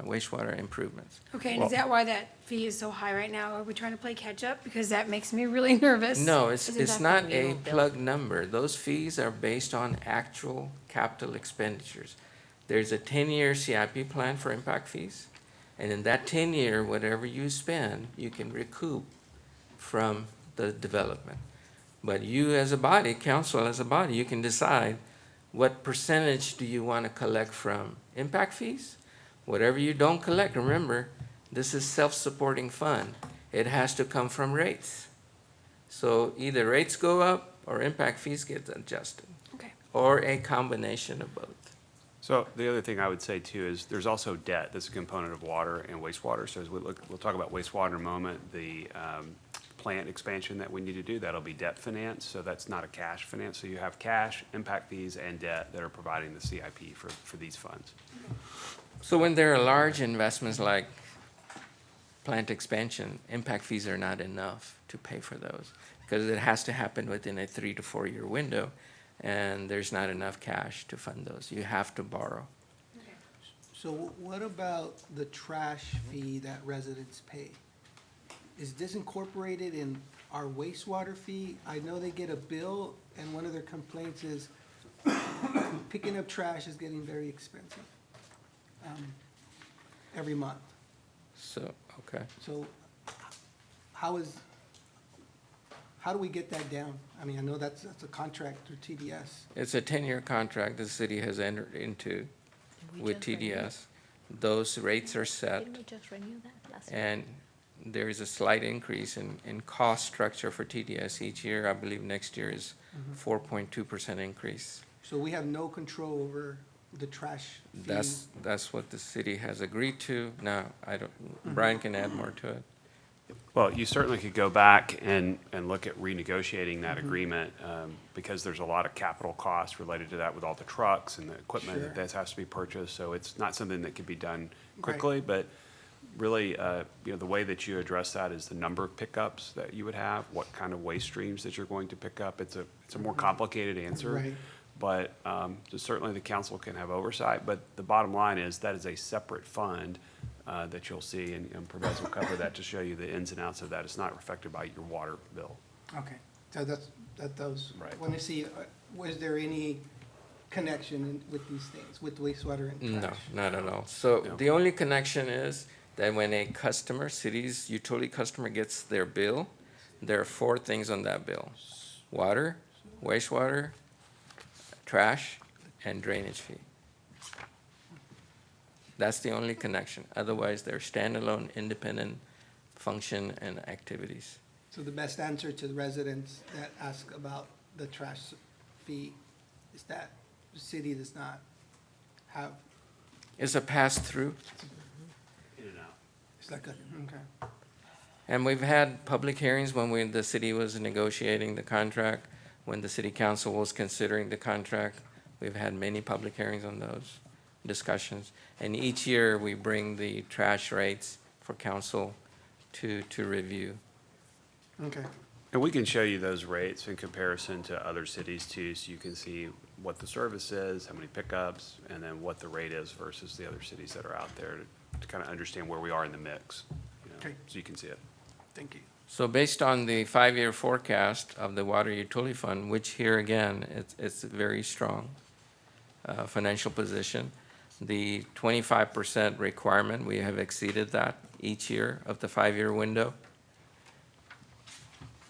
wastewater improvements. Okay, and is that why that fee is so high right now? Are we trying to play catch up? Because that makes me really nervous. No, it's Isn't that not the a minimum bill? plug number. Those fees are based on actual capital expenditures. There's a 10-year CIP plan for impact fees, and in that 10-year, whatever you spend, you can recoup from the development. But you as a body, council as a body, you can decide what percentage do you want to collect from impact fees? Whatever you don't collect, remember, this is self-supporting fund. It has to come from rates. So either rates go up or impact fees get adjusted, Okay. or a combination of both. So the other thing I would say too is there's also debt that's a component of water and wastewater. So as we'll talk about wastewater in a moment, the plant expansion that we need to do, that'll be debt finance. So that's not a cash finance. So you have cash, impact fees, and debt that are providing the CIP for these funds. So when there are large investments like plant expansion, impact fees are not enough to pay for those, because it has to happen within a 3 to 4 year window, and there's not enough cash to fund those. You have to borrow. So what about the trash fee that residents pay? Is this incorporated in our wastewater fee? I know they get a bill, and one of their complaints is picking up trash is getting very expensive every month. So, okay. So how do we get that down? I mean, I know that's a contract through TDS. It's a 10-year contract the city has entered into with TDS. Those rates are set, Didn't we just renew that last year? and there is a slight increase in cost structure for TDS each year. I believe next year is 4.2% increase. So we have no control over the trash fee? That's what the city has agreed to. Now, I don't, Bryan can add more to it. Well, you certainly could go back and look at renegotiating that agreement, because there's a lot of capital costs related to that with all the trucks and the equipment Sure. that this has to be purchased. So it's not something that can be done quickly, but really, the way that you address that is the number of pickups that you would have, what kind of waste streams that you're going to pick up. It's a more complicated answer. Right. But just certainly the council can have oversight, but the bottom line is that is a separate fund that you'll see, and Pervez will cover that to show you the ins and outs of that. It's not affected by your water bill. Okay, so that was, Right. want to see, was there any connection with these things, with wastewater and No, trash? not at all. So No. the only connection is that when a customer, city's utility customer gets their bill, there are 4 things on that bill: water, wastewater, trash, and drainage fee. That's the only connection. Otherwise, they're standalone, independent function and activities. So the best answer to the residents that ask about the trash fee is that the city does not have, It's a pass-through, In and out. it's like a, okay. and we've had public hearings when the city was negotiating the contract, when the city council was considering the contract. We've had many public hearings on those discussions. And each year, we bring the trash rates for council to review. Okay, And we can show you those rates in comparison to other cities too, so you can see what the service is, how many pickups, and then what the rate is versus the other cities that are out there to kind of understand where we are in the mix. Okay. So you can see it. thank you. So based on the 5-year forecast of the Water Utility Fund, which here again, it's a very strong financial position, the 25% requirement, we have exceeded that each year of the 5-year window.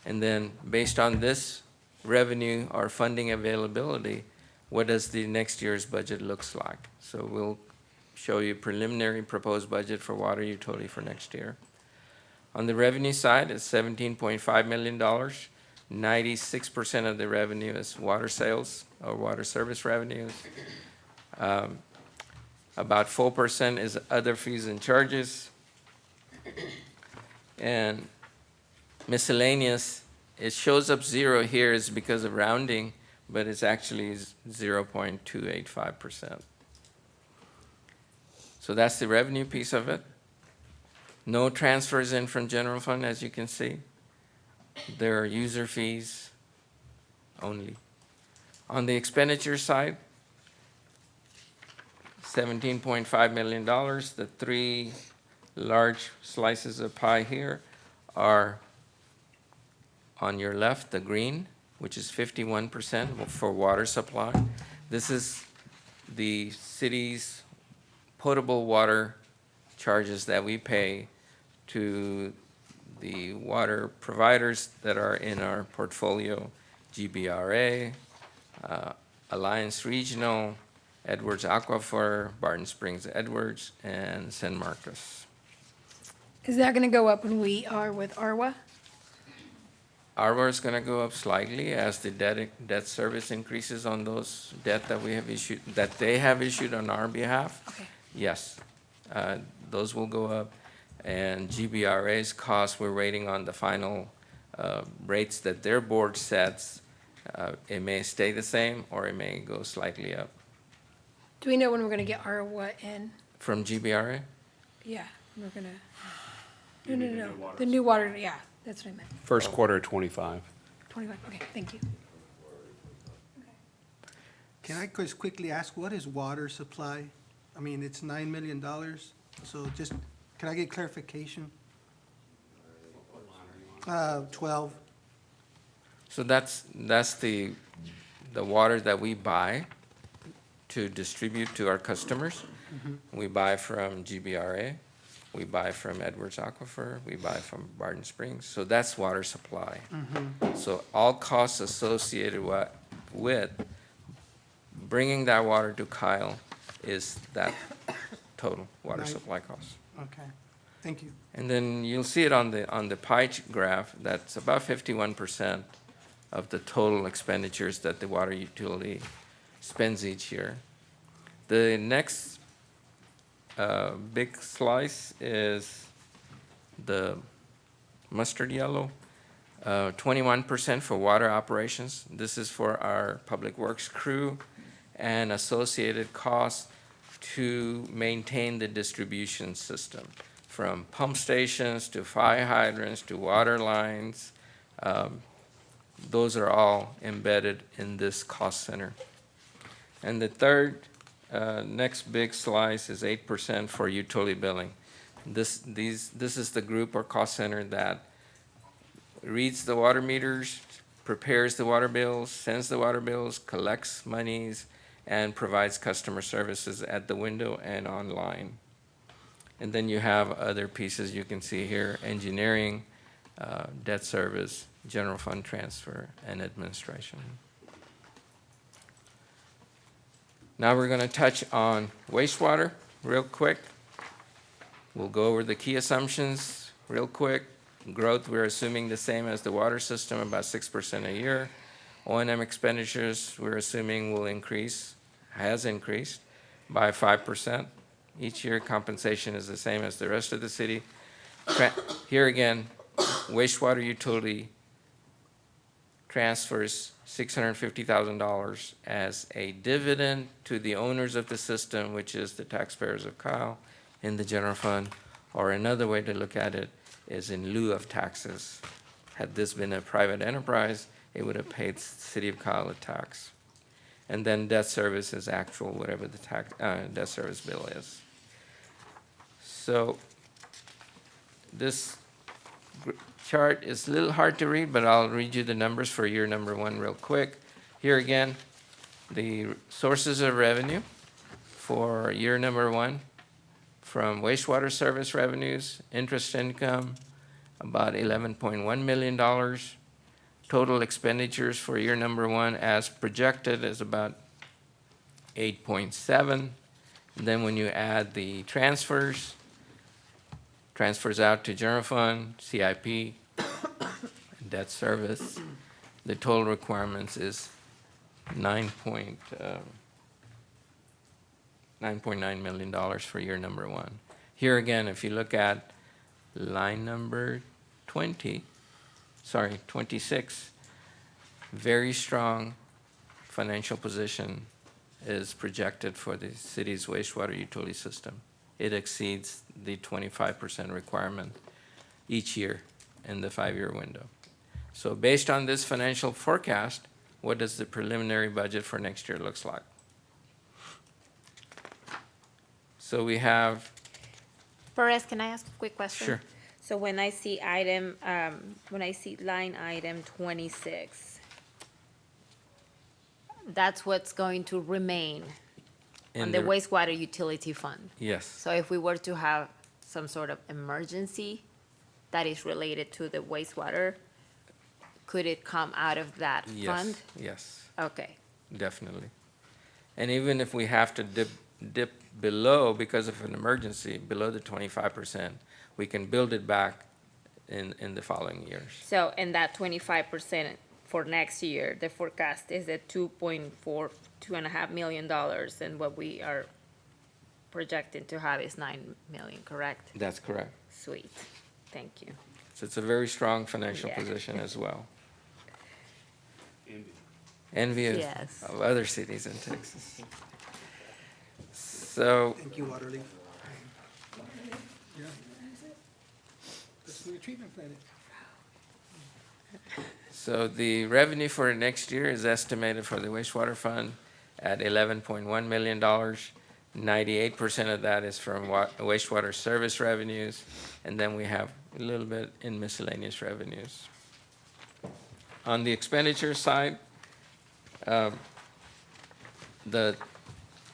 And then based on this revenue or funding availability, what does the next year's budget looks like? So we'll show you preliminary proposed budget for water utility for next year. On the revenue side, it's $17.5 million. 96% of the revenue is water sales or water service revenues. About 4% is other fees and charges. And miscellaneous, it shows up 0 here is because of rounding, but it's actually 0.285%. So that's the revenue piece of it. No transfers in from general fund, as you can see. There are user fees only. On the expenditure side, $17.5 million. The 3 large slices of pie here are on your left, the green, which is 51% for water supply. This is the city's potable water charges that we pay to the water providers that are in our portfolio, GBRA, Alliance Regional, Edwards Aquifer, Barton Springs Edwards, and San Marcos. Is that gonna go up when we are with ARWA? Our is gonna go up slightly as the debt service increases on those debt that we have issued, that they have issued on our behalf. Okay. Yes, those will go up. And GBRA's costs, we're waiting on the final rates that their board sets. It may stay the same, or it may go slightly up. Do we know when we're gonna get ARWA in? From GBRA? Yeah, we're gonna, no. The new water, yeah, that's what I meant. First quarter of '25. 25, okay, thank you. Can I just quickly ask, what is water supply? I mean, it's $9 million, so just, can I get clarification? 12. So that's the water that we buy to distribute to our customers. We buy from GBRA, we buy from Edwards Aquifer, we buy from Barton Springs, so that's water supply. So all costs associated with bringing that water to Kyle is that total water Right. supply cost. Okay, thank you. And then you'll see it on the pie graph, that's about 51% of the total expenditures that the water utility spends each year. The next big slice is the mustard yellow, 21% for water operations. This is for our public works crew and associated costs to maintain the distribution system, from pump stations to fire hydrants to water lines. Those are all embedded in this cost center. And the third, next big slice is 8% for utility billing. This is the group or cost center that reads the water meters, prepares the water bills, sends the water bills, collects monies, and provides customer services at the window and online. And then you have other pieces you can see here: engineering, debt service, general fund transfer, and administration. Now we're going to touch on wastewater real quick. We'll go over the key assumptions real quick. Growth, we're assuming the same as the water system, about 6% a year. O&M expenditures, we're assuming will increase, has increased by 5% each year. Compensation is the same as the rest of the city. Here again, wastewater utility transfers $650,000 as a dividend to the owners of the system, which is the taxpayers of Kyle, in the general fund. Or another way to look at it is in lieu of taxes. Had this been a private enterprise, it would have paid the city of Kyle a tax. And then debt service is actual, whatever the tax, debt service bill is. So this chart is a little hard to read, but I'll read you the numbers for year number one real quick. Here again, the sources of revenue for year number one: from wastewater service revenues, interest income, about $11.1 million. Total expenditures for year number one as projected is about 8.7. Then when you add the transfers out to general fund, CIP, debt service, the total requirements is $9.9 million for year number one. Here again, if you look at line number 26, very strong financial position is projected for the city's wastewater utility system. It exceeds the 25% requirement each year in the 5-year window. So based on this financial forecast, what does the preliminary budget for next year looks like? So we have, Perez, can I ask a quick question? Sure. So when I see line item 26, that's what's going to remain on in the wastewater utility fund. yes, So if we were to have some sort of emergency that is related to the wastewater, could it come out of that fund? yes, Okay, definitely. And even if we have to dip below because of an emergency, below the 25%, we can build it back in the following years. So, and that 25% for next year, the forecast is at $2.5 million, and what we are projecting to have is 9 million, correct? That's correct. Sweet, thank you. So it's a very strong financial Yeah. position as well. Envy of, Yes. of other cities in Texas. So, Thank you, Waterleaf. Yeah. The sewage treatment plant. so the revenue for next year is estimated for the wastewater fund at $11.1 million. 98% of that is from wastewater service revenues, and then we have a little bit in miscellaneous revenues. On the expenditure side, the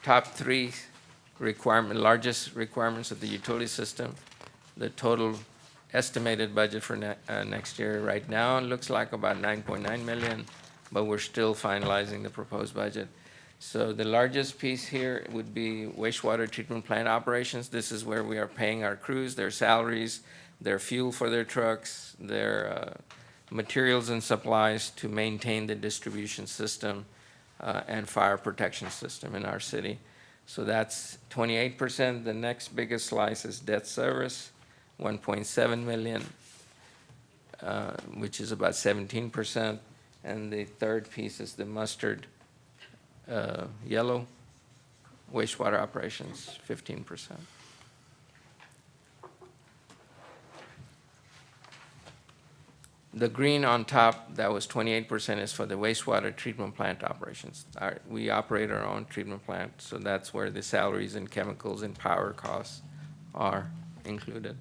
top three largest requirements of the utility system, the total estimated budget for next year right now looks like about 9.9 million, but we're still finalizing the proposed budget. So the largest piece here would be wastewater treatment plant operations. This is where we are paying our crews, their salaries, their fuel for their trucks, their materials and supplies to maintain the distribution system and fire protection system in our city. So that's 28%. The next biggest slice is debt service, 1.7 million, which is about 17%. And the third piece is the mustard yellow wastewater operations, 15%. The green on top, that was 28%, is for the wastewater treatment plant operations. We operate our own treatment plant, so that's where the salaries and chemicals and power costs are included.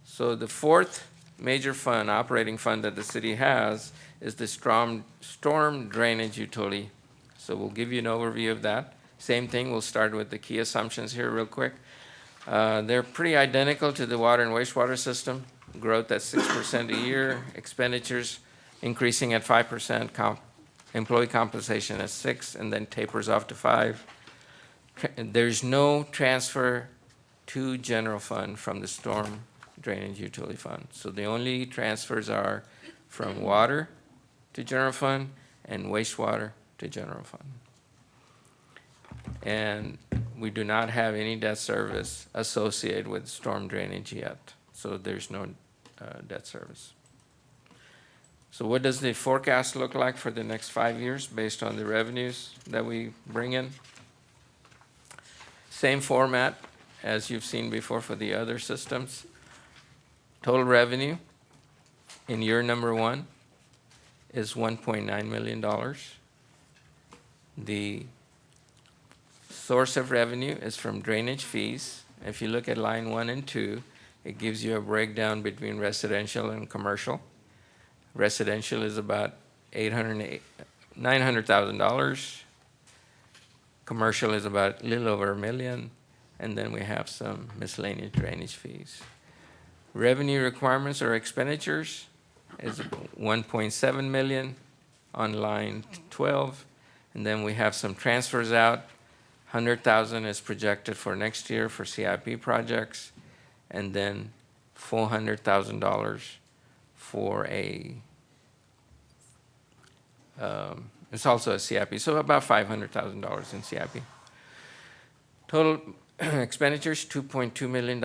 So the fourth major fund, operating fund that the city has is the storm drainage utility. So we'll give you an overview of that. Same thing, we'll start with the key assumptions here real quick. They're pretty identical to the water and wastewater system. Growth at 6% a year, expenditures increasing at 5%, employee compensation at 6%, and then tapers off to 5%. There's no transfer to general fund from the storm drainage utility fund. So the only transfers are from water to general fund and wastewater to general fund. And we do not have any debt service associated with storm drainage yet, so there's no debt service. So what does the forecast look like for the next 5 years based on the revenues that we bring in? Same format as you've seen before for the other systems. Total revenue in year number 1 is $1.9 million. The source of revenue is from drainage fees. If you look at line 1 and 2, it gives you a breakdown between residential and commercial. Residential is about $900,000. Commercial is about a little over $1 million, and then we have some miscellaneous drainage fees. Revenue requirements or expenditures is 1.7 million on line 12, and then we have some transfers out. 100,000 is projected for next year for CIP projects, and then $400,000 for it's also a CIP, so about $500,000 in CIP. Total expenditures, $2.2 million.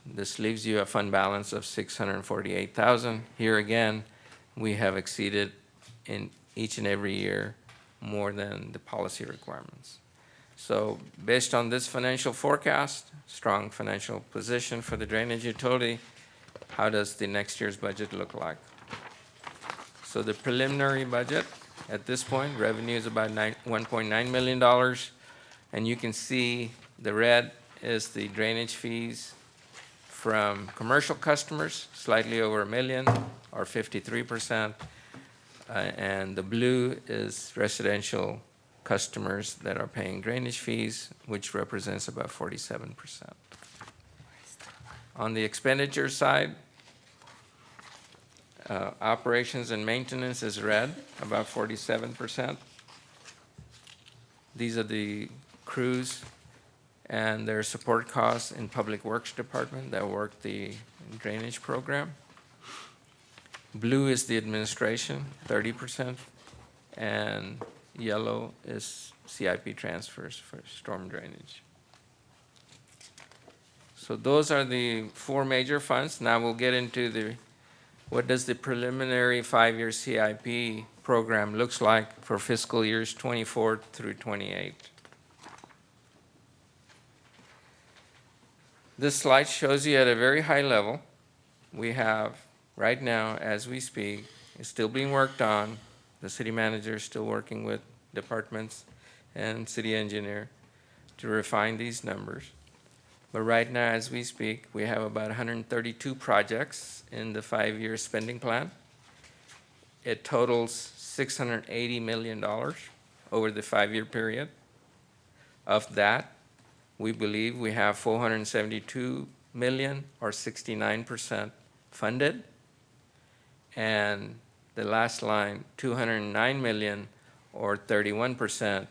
This leaves you a fund balance of $648,000. Here again, we have exceeded in each and every year more than the policy requirements. So based on this financial forecast, strong financial position for the drainage utility, how does the next year's budget look like? So the preliminary budget at this point, revenue is about $1.9 million, and you can see the red is the drainage fees from commercial customers, slightly over $1 million or 53%, and the blue is residential customers that are paying drainage fees, which represents about 47%. On the expenditure side, Operations and maintenance is red, about 47%. These are the crews and their support costs in Public Works Department that work the drainage program. Blue is the administration, 30%, and yellow is CIP transfers for storm drainage. So those are the four major funds. Now we'll get into what does the preliminary 5-year CIP program looks like for fiscal years 24 through 28. This slide shows you at a very high level. We have right now, as we speak, it's still being worked on. The city manager is still working with departments and city engineer to refine these numbers. But right now, as we speak, we have about 132 projects in the 5-year spending plan. It totals $680 million over the 5-year period. Of that, we believe we have $472 million, or 69% funded. And the last line, $209 million, or 31%,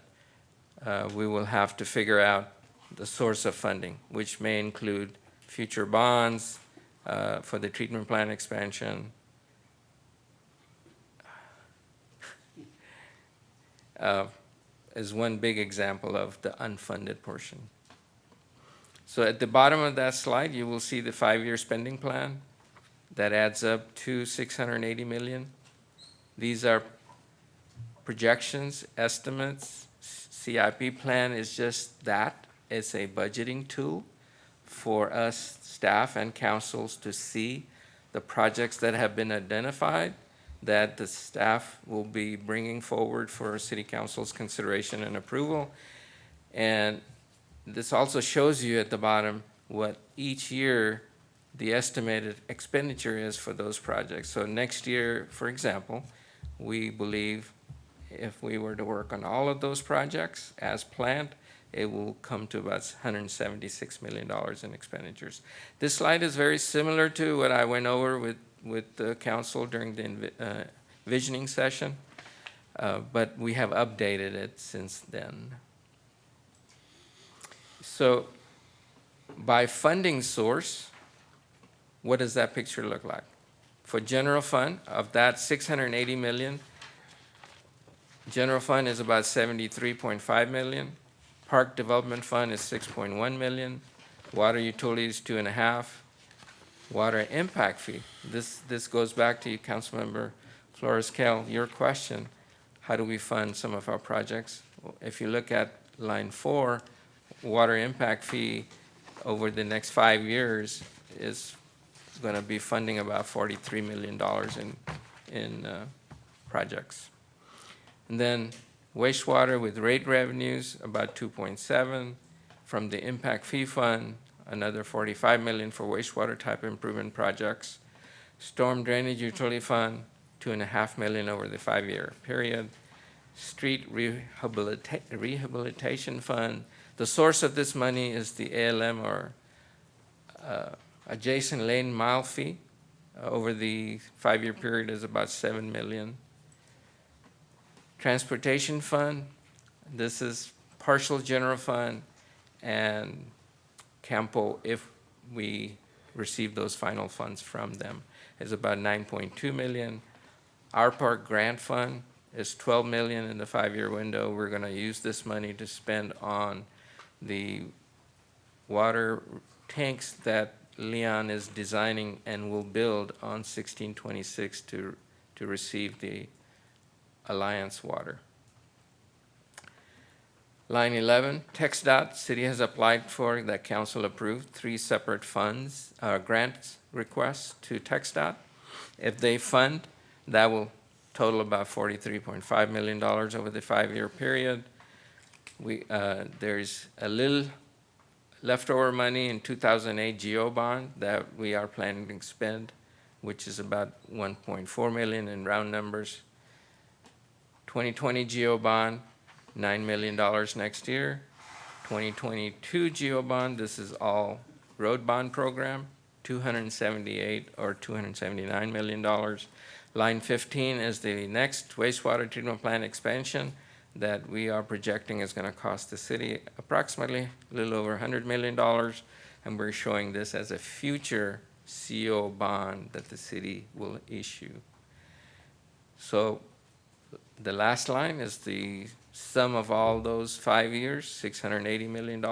we will have to figure out the source of funding, which may include future bonds for the treatment plant expansion, is one big example of the unfunded portion. So at the bottom of that slide, you will see the 5-year spending plan that adds up to $680 million. These are projections, estimates. CIP plan is just that. It's a budgeting tool for us, staff and councils, to see the projects that have been identified that the staff will be bringing forward for city council's consideration and approval. And this also shows you at the bottom what each year the estimated expenditure is for those projects. So next year, for example, we believe if we were to work on all of those projects as planned, it will come to about $176 million in expenditures. This slide is very similar to what I went over with the council during the visioning session, but we have updated it since then. So by funding source, what does that picture look like? For general fund, of that $680 million, general fund is about $73.5 million. Park development fund is $6.1 million. Water utilities, $2.5 million. Water impact fee. This goes back to you, Councilmember Flores-Kell, your question. How do we fund some of our projects? If you look at line 4, water impact fee over the next 5 years is going to be funding about $43 million in projects. And then wastewater with rate revenues, about 2.7. From the impact fee fund, another $45 million for wastewater type improvement projects. Storm drainage utility fund, $2.5 million over the 5-year period. Street rehabilitation fund. The source of this money is the ALM, or adjacent lane mile fee. Over the 5-year period is about $7 million. Transportation fund, this is partial general fund, and Campo, if we receive those final funds from them, is about $9.2 million. Our Park grant fund is $12 million in the 5-year window. We're going to use this money to spend on the water tanks that Leon is designing and will build on 1626 to receive the Alliance water. Line 11, TxDOT, city has applied for, that council approved, 3 separate funds, grant requests to TxDOT. If they fund, that will total about $43.5 million over the 5-year period. There's a little leftover money in 2008 GO bond that we are planning to spend, which is about $1.4 million in round numbers. 2020 GO bond, $9 million next year. 2022 GO bond, this is all road bond program, $278 or $279 million. Line 15 is the next wastewater treatment plant expansion that we are projecting is going to cost the city approximately a little over $100 million, and we're showing this as a future CO bond that the city will issue. So the last line is the sum of all those 5 years, $680 million,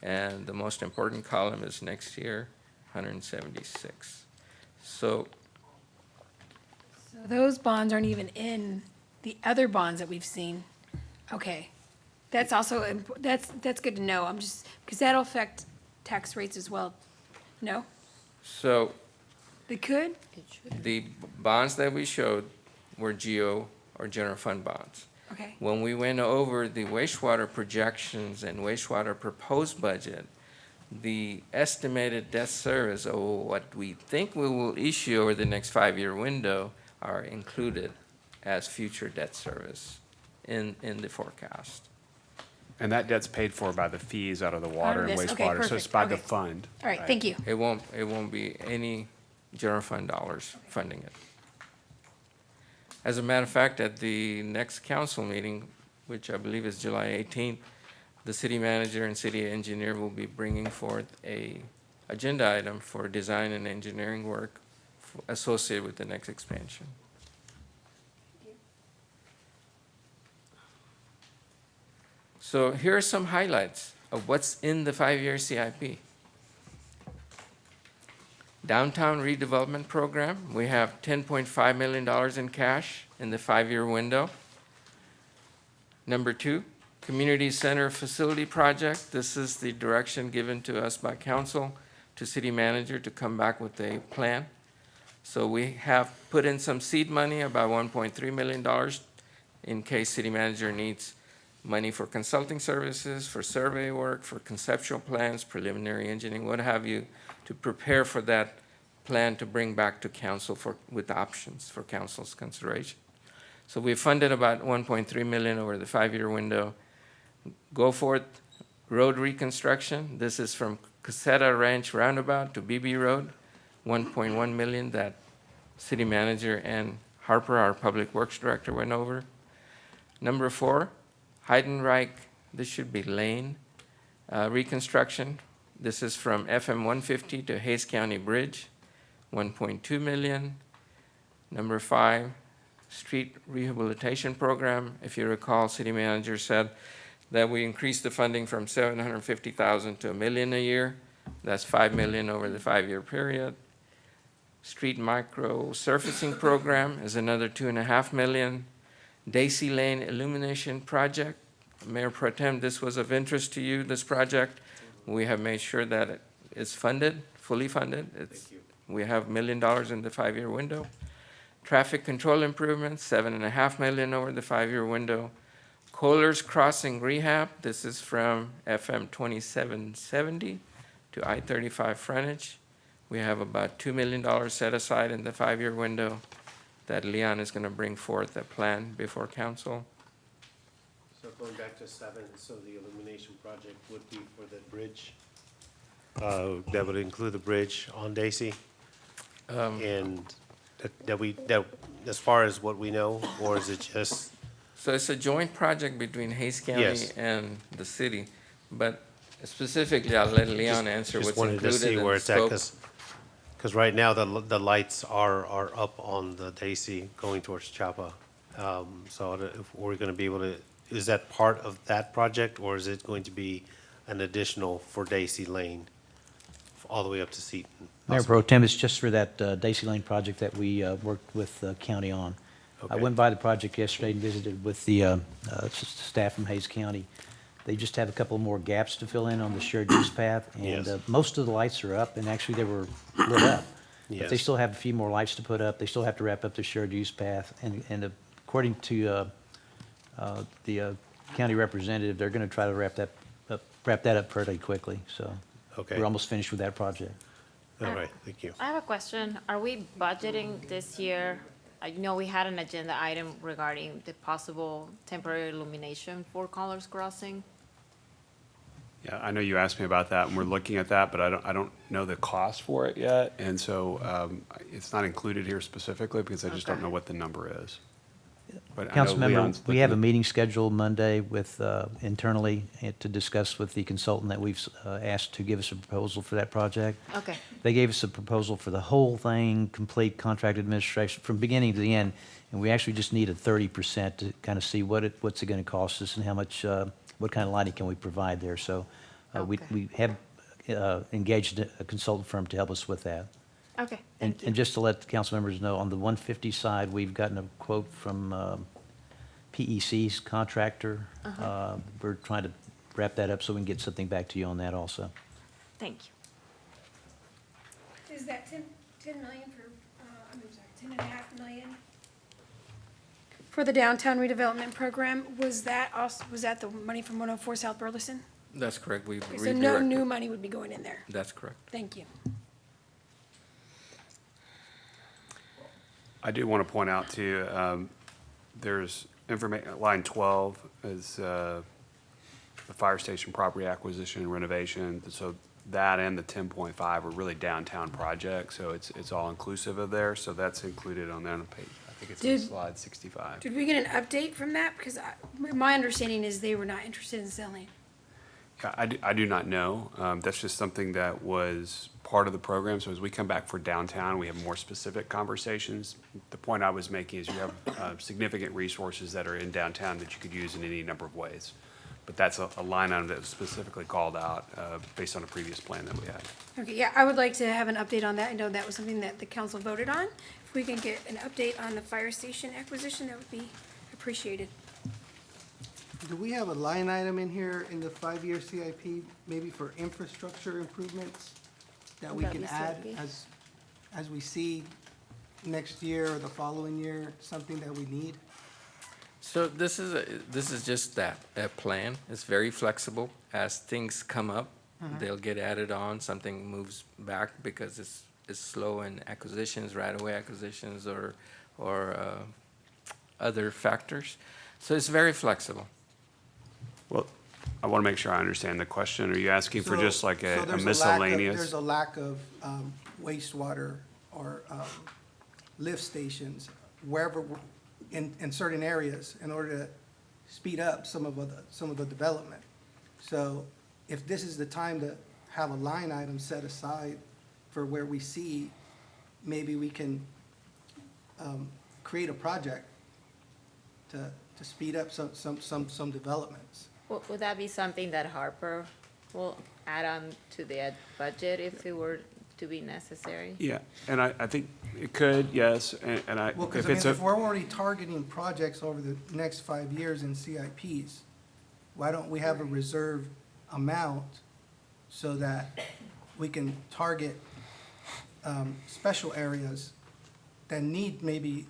and the most important column is next year, 176. So So those bonds aren't even in the other bonds that we've seen. Okay. That's also, that's good to know. I'm just, because that'll affect tax rates as well. No? So They could? the bonds that we showed were GO or general fund bonds. Okay. When we went over the wastewater projections and wastewater proposed budget, the estimated debt service, or what we think we will issue over the next 5-year window, are included as future debt service in the forecast. And that debt's paid for by the fees out of the water and this, okay, wastewater, so it's perfect, by the okay. fund. All right, thank you. It won't be any general fund dollars funding it. As a matter of fact, at the next council meeting, which I believe is July 18th, the city manager and city engineer will be bringing forth a agenda item for design and engineering work associated with the next expansion. So here are some highlights of what's in the 5-year CIP. Downtown redevelopment program, we have $10.5 million in cash in the 5-year window. Number 2, community center facility project. This is the direction given to us by council to city manager to come back with a plan. So we have put in some seed money, about $1.3 million, in case city manager needs money for consulting services, for survey work, for conceptual plans, preliminary engineering, what have you, to prepare for that plan to bring back to council with options for council's consideration. So we funded about $1.3 million over the 5-year window. Go Forth Road reconstruction. This is from Caseta Ranch Roundabout to BB Road, $1.1 million that city manager and Harper, our public works director, went over. Number 4, Heidenreich, this should be Lane, reconstruction. This is from FM 150 to Hayes County Bridge, $1.2 million. Number 5, street rehabilitation program. If you recall, city manager said that we increased the funding from $750,000 to $1 million a year. That's $5 million over the 5-year period. Street micro surfacing program is another $2.5 million. Daisy Lane illumination project. Mayor Pro Tem, this was of interest to you, this project. We have made sure that it's funded, fully funded. We have $1 million in the 5-year window. Traffic control improvements, $7.5 million over the 5-year window. Kohler's Crossing rehab, this is from FM 2770 to I-35 frontage. We have about $2 million set aside in the 5-year window that Leon is going to bring forth a plan before council. So going back to 7, so the illumination project would be for the bridge? That would include the bridge on Daisy? And that, as far as what we know, or is it just? So it's a joint project between Hayes County Yes. and the city, but specifically, I'll let Leon answer what's Just wanted to included see in where the it's at, scope. because right now, the lights are up on the Daisy going towards Chapa. So if we're gonna be able to, is that part of that project, or is it going to be an additional for Daisy Lane, all the way up to Seaton? Mayor Pro Tem, it's just for that Daisy Lane project that we worked with the county on. I Okay. went by the project yesterday and visited with the staff from Hayes County. They just have a couple more gaps to fill in on the shared use path, and Yes. most of the lights are up, and actually they were lit up. But they Yes. still have a few more lights to put up. They still have to wrap up the shared use path, and according to the county representative, they're going to try to wrap that up fairly quickly. So Okay. we're almost finished with that project. All right, thank you. I have a question. Are we budgeting this year? I know we had an agenda item regarding the possible temporary illumination for Colors Crossing. Yeah, I know you asked me about that, and we're looking at that, but I don't know the cost for it yet, and so it's not included here specifically because I just don't Okay. know what the number is. But I know Council member, Leon's we have a looking- meeting scheduled Monday with, internally, to discuss with the consultant that we've asked to give us a proposal for that project. Okay. They gave us a proposal for the whole thing, complete contract administration, from beginning to the end, and we actually just need a 30% to kind of see what's it going to cost us and how much, what kind of lighting can we provide there. So we Okay. we have engaged a consultant firm to help us with that. Okay, And thank you. and just to let the council members know, on the 150 side, we've gotten a quote from PEC's contractor. We're trying to wrap that up so we can get something back to you on that also. Thank you. Is that 10 million for, I'm sorry, 10.5 million? For the downtown redevelopment program, was that the money from 104 South Burleson? That's correct. We've Okay, so no redirected. new money would be going in there. That's correct. Thank you. I do want to point out too, there's line 12 is the fire station property acquisition and renovation. So that and the 10.5 are really downtown projects, so it's all inclusive of there. So that's included on that page. I think it's on Did- slide 65. Did we get an update from that? Because my understanding is they were not interested in selling. Yeah, I do not know. That's just something that was part of the program. So as we come back for downtown, we have more specific conversations. The point I was making is you have significant resources that are in downtown that you could use in any number of ways. But that's a line item that was specifically called out based on a previous plan that we had. Okay, yeah, I would like to have an update on that. I know that was something that the council voted on. If we can get an update on the fire station acquisition, that would be appreciated. Do we have a line item in here in the 5-year CIP, maybe for infrastructure improvements that we That can we add CIP? as we see next year or the following year, something that we need? So this is just that plan. It's very flexible. As things come up, they'll get added on. Something moves back because it's slow in acquisitions, right-of-way acquisitions, or other factors. So it's very flexible. Well, I want to make sure I understand the question. Are you asking for So- just like so a there's miscellaneous? There's a lack of wastewater or lift stations wherever, in certain areas in order to speed up some of the development. So if this is the time to have a line item set aside for where we see, maybe we can create a project to speed up some developments. Would that be something that Harper will add on to the budget if it were to be necessary? Yeah, and I think it could, yes, and I, Well, if because I mean, it's if a, we're already targeting projects over the next 5 years in CIPs, why don't we have a reserve amount so that we can target special areas that need maybe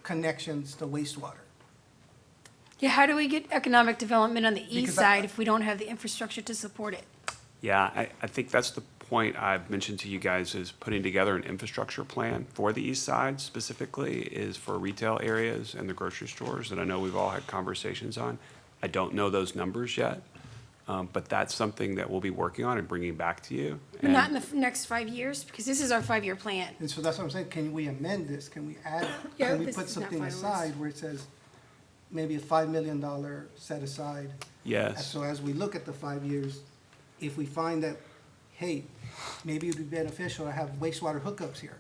connections to wastewater? Yeah, how do we get economic development on the east Because I- side if we don't have the infrastructure to support it? yeah, I think that's the point I've mentioned to you guys is putting together an infrastructure plan for the east side specifically is for retail areas and the grocery stores that I know we've all had conversations on. I don't know those numbers yet, but that's something that we'll be working on and bringing back to you. And- Not in the next 5 years, because this is our 5-year plan. And so that's what I'm saying, can we amend this? Can we add, Yeah, can we this put is not something finalized. aside where it says maybe a $5 million set aside? Yes. So as we look at the 5 years, if we find that, hey, maybe it'd be beneficial to have wastewater hookups here.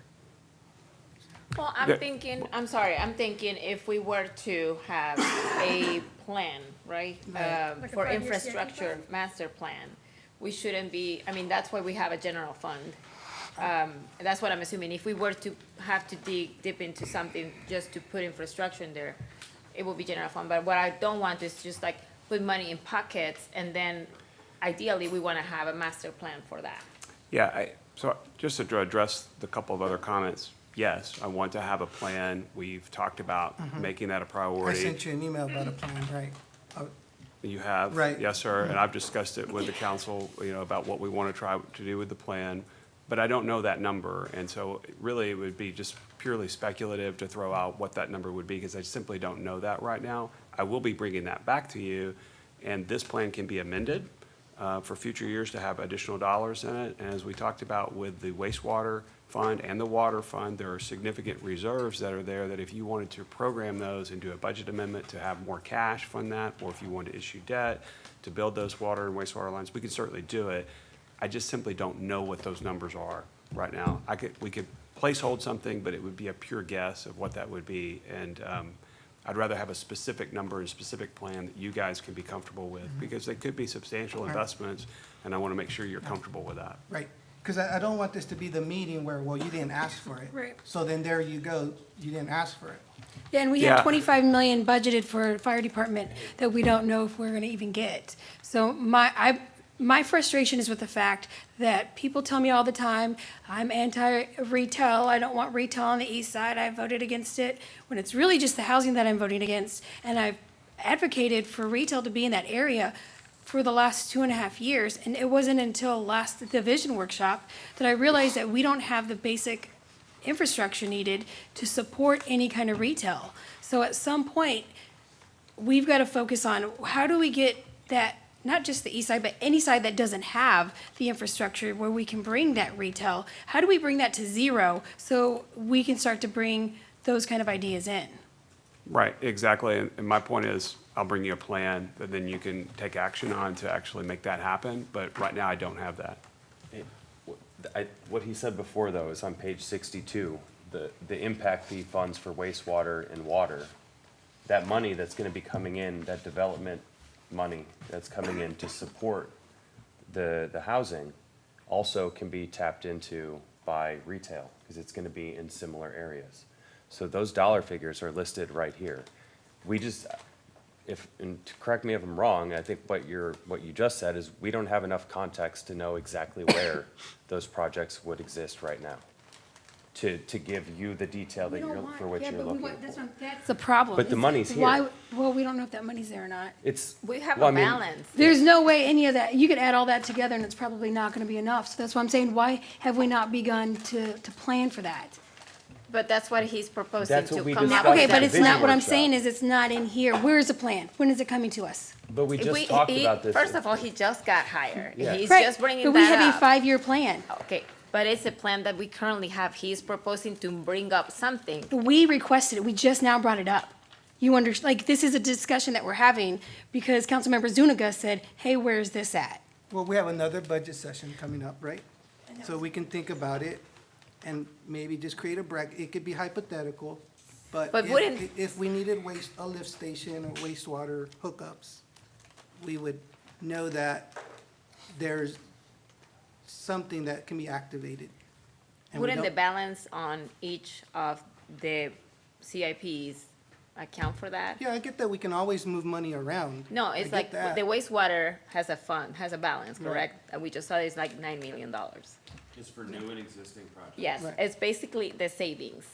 Well, Yeah. I'm thinking if we were to have a plan, right? Right. Like a For 5-year infrastructure CIP master plan, we shouldn't be, I mean, that's why we have a general fund. That's what I'm assuming. If we were to have to dig deep into something just to put infrastructure in there, it would be general fund. But what I don't want is just like put money in pockets and then ideally we want to have a master plan for that. Yeah, so just to address the couple of other comments, yes, I want to have a plan. We've talked about making that a I priority. sent you an email about a plan, right? You have? Right. Yes, sir, and I've discussed it with the council, about what we want to try to do with the plan, but I don't know that number, and so really it would be just purely speculative to throw out what that number would be, because I simply don't know that right now. I will be bringing that back to you, and this plan can be amended for future years to have additional dollars in it. And as we talked about with the wastewater fund and the water fund, there are significant reserves that are there that if you wanted to program those and do a budget amendment to have more cash fund that, or if you wanted to issue debt to build those water and wastewater lines, we can certainly do it. I just simply don't know what those numbers are right now. We could placehold something, but it would be a pure guess of what that would be. And I'd rather have a specific number and specific plan that you guys can be comfortable with, because they could be substantial investments, and I want to make sure you're comfortable with that. Right, because I don't want this to be the meeting where, well, you didn't ask for it. Right. So then there you go, you didn't ask for it. Yeah, and we Yeah. have 25 million budgeted for fire department that we don't know if we're gonna even get. So my frustration is with the fact that people tell me all the time, I'm anti-retail, I don't want retail on the east side, I voted against it, when it's really just the housing that I'm voting against. And I've advocated for retail to be in that area for the last 2.5 years, and it wasn't until the vision workshop that I realized that we don't have the basic infrastructure needed to support any kind of retail. So at some point, we've got to focus on how do we get that, not just the east side, but any side that doesn't have the infrastructure where we can bring that retail. How do we bring that to zero so we can start to bring those kind of ideas in? Right, exactly. And my point is, I'll bring you a plan that then you can take action on to actually make that happen. But right now, I don't have that. What he said before, though, is on page 62, the impact fee funds for wastewater and water, that money that's going to be coming in, that development money that's coming in to support the housing, also can be tapped into by retail, because it's going to be in similar areas. So those dollar figures are listed right here. We just, and correct me if I'm wrong, I think what you just said is we don't have enough context to know exactly where those projects would exist right now, to give you the detail that for what you're looking for. That's the problem. But the is money's here. why- Well, we don't know if that money's there or not. We have well, a I mean, balance. There's no way any of that, you could add all that together and it's probably not gonna be enough. So that's why I'm saying, why have we not begun to plan for that? But that's what he's proposing That's what to we come up discussed with. Okay, at but the it's vision not, what I'm workshop. saying is it's not in here. Where's the plan? When is it coming to us? But we just talked about this. First of all, he just got hired. Yeah. He's Right, just bringing but we that have a up. 5-year plan. Okay, but it's a plan that we currently have. He's proposing to bring up something. We requested it. We just now brought it up. You like, this is a discussion that we're having because Councilmember Zuniga said, hey, where's this at? Well, we have another budget session coming up, right? So we can think about it and maybe just create a bracket. It could be hypothetical, but But wouldn't- if we needed a lift station or wastewater hookups, we would know that there's something that can be activated. And we Wouldn't the don't- balance on each of the CIPs account for that? Yeah, I get that we can always move money around. No, I it's get like that. the wastewater has a fund, has a balance, Right. correct? And we just saw it's like $9 million. Just for new and existing projects. Yes, Right. it's basically the savings.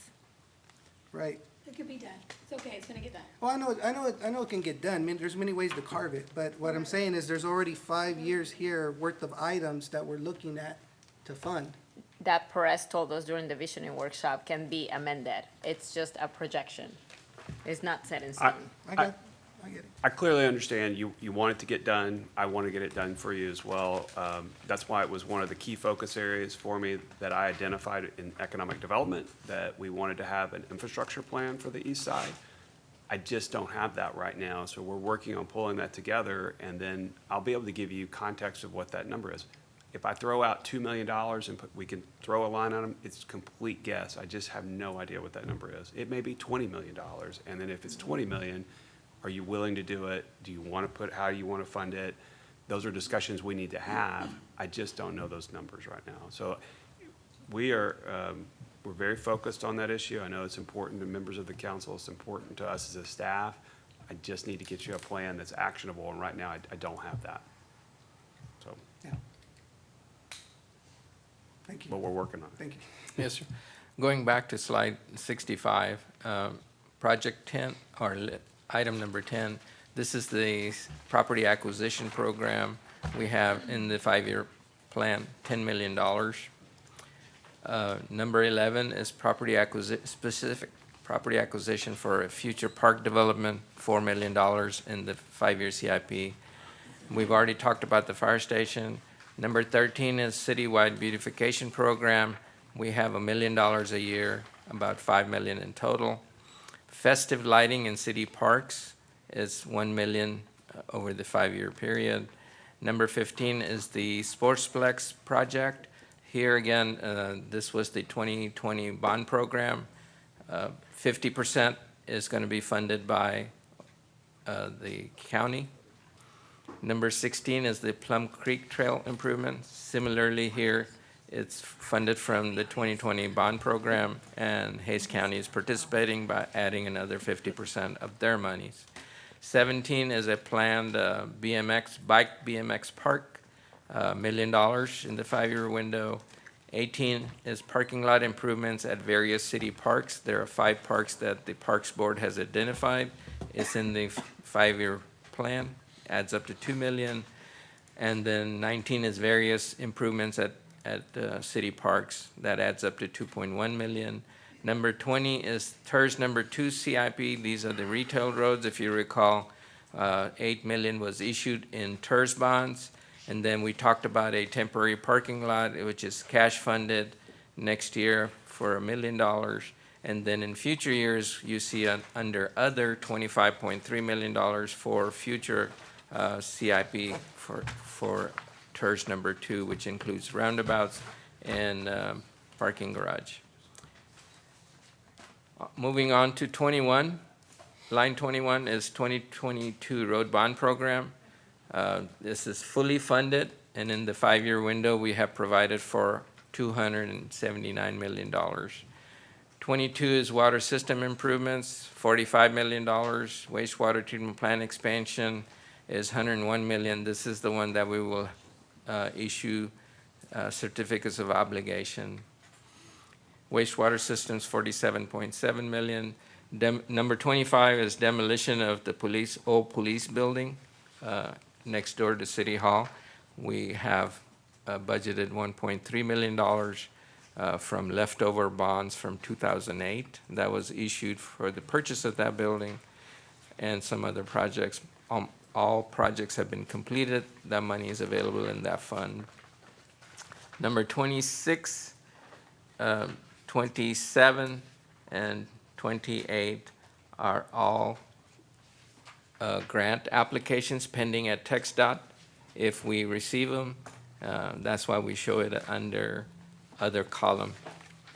Right. It could be done. It's okay. It's gonna get done. Well, I know it can get done. I mean, there's many ways to carve it, but what I'm saying is there's already 5 years here worth of items that we're looking at to fund. That Perez told us during the visioning workshop can be amended. It's just a projection. It's not set in stone. I get it. I clearly understand you want it to get done. I want to get it done for you as well. That's why it was one of the key focus areas for me that I identified in economic development, that we wanted to have an infrastructure plan for the east side. I just don't have that right now, so we're working on pulling that together, and then I'll be able to give you context of what that number is. If I throw out $2 million and we can throw a line on them, it's a complete guess. I just have no idea what that number is. It may be $20 million, and then if it's $20 million, are you willing to do it? Do you want to how do you want to fund it? Those are discussions we need to have. I just don't know those numbers right now. So we're very focused on that issue. I know it's important to members of the council. It's important to us as a staff. I just need to get you a plan that's actionable, and right now I don't have that. So, Yeah. Thank but you. we're working on it. Thank you. Yes, sir. Going back to slide 65, project 10, or item number 10, this is the property acquisition program. We have in the 5-year plan, $10 million. Number 11 is specific property acquisition for a future park development, $4 million in the 5-year CIP. We've already talked about the fire station. Number 13 is citywide beautification program. We have $1 million a year, about $5 million in total. Festive lighting in city parks is $1 million over the 5-year period. Number 15 is the Sportsplex project. Here again, this was the 2020 bond program. 50% is going to be funded by the county. Number 16 is the Plum Creek Trail improvement. Similarly here, it's funded from the 2020 bond program, and Hays County is participating by adding another 50% of their monies. 17 is a planned bike BMX park, $1 million in the 5-year window. 18 is parking lot improvements at various city parks. There are 5 parks that the Parks Board has identified. It's in the 5-year plan, adds up to $2 million. And then 19 is various improvements at city parks. That adds up to $2.1 million. Number 20 is TERS number 2 CIP. These are the retail roads. If you recall, $8 million was issued in TERS bonds. And then we talked about a temporary parking lot, which is cash funded next year for $1 million. And then in future years, you see under other $25.3 million for future CIP for TERS number 2, which includes roundabouts and parking garage. Moving on to 21, line 21 is 2022 road bond program. This is fully funded, and in the 5-year window, we have provided for $279 million. 22 is water system improvements, $45 million. Wastewater treatment plant expansion is $101 million. This is the one that we will issue certificates of obligation. Wastewater systems, $47.7 million. Number 25 is demolition of the old police building next door to City Hall. We have budgeted $1.3 million from leftover bonds from 2008 that was issued for the purchase of that building and some other projects. All projects have been completed. That money is available in that fund. Number 26, 27, and 28 are all grant applications pending at TxDOT. If we receive them, that's why we show it under other column.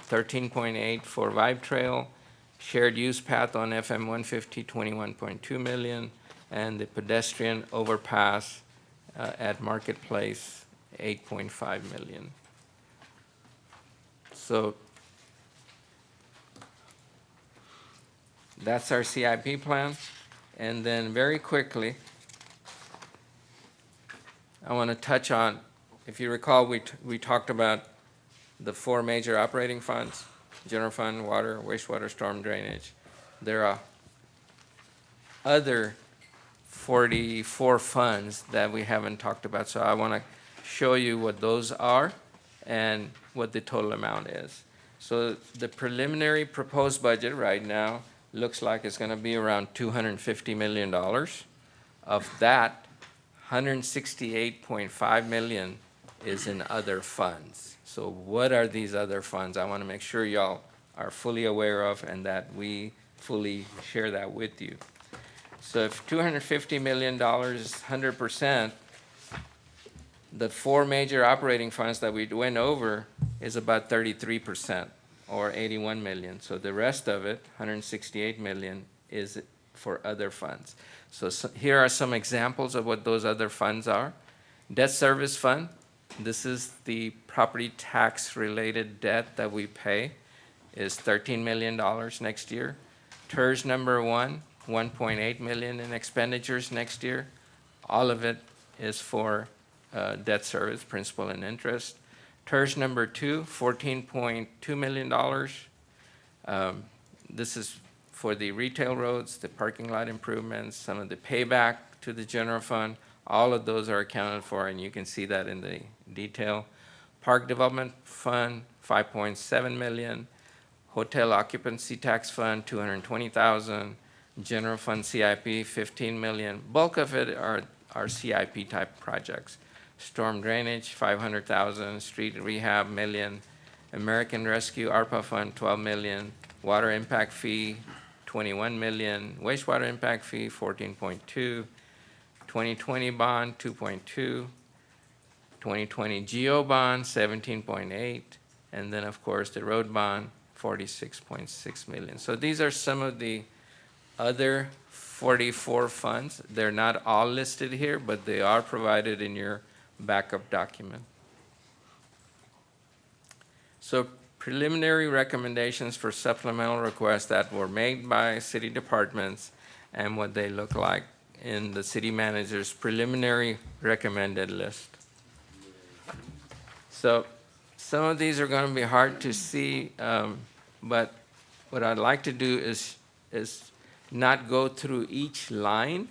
13.8 for Vibe Trail, shared use path on FM 150, $21.2 million, and the pedestrian overpass at Marketplace, $8.5 million. So that's our CIP plan. And then very quickly, I want to touch on, if you recall, we talked about the 4 major operating funds: general fund, water, wastewater, storm drainage. There are other 44 funds that we haven't talked about, so I want to show you what those are and what the total amount is. So the preliminary proposed budget right now looks like it's going to be around $250 million. Of that, $168.5 million is in other funds. So what are these other funds? I want to make sure y'all are fully aware of and that we fully share that with you. So if $250 million is 100%, the 4 major operating funds that we went over is about 33%, or $81 million. So the rest of it, $168 million, is for other funds. So here are some examples of what those other funds are. Debt service fund, this is the property tax related debt that we pay, is $13 million next year. TERS number 1, $1.8 million in expenditures next year. All of it is for debt service, principal and interest. TERS number 2, $14.2 million. This is for the retail roads, the parking lot improvements, some of the payback to the general fund. All of those are accounted for, and you can see that in the detail. Park Development Fund, $5.7 million. Hotel Occupancy Tax Fund, $220,000. General Fund CIP, $15 million. Bulk of it are our CIP type projects. Storm drainage, 500,000, street rehab, $1 million, American Rescue ARPA Fund, 12 million, water impact fee, 21 million, wastewater impact fee, 14.2, 2020 bond, 2.2, 2020 GEO bond, 17.8, and then, of course, the road bond, 46.6 million. So these are some of the other 44 funds. They're not all listed here, but they are provided in your backup document. So preliminary recommendations for supplemental requests that were made by city departments and what they look like in the city manager's preliminary recommended list. So some of these are going to be hard to see, but what I'd like to do is not go through each line,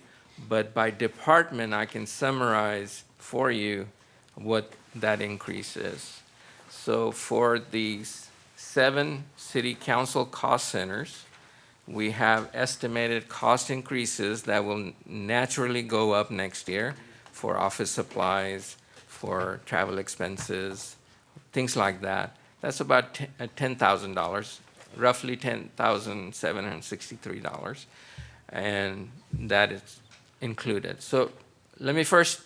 but by department, I can summarize for you what that increase is. So for these 7 city council cost centers, we have estimated cost increases that will naturally go up next year for office supplies, for travel expenses, things like that. That's about $10,000, roughly $10,763, and that is included. So let me first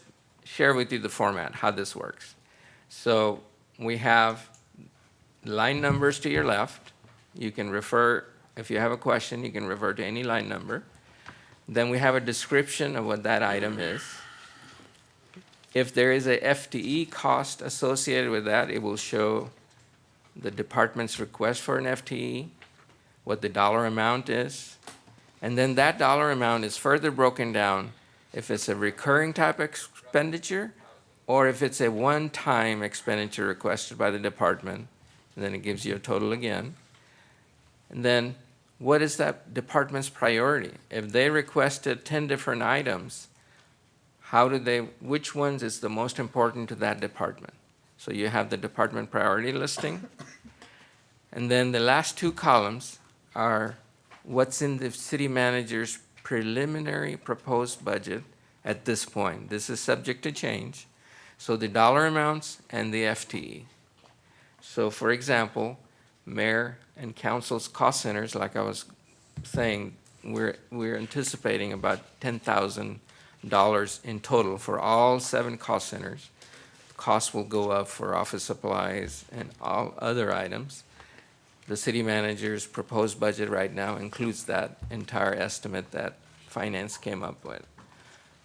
share with you the format, how this works. So we have line numbers to your left. You can refer, if you have a question, you can refer to any line number. Then we have a description of what that item is. If there is a FTE cost associated with that, it will show the department's request for an FTE, what the dollar amount is, and then that dollar amount is further broken down if it's a recurring type expenditure or if it's a one-time expenditure requested by the department, and then it gives you a total again. And then what is that department's priority? If they requested 10 different items, which ones is the most important to that department? So you have the department priority listing. And then the last 2 columns are what's in the city manager's preliminary proposed budget at this point. This is subject to change. So the dollar amounts and the FTE. So for example, mayor and council's cost centers, like I was saying, we're anticipating about $10,000 in total for all 7 cost centers. Costs will go up for office supplies and all other items. The city manager's proposed budget right now includes that entire estimate that finance came up with.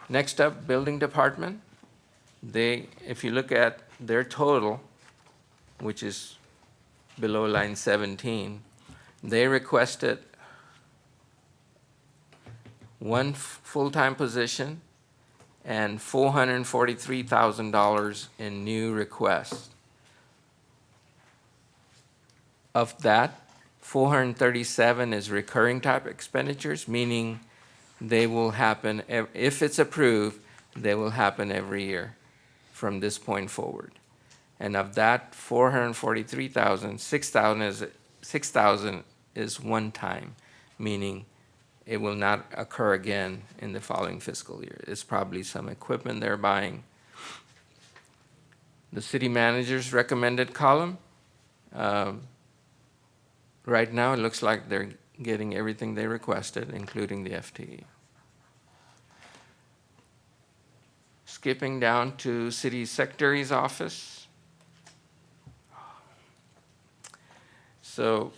Next up, building department. If you look at their total, which is below line 17, they requested 1 full-time position and $443,000 in new requests. Of that, 437 is recurring type expenditures, meaning they will happen, if it's approved, they will happen every year from this point forward. And of that 443,000, 6,000 is one time, meaning it will not occur again in the following fiscal year. It's probably some equipment they're buying. The city manager's recommended column, right now it looks like they're getting everything they requested, including the FTE. Skipping down to city secretary's office. So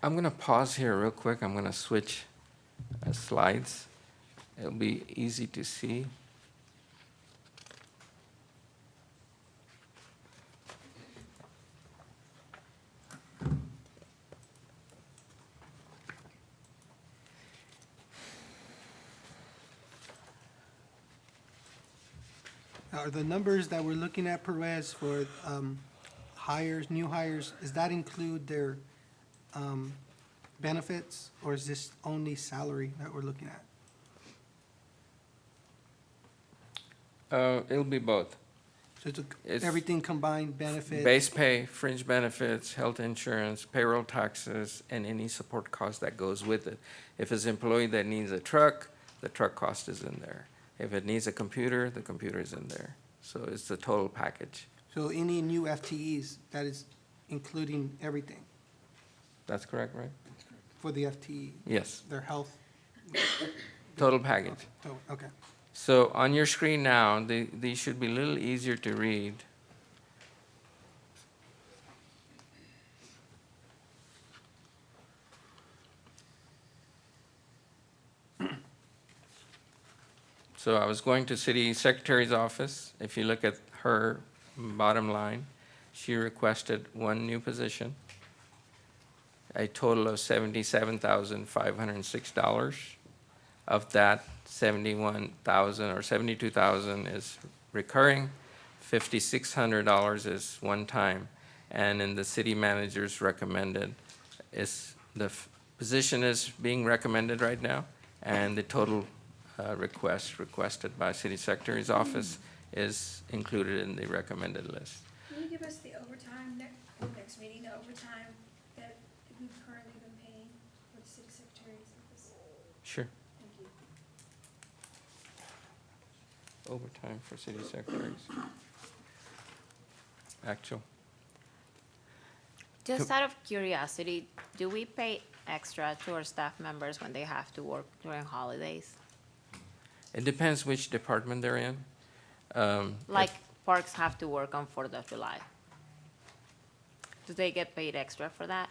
I'm going to pause here real quick. I'm going to switch slides. It'll be easy to see. Are the numbers that we're looking at, Perez, for hires, new hires, does that include their benefits, or is this only salary that we're looking at? It'll be both. So It's everything combined, benefits? Base pay, fringe benefits, health insurance, payroll taxes, and any support cost that goes with it. If it's an employee that needs a truck the truck cost is in there. If it needs a computer, the computer is in there. So it's the total package. So any new FTEs, that is including everything That's correct, right? for the FTE, Yes, their health? total package. Oh, okay. So on your screen now, these should be a little easier to read. So I was going to city secretary's office. If you look at her bottom line, she requested one new position, a total of $77,506. Of that, 71,000 or 72,000 is recurring, $5,600 is one time, and in the city manager's recommended is position is being recommended right now, and the total requested by city secretary's office is included in the recommended list. Can you give us the overtime, next meeting, the overtime that we've currently been paying with the city secretary's office? Sure. Thank you. Overtime for city secretaries. Actual. Just out of curiosity, do we pay extra to our staff members when they have to work during holidays? It depends which department they're in. Like parks have to work on 4th of July. Do they get paid extra for that?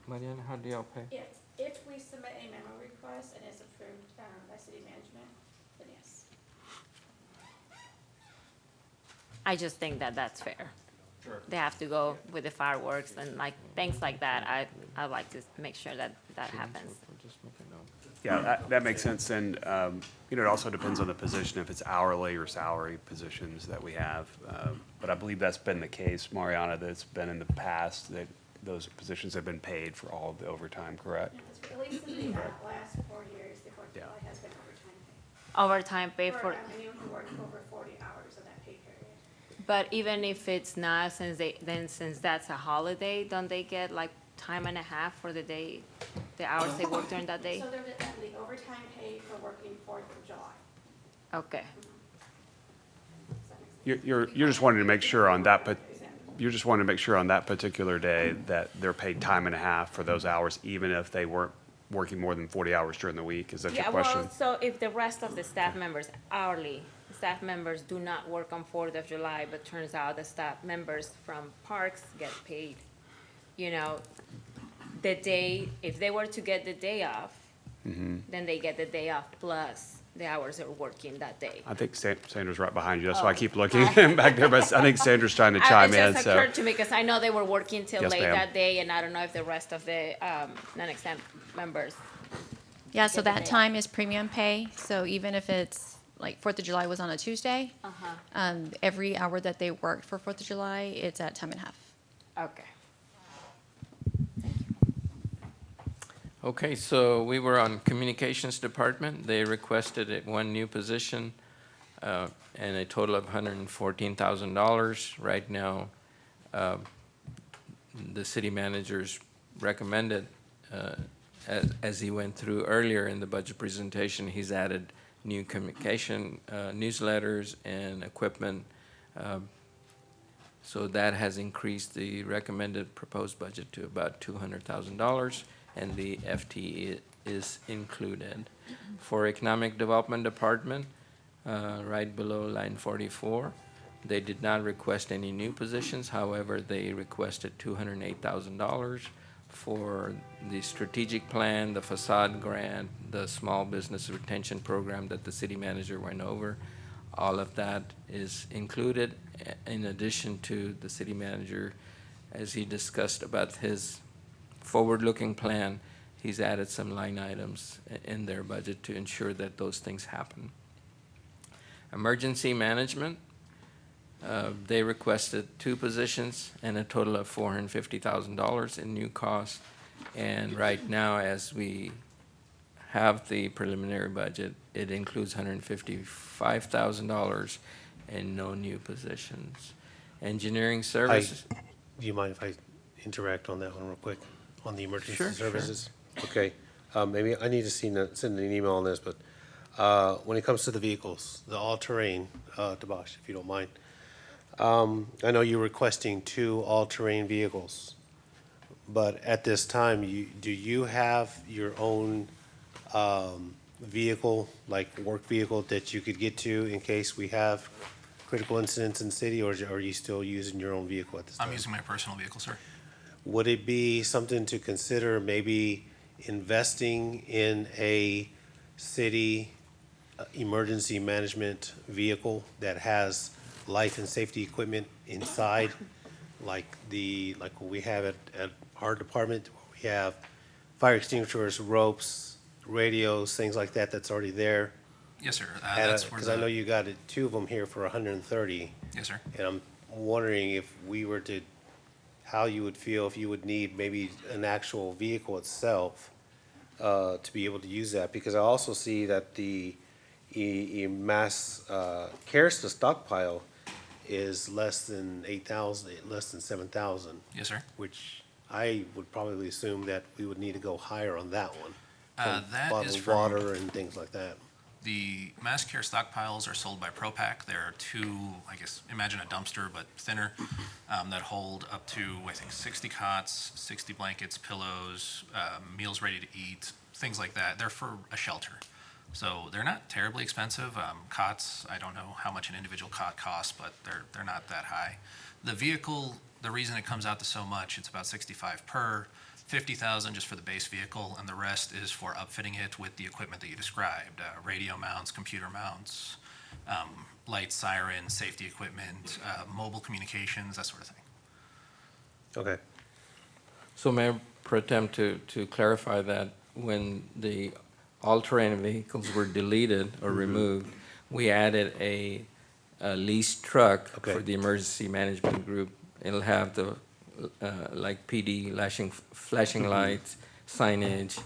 Mariana, how do y'all pay? Yes, if we submit a memo request and it's approved by city management, then yes. I just think that that's fair. They have to go with the fireworks and like things like that. I like to make sure that that happens. Yeah, that makes sense, and, you know, it also depends on the position, if it's hourly or salary positions that we have. But I believe that's been the case, Mariana, that it's been in the past, that those positions have been paid for all of the overtime, correct? At least in the last 4 years, the 4th of Yeah. July has been overtime pay. Overtime pay For for, anyone who worked over 40 hours of that pay period. but even if it's not, since that's a holiday, don't they get like time and a half for the day, the hours they work during that day? So there's the overtime pay for working 4th of July. Okay. You're just wanting to make sure on that, but you're just wanting to make sure on that particular day that they're paid time and a half for those hours, even if they weren't working more than 40 hours during the week? Is that your Yeah, question? well, so if the rest of the staff members, hourly staff members do not work on 4th of July, but turns out the staff members from parks get paid, you know, the day, if they were to get the day off, then they get the day off plus the hours they're working that day. I think Sandra's right behind you. That's why I keep looking back there, but I think Sandra's trying to chime in, It just so. occurred to me, because I know they were working till Yes, late ma'am. that day, and I don't know if the rest of the non-exempt members. Yeah, so Get the that day time is premium pay, so even if it's, like, 4th of July was on a Tuesday, every hour that they worked for 4th of July, it's at time and a half. Okay. Okay, so we were on communications department. They requested one new position, and a total of $114,000. Right now, the city manager's recommended, as he went through earlier in the budget presentation, he's added new communication newsletters and equipment. So that has increased the recommended proposed budget to about $200,000, and the FTE is included. For Economic Development Department, right below line 44, they did not request any new positions. However, they requested $208,000 for the strategic plan, the facade grant, the small business retention program that the city manager went over. All of that is included in addition to the city manager, as he discussed about his forward-looking plan. He's added some line items in their budget to ensure that those things happen. Emergency management, they requested 2 positions and a total of $450,000 in new costs. And right now, as we have the preliminary budget, it includes $155,000 and no new positions. Engineering services. Do you mind if I interact on that one real quick, on the emergency Sure, sure. services? Okay. maybe I need to send an email on this, but when it comes to the vehicles, the all-terrain, Tobash, if you don't mind. I know you're requesting 2 all-terrain vehicles, but at this time, do you have your own vehicle, like work vehicle, that you could get to in case we have critical incidents in the city, or are you still using your own vehicle at this time? I'm using my personal vehicle, sir. Would it be something to consider, maybe investing in a city emergency management vehicle that has life and safety equipment inside, like what we have at our department? We have fire extinguishers, ropes, radios, things like that, that's already there. Yes, sir. That's where Because I know you got 2 of them here for 130. Yes, sir. And I'm wondering if we were to, how you would feel if you would need maybe an actual vehicle itself to be able to use that. Because I also see that the mass cares to stockpile is less than 8,000, less than 7,000. Yes, sir. Which I would probably assume that we would need to go higher on that one. That is Bottled from water and things like that. the mass care stockpiles are sold by ProPack. There are 2, I guess, imagine a dumpster, but thinner, that hold up to, I think, 60 cots, 60 blankets, pillows, meals ready to eat, things like that. They're for a shelter. So they're not terribly expensive. Cots, I don't know how much an individual cot costs, but they're not that high. The vehicle, the reason it comes out to so much, it's about 65 per, 50,000 just for the base vehicle, and the rest is for upfitting it with the equipment that you described, radio mounts, computer mounts, lights, sirens, safety equipment, mobile communications, that sort of thing. Okay. So Mayor Pro Tem, to clarify that, when the all-terrain vehicles were deleted or removed, we added a leased truck Okay. for the emergency management group. It'll have the, like PD flashing lights, signage,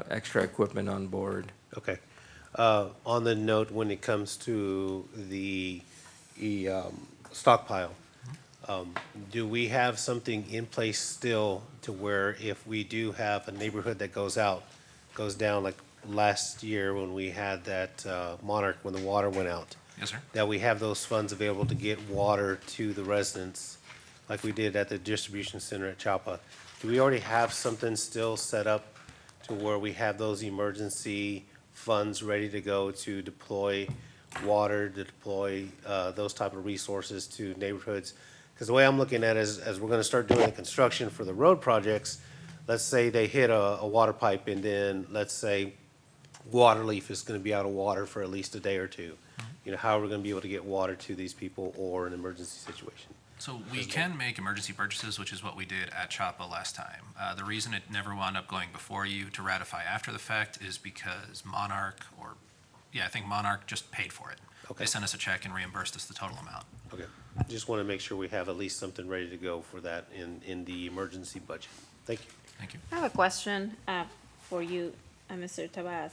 extra equipment on board. Okay. On the note, when it comes to the stockpile, do we have something in place still to where if we do have a neighborhood that goes down, like last year when we had that Monarch, when the water went out? Yes, sir. That we have those funds available to get water to the residents, like we did at the distribution center at Chapa? Do we already have something still set up to where we have those emergency funds ready to go to deploy water, to deploy those type of resources to neighborhoods? Because the way I'm looking at it is, as we're gonna start doing the construction for the road projects, let's say they hit a water pipe, and then let's say Waterleaf is gonna be out of water for at least a day or 2. You know, how are we gonna be able to get water to these people or an emergency situation? So we can make emergency purchases, which is what we did at CHAPA last time. The reason it never wound up going before you to ratify after the fact is because Monarch, I think Monarch just paid for it. Okay. They sent us a check and reimbursed us the total amount. Okay, just wanna make sure we have at least something ready to go for that in the emergency budget. Thank you. Thank you. I have a question for you, Mr. Tabas.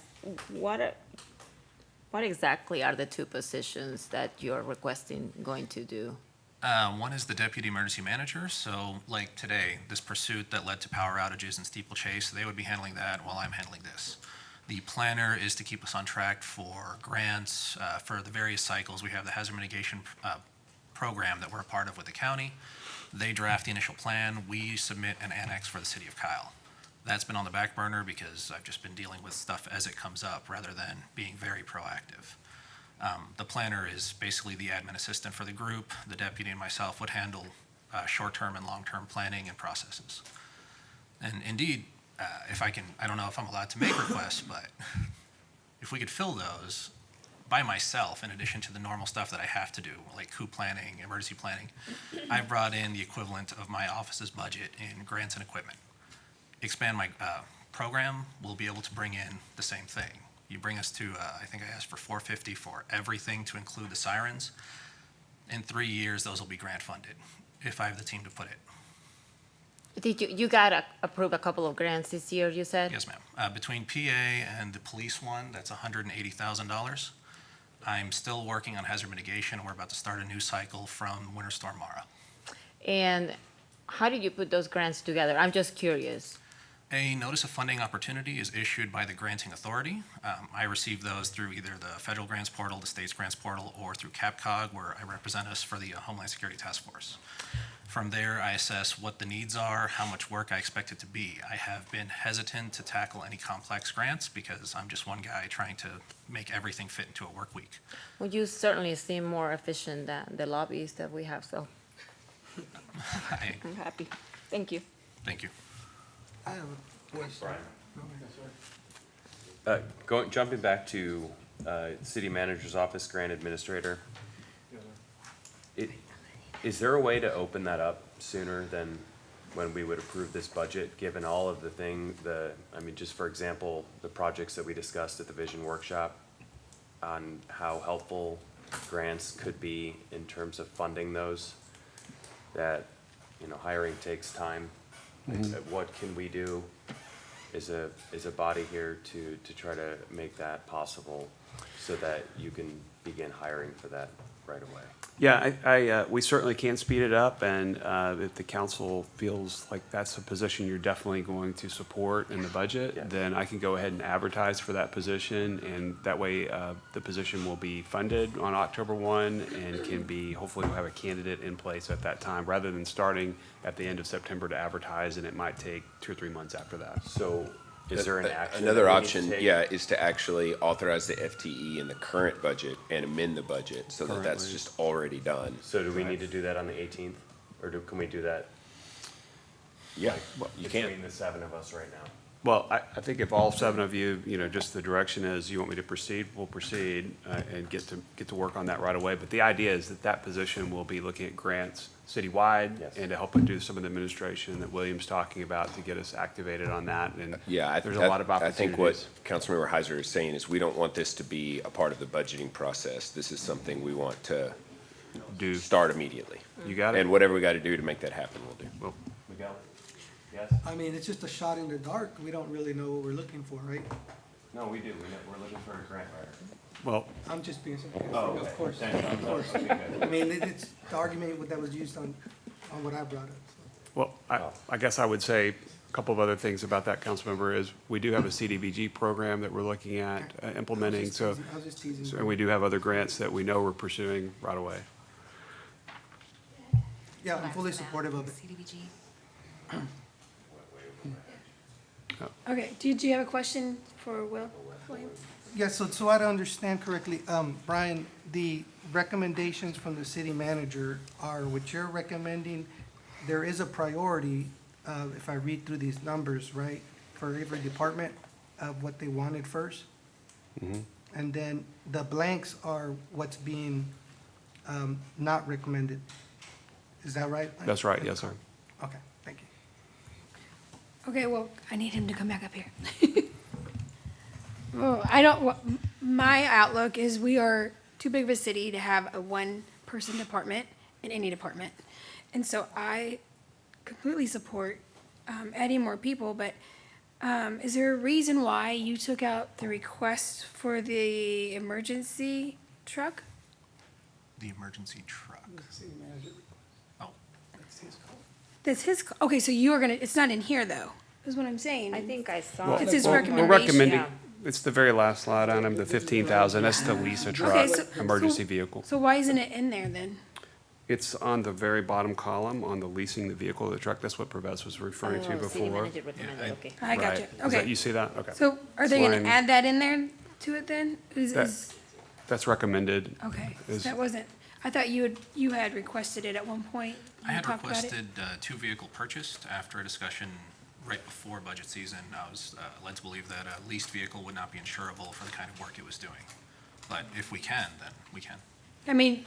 What exactly are the 2 positions that you're requesting going to do? One is the deputy emergency manager. So like today, this pursuit that led to power outages and steeplechase, they would be handling that while I'm handling this. The planner is to keep us on track for grants, for the various cycles. We have the hazard mitigation program that we're a part of with the county. They draft the initial plan. We submit an annex for the city of Kyle. That's been on the back burner because I've just been dealing with stuff as it comes up rather than being very proactive. The planner is basically the admin assistant for the group. The deputy and myself would handle short-term and long-term planning and processes. And indeed, if I can, I don't know if I'm allowed to make requests, but if we could fill those by myself, in addition to the normal stuff that I have to do, like coup planning, emergency planning, I brought in the equivalent of my office's budget in grants and equipment. Expand my program, we'll be able to bring in the same thing. You bring us to, I think I asked for $450 for everything to include the sirens. In 3 years, those will be grant funded, if I have the team to put it. Did you got approved a couple of grants this year, you said? Yes, ma'am. Between PA and the police one, that's $180,000. I'm still working on hazard mitigation. We're about to start a new cycle from Winter Storm Mara. And how did you put those grants together? I'm just curious. A notice of funding opportunity is issued by the granting authority. I receive those through either the federal grants portal, the state's grants portal, or through CAPCOG, where I represent us for the Homeland Security Task Force. From there, I assess what the needs are, how much work I expect it to be. I have been hesitant to tackle any complex grants because I'm just one guy trying to make everything fit into a work week. Well, you certainly seem more efficient than the lobbies that we have, so I'm happy. Thank you. Thank you. I have a question. Jumping back to city manager's office, grant administrator. Is there a way to open that up sooner than when we would approve this budget, given all of just for example, the projects that we discussed at the vision workshop on how helpful grants could be in terms of funding those, that, hiring takes time. What can we do as a body here to try to make that possible so that you can begin hiring for that right away? Yeah, we certainly can speed it up, and if the council feels like that's a position you're definitely going to support in the budget, then I can go ahead and advertise for that position, and that way the position will be funded on October 1 and can be, hopefully we'll have a candidate in place at that time, rather than starting at the end of September to advertise, and it might take 2 or 3 months after that. So is there an action? Another that we need to option, take? is to actually authorize the FTE in the current budget and amend the budget so that that's Currently. just already done. So do we need to do that on the 18th? Or can we do that Yeah, you can. between the 7 of us right now? Well, I think if all 7 of you, just the direction is you want me to proceed, we'll proceed and get to work on that right away. But the idea is that position will be looking at grants citywide Yes. and to help do some of the administration that William's talking about to get us activated on that. And there's a lot of I think what opportunities. Councilmember Heiser is saying is we don't want this to be a part of the budgeting process. This is something we want to Do, start immediately. you got it? And whatever we got to do to make that happen, we'll do. Well, Miguel? Yes? I mean, it's just a shot in the dark. We don't really know what we're looking for, right? No, we do. We're looking for a grant writer. well, I'm just being sarcastic, Oh, of course, Thank you. of course. Okay, good. I mean, it's the argument that was used on what I brought up. So. well, I guess I would say a couple of other things about that, Councilmember, is we do have a CDBG program that we're looking at implementing, I was just teasing. and we do have other grants that we know we're pursuing right away. Yeah, I'm fully supportive of it. Okay, do you have a question for William? Yeah, so I understand correctly, Brian, the recommendations from the city manager are what you're recommending. There is a priority, if I read through these numbers, right, for every department of what they wanted first. And then the blanks are what's being not recommended. Is that right? That's right, yes, sir. Okay, thank you. Okay, well, I need him to come back up here. Well, my outlook is we are too big of a city to have a one-person department in any department. And so I completely support adding more people, but is there a reason why you took out the request for the emergency truck? The emergency truck. Oh, That's his, okay, so you are gonna, it's not in here, though, is what I'm saying. I think I saw. Well, It's his we're recommendation. recommending, it's the very last slide on them, the 15,000, that's the lease a truck, Okay, so- emergency vehicle. So why isn't it in there then? It's on the very bottom column, on the leasing the vehicle of the truck, that's what Pervez was referring to Oh, city before. manager recommended, okay. I got Right. you, Is that, okay. you see that? Okay. So are they gonna Line- add that in there to it then? That- That's recommended. Okay, is- that wasn't, I thought you had requested it at one point. I You had talked about it. requested 2 vehicle purchased after a discussion right before budget season. I was led to believe that a leased vehicle would not be insurable for the kind of work it was doing. But if we can, then we can. I mean,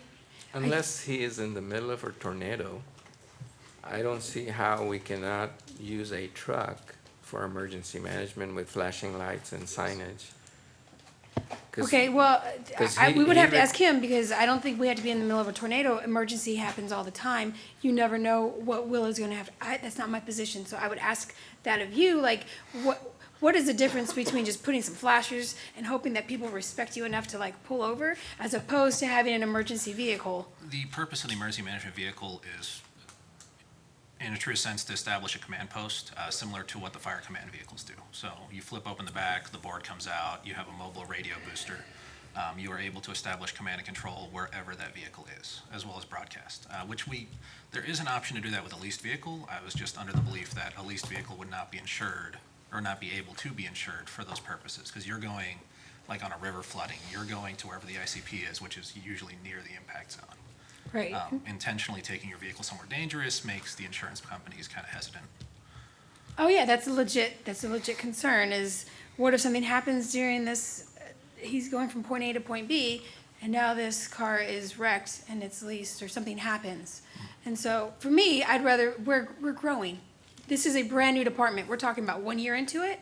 Unless he is in the middle of a tornado, I don't see how we cannot use a truck for emergency management with flashing lights and signage. 'Cause- okay, well, 'cause we would he have to rec- ask him because I don't think we have to be in the middle of a tornado. Emergency happens all the time. You never know what Will is gonna have. That's not my position, so I would ask that of you, like, what is the difference between just putting some flashers and hoping that people respect you enough to like pull over as opposed to having an emergency vehicle? The purpose of the emergency management vehicle is in a true sense, to establish a command post, similar to what the fire command vehicles do. So you flip open the back, the board comes out, you have a mobile radio booster. You are able to establish command and control wherever that vehicle is, as well as broadcast, there is an option to do that with a leased vehicle. I was just under the belief that a leased vehicle would not be insured, or not be able to be insured for those purposes, because you're going, like on a river flooding, you're going to wherever the ICP is, which is usually near the impact zone. Right. Intentionally taking your vehicle somewhere dangerous makes the insurance companies kind of hesitant. Oh, yeah, that's a legit concern is what if something happens during this, he's going from point A to point B, and now this car is wrecked and it's leased or something happens. And so for me, we're growing. This is a brand new department. We're talking about 1 year into it.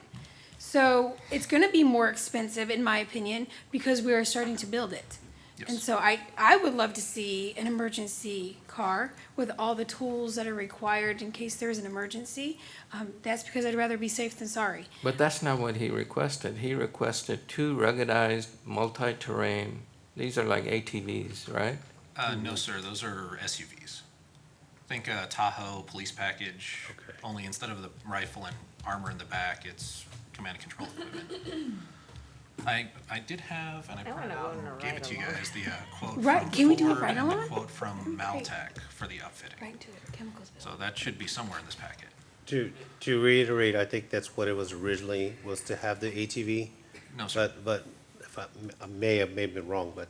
So it's gonna be more expensive, in my opinion, because we are starting to build it. And so I would love to see an emergency car with all the tools that are required in case there's an emergency. That's because I'd rather be safe than sorry. But that's not what he requested. He requested 2 ruggedized, multi-terrain, these are like ATVs, right? No, sir, those are SUVs. Think Tahoe police package, only instead of the rifle and armor in the back, it's command and control equipment. I did have, and I printed out and gave it to you guys, the quote Right, from can we do a Ford ride and the along? quote from Maltech for the outfitting. Right to it, chemicals bill. So that should be somewhere in this packet. To reiterate, I think that's what it was originally, was to have the ATV. No, sir. But if I may have been wrong, but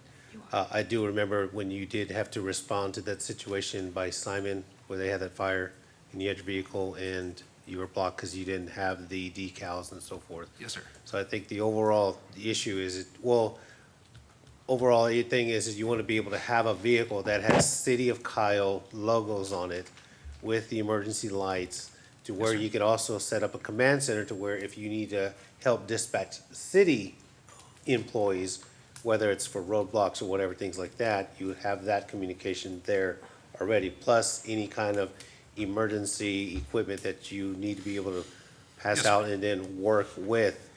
I do remember when you did have to respond to that situation by Simon, where they had that fire in the edge vehicle and you were blocked because you didn't have the decals and so forth. Yes, sir. So I think the issue is, overall, the thing is you want to be able to have a vehicle that has City of Kyle logos on it with the emergency lights, to where you could also set up a command center to where if you need to help dispatch city employees, whether it's for roadblocks or whatever, things like that, you would have that communication there already, plus any kind of emergency equipment that you need to be able to pass Yes, out and then work with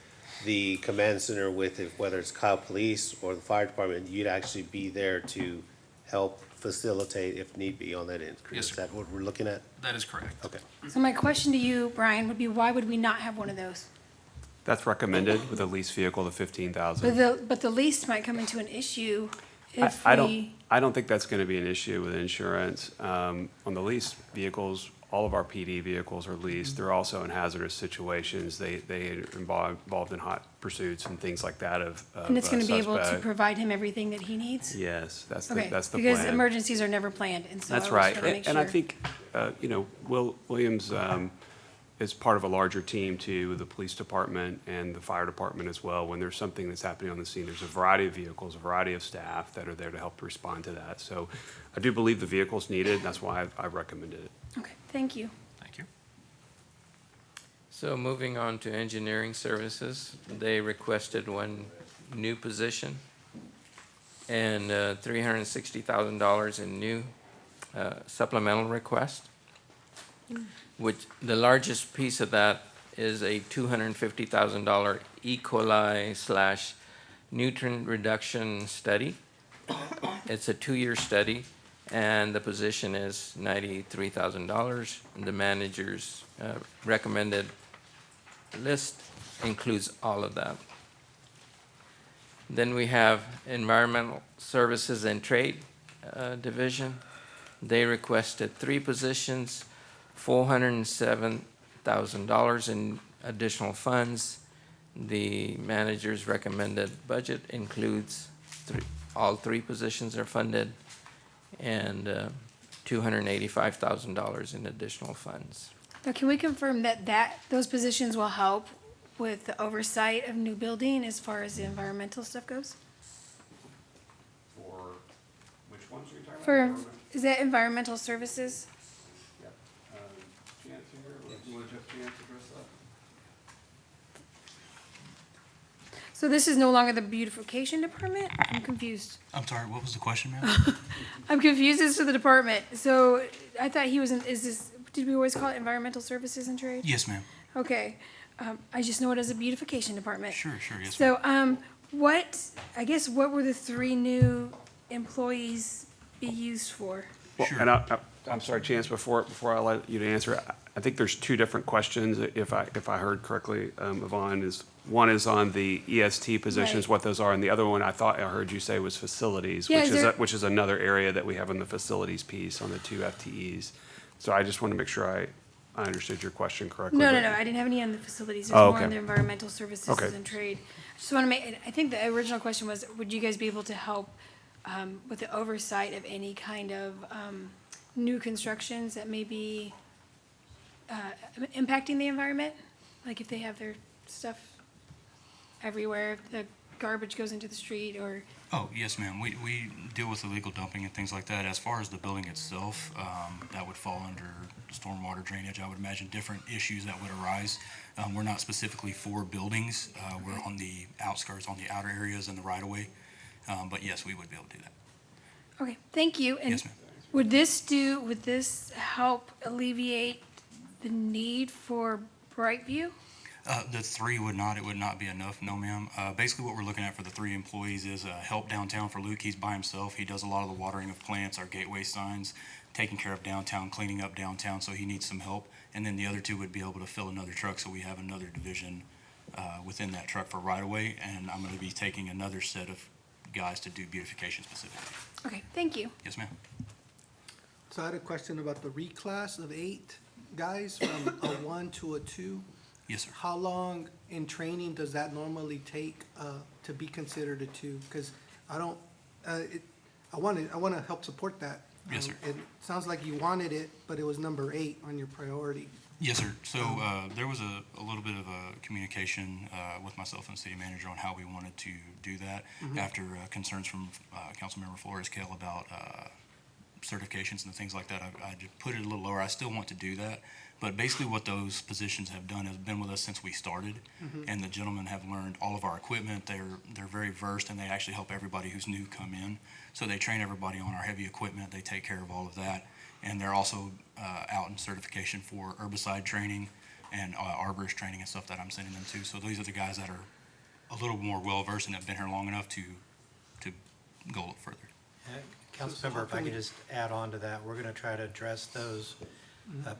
the command center with, whether it's Kyle Police or the fire department, you'd actually be there to help facilitate if need be on that end. Yes, Is sir. that what we're looking at? That is correct. Okay. So my question to you, Brian, would be why would we not have one of those? That's recommended with a lease vehicle, the 15,000. But the lease might come into an issue if I we. don't think that's going to be an issue with insurance. On the leased vehicles, all of our PD vehicles are leased. They're also in hazardous situations. They are involved in hot pursuits and things like that of And it's gonna be able to suspect. provide him everything that he needs? Yes, that's the Okay, plan. because emergencies are never planned, and so I That's was right. trying to make And I sure. think, Williams is part of a larger team too, with the police department and the fire department as well. When there's something that's happening on the scene, there's a variety of vehicles, a variety of staff that are there to help respond to that. So I do believe the vehicle's needed. That's why I recommended it. Okay, thank you. Thank you. So moving on to engineering services, they requested 1 new position and $360,000 in new supplemental request, which the largest piece of that is a $250,000 E. coli / nutrient reduction study. It's a 2-year study, and the position is $93,000. The manager's recommended list includes all of that. Then we have Environmental Services and Trade Division. They requested 3 positions, $407,000 in additional funds. The manager's recommended budget includes all 3 positions are funded, and $285,000 in additional funds. Now, can we confirm that those positions will help with the oversight of new building as far as the environmental stuff goes? For which ones are you talking For, is that environmental services? Chance here, you want to just Chance address that? So this is no longer the beautification department? I'm confused. I'm sorry, what was the question, ma'am? I'm confused as to the department. So I thought he was in, did we always call it environmental services and trade? Yes, ma'am. Okay, I just know it as a beautification department. Sure, yes, So, what would the 3 new employees be used for? Well, Sure. and I'm sorry, Chance, before I let you to answer, I think there's two different questions, if I heard correctly, Yvonne, one is on the EST positions, Right. what those are, and the other one I thought I heard you say was facilities, Yeah, is there- which is another area that we have in the facilities piece on the two FTEs. So I just want to make sure I understood your question correctly. No, but- I didn't have any on the facilities. There's Oh, more on okay. the environmental services Okay. and trade. Just want to make, I think the original question was, would you guys be able to help with the oversight of any kind of new constructions that may be impacting the environment? Like if they have their stuff everywhere, if the garbage goes into the street or, Oh, yes, ma'am. We deal with illegal dumping and things like that. As far as the building itself, that would fall under stormwater drainage. I would imagine different issues that would arise. We're not specifically for buildings. We're on the outskirts, on the outer areas and the right-of-way. But yes, we would be able to do that. okay, thank you. And Yes, ma'am. would this help alleviate the need for Brightview? The three would not, it would not be enough, no ma'am. Basically what we're looking at for the three employees is help downtown for Luke. He's by himself. He does a lot of the watering of plants, our gateway signs, taking care of downtown, cleaning up downtown, so he needs some help. And then the other two would be able to fill another truck, so we have another division within that truck for right-of-way. And I'm gonna be taking another set of guys to do beautification specifically. Okay, thank you. Yes, ma'am. So I had a question about the reclass of 8 guys from a 1 to a 2. Yes, sir. How long in training does that normally take to be considered a 2? Because I don't, I want to help support that. Yes, sir. It sounds like you wanted it, but it was number 8 on your priority. Yes, sir. So there was a little bit of a communication with myself and the city manager on how we wanted to do that after concerns from Councilmember Flores Kale about certifications and things like that. I just put it a little lower. I still want to do that. But basically what those positions have done has been with us since we started. And the gentlemen have learned all of our equipment. They're very versed, and they actually help everybody who's new come in. So they train everybody on our heavy equipment. They take care of all of that. And they're also out in certification for herbicide training and arborist training and stuff that I'm sending them to. So these are the guys that are a little more well-versed and have been here long enough to go a little further. Councilmember, if I could just add on to that, we're going to try to address those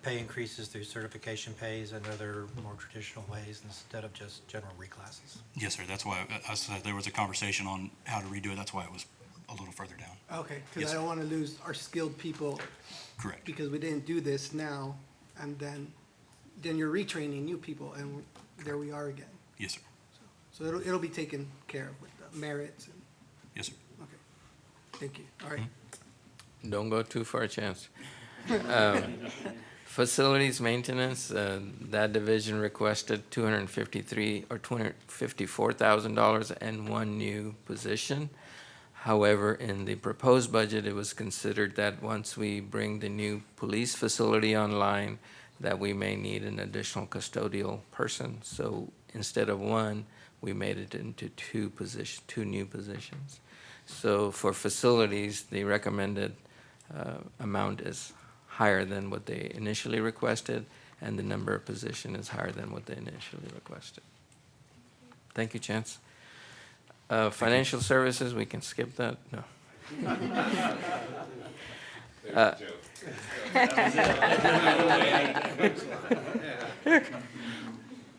pay increases through certification pays and other more traditional ways instead of just general reclasses. Yes, sir. That's why I said there was a conversation on how to redo it. That's why it was a little further down. Okay, Yes, because I sir. don't want to lose our skilled people. Correct. Because we didn't do this now, and then you're retraining new people, and there we are again. Yes, sir. So it'll be taken care of with the merits. And, Yes, sir. okay, thank you. All right. Don't go too far, Chance. Facilities maintenance, that division requested $254,000 and one new position. However, in the proposed budget, it was considered that once we bring the new police facility online, that we may need an additional custodial person. So instead of one, we made it into two new positions. So for facilities, the recommended amount is higher than what they initially requested, and the number of position is higher than what they initially requested. Thank you, Chance. Financial services, we can skip that, no.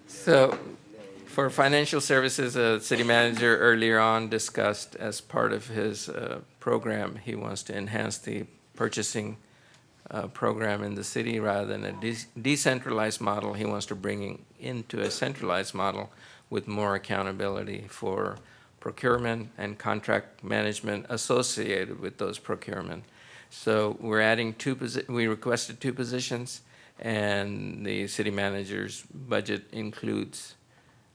So, for financial services, city manager earlier on discussed as part of his program, he wants to enhance the purchasing program in the city rather than a decentralized model. He wants to bring into a centralized model with more accountability for procurement and contract management associated with those procurement. So we're adding we requested 2 positions, and the city manager's budget includes,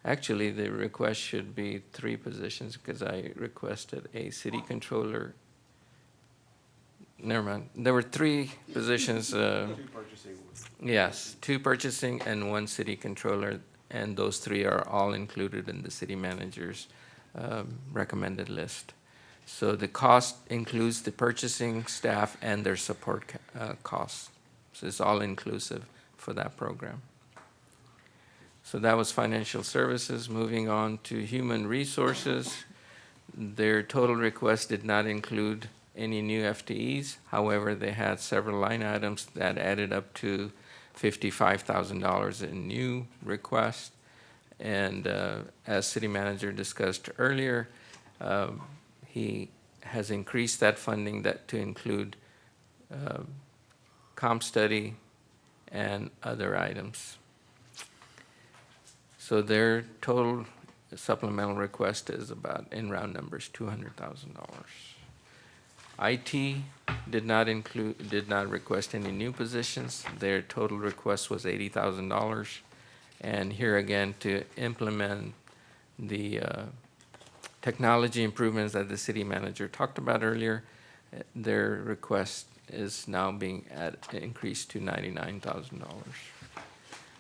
actually the request should be 3 positions because I requested a city controller. Never mind. There were 3 positions. 2 purchasing. Yes, 2 purchasing and 1 city controller, and those 3 are all included in the city manager's recommended list. So the cost includes the purchasing staff and their support costs. So it's all inclusive for that program. So that was financial services. Moving on to human resources. Their total request did not include any new FTEs. However, they had several line items that added up to $55,000 in new requests. And as city manager discussed earlier, he has increased that funding to include comp study and other items. So their total supplemental request is about, in round numbers, $200,000. IT did not request any new positions. Their total request was $80,000. And here again, to implement the technology improvements that the city manager talked about earlier, their request is now being increased to $99,000.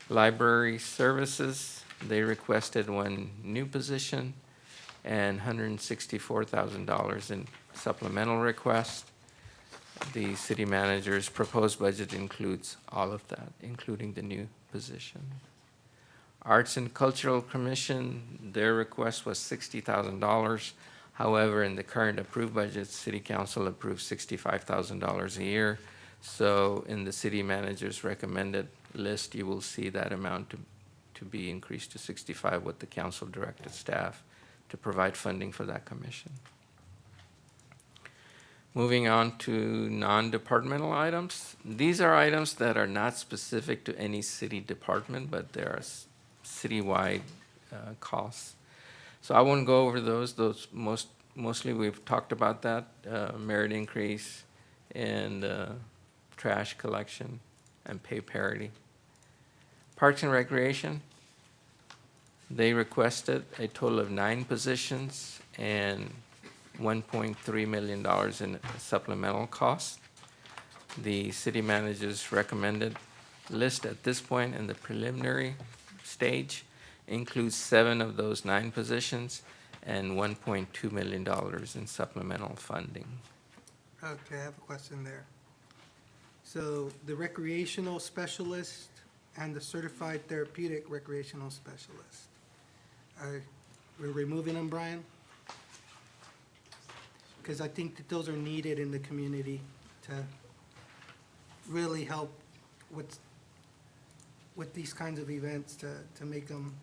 Library services, they requested one new position and $164,000 in supplemental request. The city manager's proposed budget includes all of that, including the new position. Arts and Cultural Commission, their request was $60,000. However, in the current approved budget, City Council approved $65,000 a year. So in the city manager's recommended list, you will see that amount to be increased to 65, with the council directed staff to provide funding for that commission. Moving on to non-departmental items. These are items that are not specific to any city department, but they are citywide costs. So I won't go over those. Mostly we've talked about that, merit increase and trash collection and pay parity. Parks and Recreation, they requested a total of 9 positions and $1.3 million in supplemental costs. The city manager's recommended list at this point in the preliminary stage includes 7 of those 9 positions and $1.2 million in supplemental funding. Okay, I have a question there. So the recreational specialist and the certified therapeutic recreational specialist, we're removing them, Bryan? Because I think that those are needed in the community to really help with these kinds of events, to make them,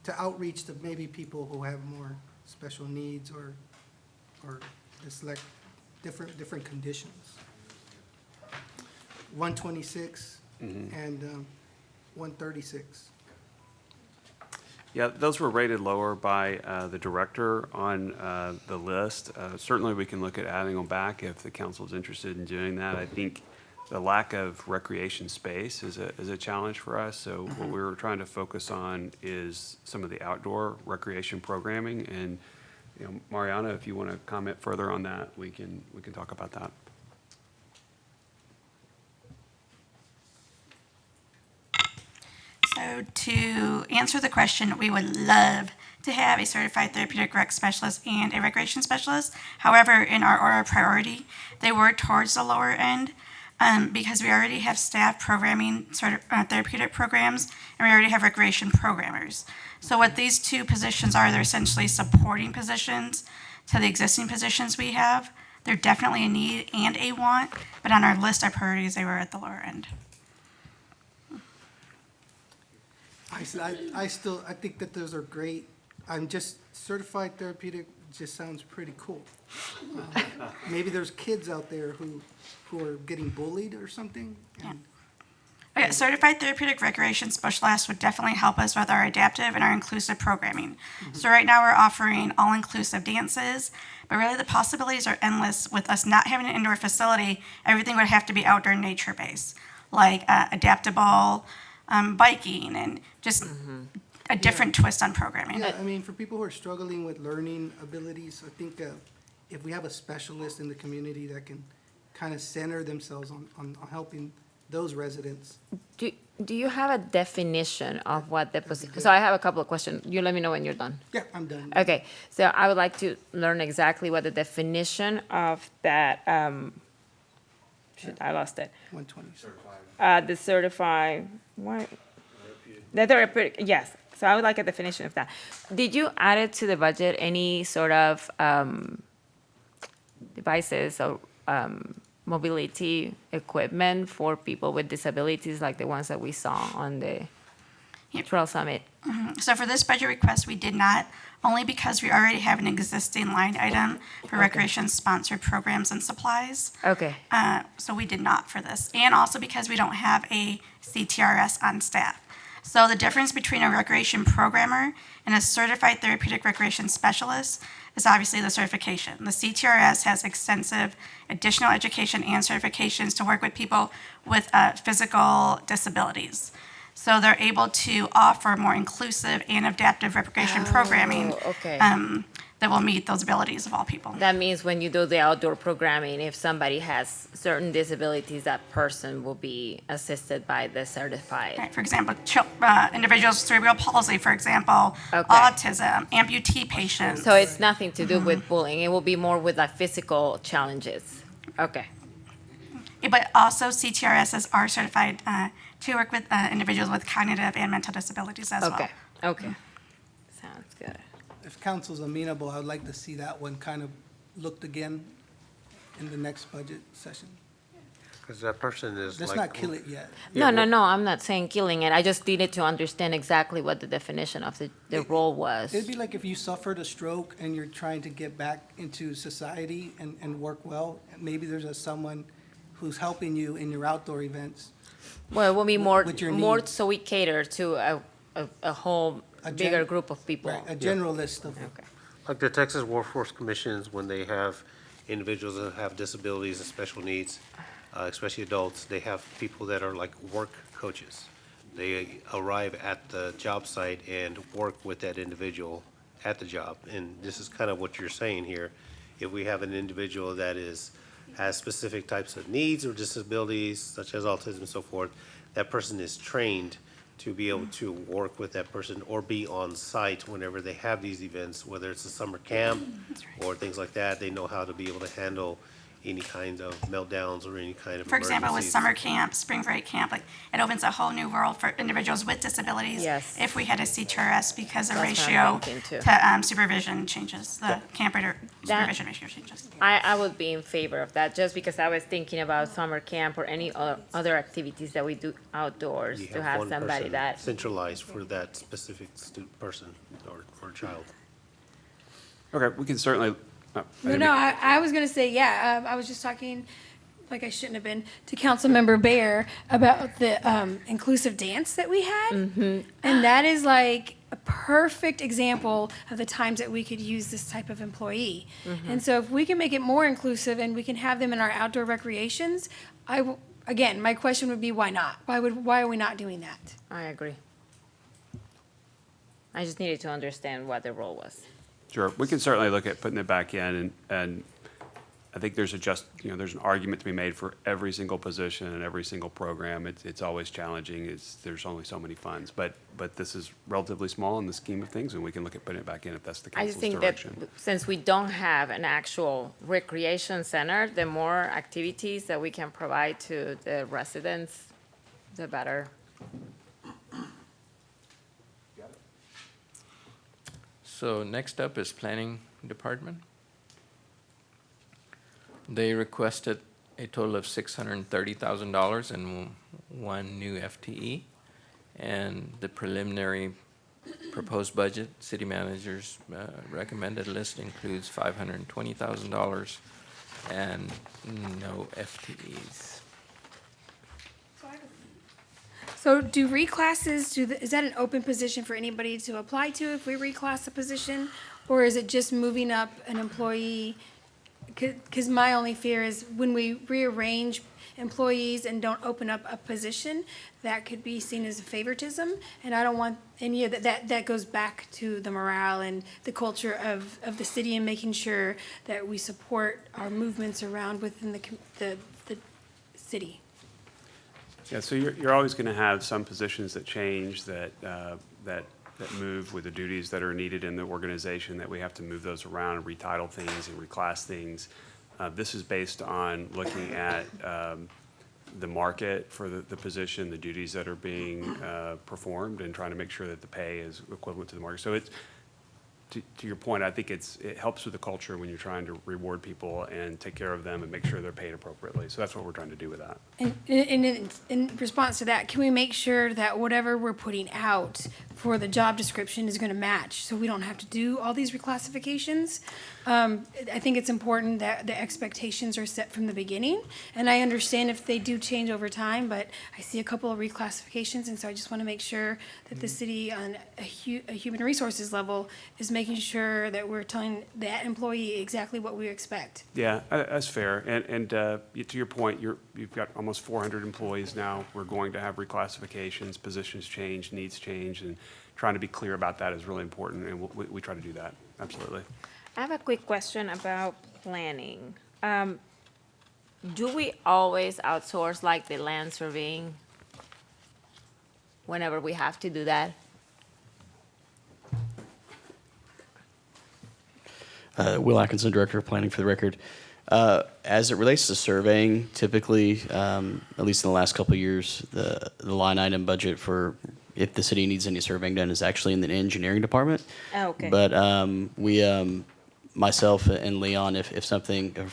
to outreach to maybe people who have more special needs or select different conditions. 126 and 136. Yeah, those were rated lower by the director on the list. Certainly, we can look at adding them back if the council's interested in doing that. I think the lack of recreation space is a challenge for us. So what we were trying to focus on is some of the outdoor recreation programming. And Mariana, if you want to comment further on that, we can talk about that. So to answer the question, we would love to have a certified therapeutic rec specialist and a recreation specialist. However, in our order of priority, they were towards the lower end because we already have staff programming therapeutic programs, and we already have recreation programmers. So what these 2 positions are, they're essentially supporting positions to the existing positions we have. They're definitely a need and a want, but on our list of priorities, they were at the lower end. I think that those are great. I'm just, certified therapeutic just sounds pretty cool. Maybe there's kids out there who are getting bullied or something. Okay, certified therapeutic recreation specialists would definitely help us with our adaptive and our inclusive programming. So right now we're offering all-inclusive dances, but really the possibilities are endless. With us not having an indoor facility, everything would have to be outdoor nature-based, like adaptable biking and just a different twist on programming. Yeah, I mean, for people who are struggling with learning abilities, I think if we have a specialist in the community that can kind of center themselves on helping those residents. Do you have a definition of what the position? So I have a couple of questions. You let me know when you're done. Yeah, I'm done. Okay, so I would like to learn exactly what the definition of that, I lost it. 120. The certified, what? The therapeutic, yes. So I would like a definition of that. Did you add it to the budget, any sort of, devices or mobility equipment for people with disabilities, like the ones that we saw on the Trail Summit. So for this budget request, we did not, only because we already have an existing line item for recreation-sponsored programs and supplies. Okay. So we did not for this. And also because we don't have a CTRS on staff. So the difference between a recreation programmer and a certified therapeutic recreation specialist is obviously the certification. The CTRS has extensive additional education and certifications to work with people with physical disabilities. So they're able to offer more inclusive and adaptive recreation programming okay. That will meet those abilities of all people. That means when you do the outdoor programming, if somebody has certain disabilities, that person will be assisted by the certified. Right, for example, individuals with cerebral palsy, for example, Okay. autism, amputee patients. So it's nothing to do with bullying. It will be more with like physical challenges. Okay. But also CTRSs are certified to work with individuals with cognitive and mental disabilities as well. Okay. Okay. Sounds good. If council's amenable, I would like to see that one kind of looked again in the next budget session. Because that person is like. Let's not kill it yet. No, I'm not saying killing it. I just needed to understand exactly what the definition of the role was. It'd be like if you suffered a stroke and you're trying to get back into society and work well, maybe there's someone who's helping you in your outdoor events. Well, it will be more, with your more needs. so we cater to a whole bigger group of people. Right, a general list of. Okay. Like the Texas Workforce Commissions, when they have individuals that have disabilities and special needs, especially adults, they have people that are like work coaches. They arrive at the job site and work with that individual at the job. And this is kind of what you're saying here. If we have an individual that has specific types of needs or disabilities, such as autism and so forth, that person is trained to be able to work with that person or be on site whenever they have these events, whether it's a summer camp or things like that. They know how to be able to handle any kind of meltdowns or any kind of For example, with emergencies. summer camp, spring break camp, like, it opens a whole new world for individuals with disabilities. Yes. If we had a CTRS, because the That's what ratio I'm thinking too. to supervision changes, the camp rate supervision ratio changes. I would be in favor of that, just because I was thinking about summer camp or any other activities that we do outdoors, You to have one somebody person that. centralized for that specific person or child. Okay, we can certainly. I was gonna say, yeah, I was just talking, like I shouldn't have been, to Councilmember Bear about the inclusive dance that we had. And that is like a perfect example of the times that we could use this type of employee. And so if we can make it more inclusive and we can have them in our outdoor recreations, again, my question would be, why not? Why are we not doing that? I agree. I just needed to understand what the role was. Sure, we can certainly look at putting it back in, and I think there's there's an argument to be made for every single position and every single program. It's always challenging, there's only so many funds, but this is relatively small in the scheme of things, and we can look at putting it back in if that's the I just council's think direction. that since we don't have an actual recreation center, the more activities that we can provide to the residents, the better. So next up is Planning Department. They requested a total of $630,000 and one new FTE. And the preliminary proposed budget, city manager's recommended list includes $520,000 and no FTEs. So do reclasses, is that an open position for anybody to apply to if we reclass a position? Or is it just moving up an employee? Because my only fear is when we rearrange employees and don't open up a position, that could be seen as a favoritism. And I don't want any of that goes back to the morale and the culture of the city and making sure that we support our movements around within the city. Yeah, so you're always going to have some positions that change, that move with the duties that are needed in the organization, that we have to move those around and retitle things and reclass things. This is based on looking at the market for the position, the duties that are being performed, and trying to make sure that the pay is equivalent to the market. So to your point, I think it helps with the culture when you're trying to reward people and take care of them and make sure they're paid appropriately. So that's what we're trying to do with that. And in response to that, can we make sure that whatever we're putting out for the job description is gonna match, so we don't have to do all these reclassifications? I think it's important that the expectations are set from the beginning, and I understand if they do change over time, but I see a couple of reclassifications, and so I just wanna make sure that the city on a human resources level is making sure that we're telling that employee exactly what we expect. Yeah, that's fair. And to your point, you've got almost 400 employees now. We're going to have reclassifications, positions change, needs change, and trying to be clear about that is really important, and we try to do that, absolutely. I have a quick question about planning. Do we always outsource like the land surveying whenever we have to do that? Will Atkinson, Director of Planning for the record. As it relates to surveying, typically, at least in the last couple of years, the line item budget for if the city needs any surveying done is actually in the engineering department. Oh, okay. But myself and Leon, if a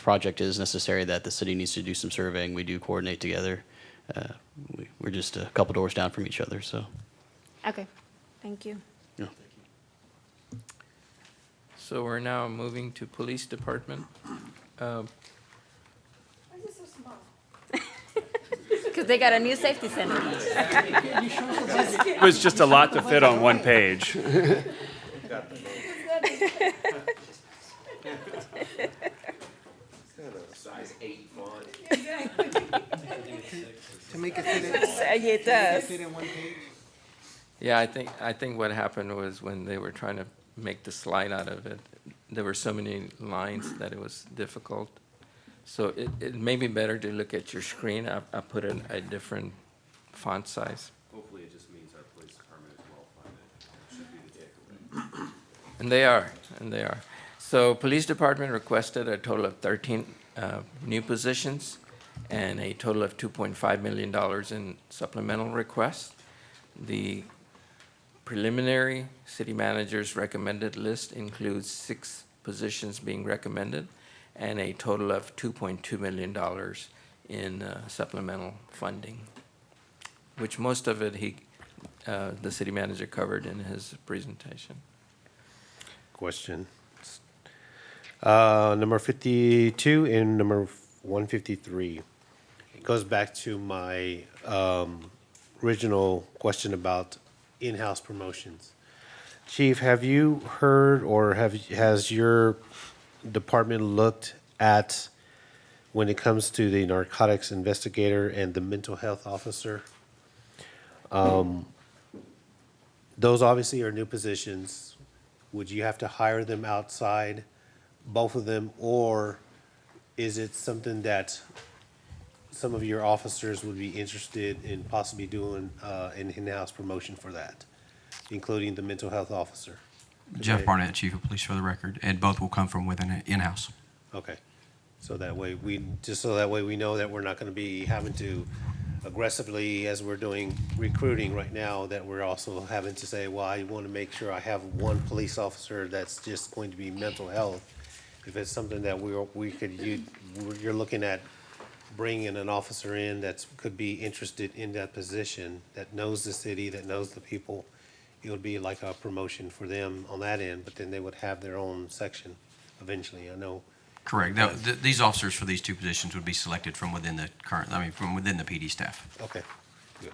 project is necessary that the city needs to do some surveying, we do coordinate together. We're just a couple doors down from each other, so. Okay, thank you. Yeah. So we're now moving to Police Department. Why is it so small? Because they got a new safety center. It was just a lot to fit on one page. Size 8 font. To make it fit in. It does. Fit in one page. Yeah, I think what happened was when they were trying to make the slide out of it, there were so many lines that it was difficult. So it may be better to look at your screen. I put in a different font size. Hopefully it just means our police department is well funded. Should be the takeaway. And they are. So Police Department requested a total of 13 new positions and a total of $2.5 million in supplemental requests. The preliminary city manager's recommended list includes 6 positions being recommended and a total of $2.2 million in supplemental funding, which most of it the city manager covered in his presentation. Question. Number 52 and number 153. It goes back to my original question about in-house promotions. Chief, have you heard or has your department looked at when it comes to the narcotics investigator and the mental health officer? Those obviously are new positions. Would you have to hire them outside, both of them, or is it something that some of your officers would be interested in possibly doing an in-house promotion for that, including the mental health officer? Jeff Barnett, Chief of Police for the record, and both will come from within an in-house. Okay, so that way we know that we're not gonna be having to aggressively, as we're doing recruiting right now, that we're also having to say, well, I wanna make sure I have one police officer that's just going to be mental health. If it's something that you're looking at bringing an officer in that could be interested in that position, that knows the city, that knows the people, it would be like a promotion for them on that end, but then they would have their own section eventually, I know. Correct. These officers for these 2 positions would be selected from within the from within the PD staff. Okay, good.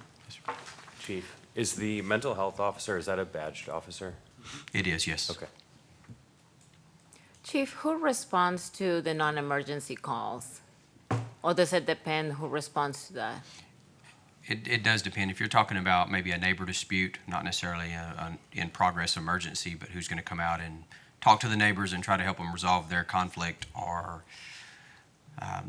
Chief, is the mental health officer, is that a badged officer? It is, yes. Okay. Chief, who responds to the non-emergency calls? Or does it depend who responds to that? It does depend. If you're talking about maybe a neighbor dispute, not necessarily an in-progress emergency, but who's going to come out and talk to the neighbors and try to help them resolve their conflict, or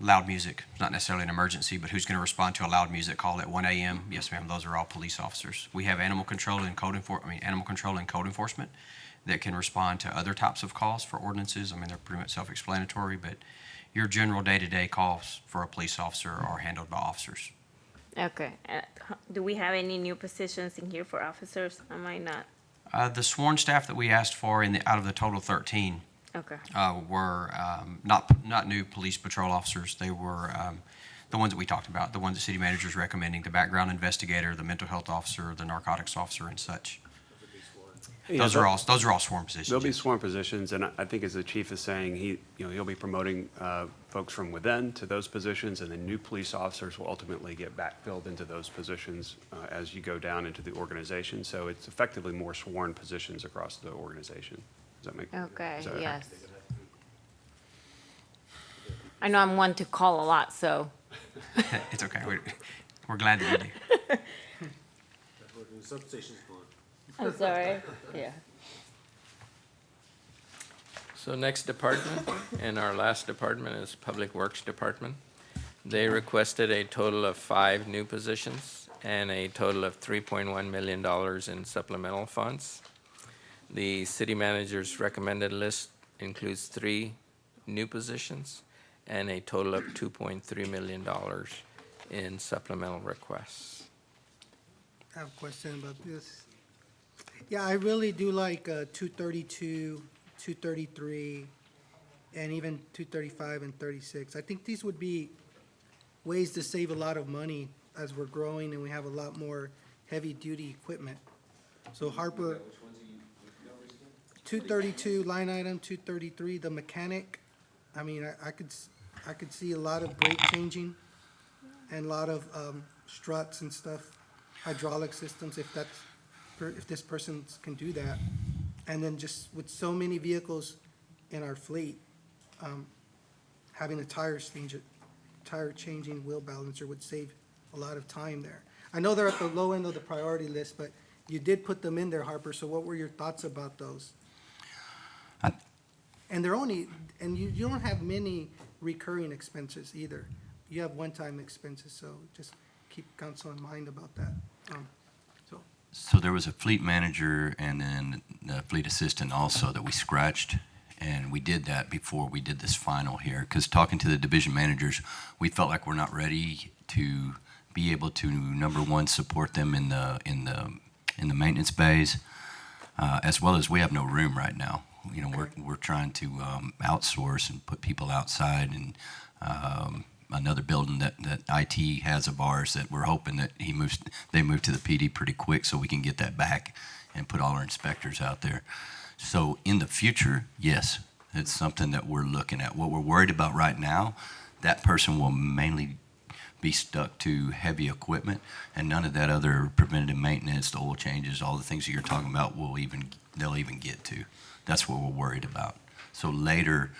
loud music, not necessarily an emergency, but who's going to respond to a loud music call at 1 a.m.? Yes, ma'am, those are all police officers. We have animal control and code enforcement that can respond to other types of calls for ordinances. I mean, they're pretty much self-explanatory, but your general day-to-day calls for a police officer are handled by officers. Okay. Do we have any new positions in here for officers? I might not. The sworn staff that we asked for out of the total 13 Okay. were not new police patrol officers. They were the ones that we talked about, the ones the city manager is recommending, the background investigator, the mental health officer, the narcotics officer, and such. Yeah, Those are all sworn positions. There'll be sworn positions, and I think as the chief is saying, he'll be promoting folks from within to those positions, and then new police officers will ultimately get backfilled into those positions as you go down into the organization. So it's effectively more sworn positions across the organization. Does that make? Okay, is that- yes. I know I'm one to call a lot, so. It's okay. We're glad that you do. The substation's gone. I'm sorry, yeah. So next department, and our last department is Public Works Department. They requested a total of 5 new positions and a total of $3.1 million in supplemental funds. The city manager's recommended list includes 3 new positions and a total of $2.3 million in supplemental requests. I have a question about this. Yeah, I really do like 232, 233, and even 235 and 36. I think these would be ways to save a lot of money as we're growing and we have a lot more heavy-duty equipment. So Harper, 232 line item, 233, the mechanic. I mean, I could see a lot of brake changing and a lot of struts and stuff, hydraulic systems, if this person can do that. And then just with so many vehicles in our fleet, having a tire changing wheel balancer would save a lot of time there. I know they're at the low end of the priority list, but you did put them in there, Harper, so what were your thoughts about those? And you don't have many recurring expenses either. You have one-time expenses, so just keep council in mind about that. So there was a fleet manager and then a fleet assistant also that we scratched, and we did that before we did this final here. Because talking to the division managers, we felt like we're not ready to be able to, number one, support them in the maintenance bays, as well as we have no room right now. You know, we're trying to outsource and put people outside, and another building that IT has of ours that we're hoping that they move to the PD pretty quick so we can get that back and put all our inspectors out there. So in the future, yes, it's something that we're looking at. What we're worried about right now, that person will mainly be stuck to heavy equipment, and none of that other preventative maintenance, the oil changes, all the things that you're talking about they'll even get to. That's what we're worried about. So later,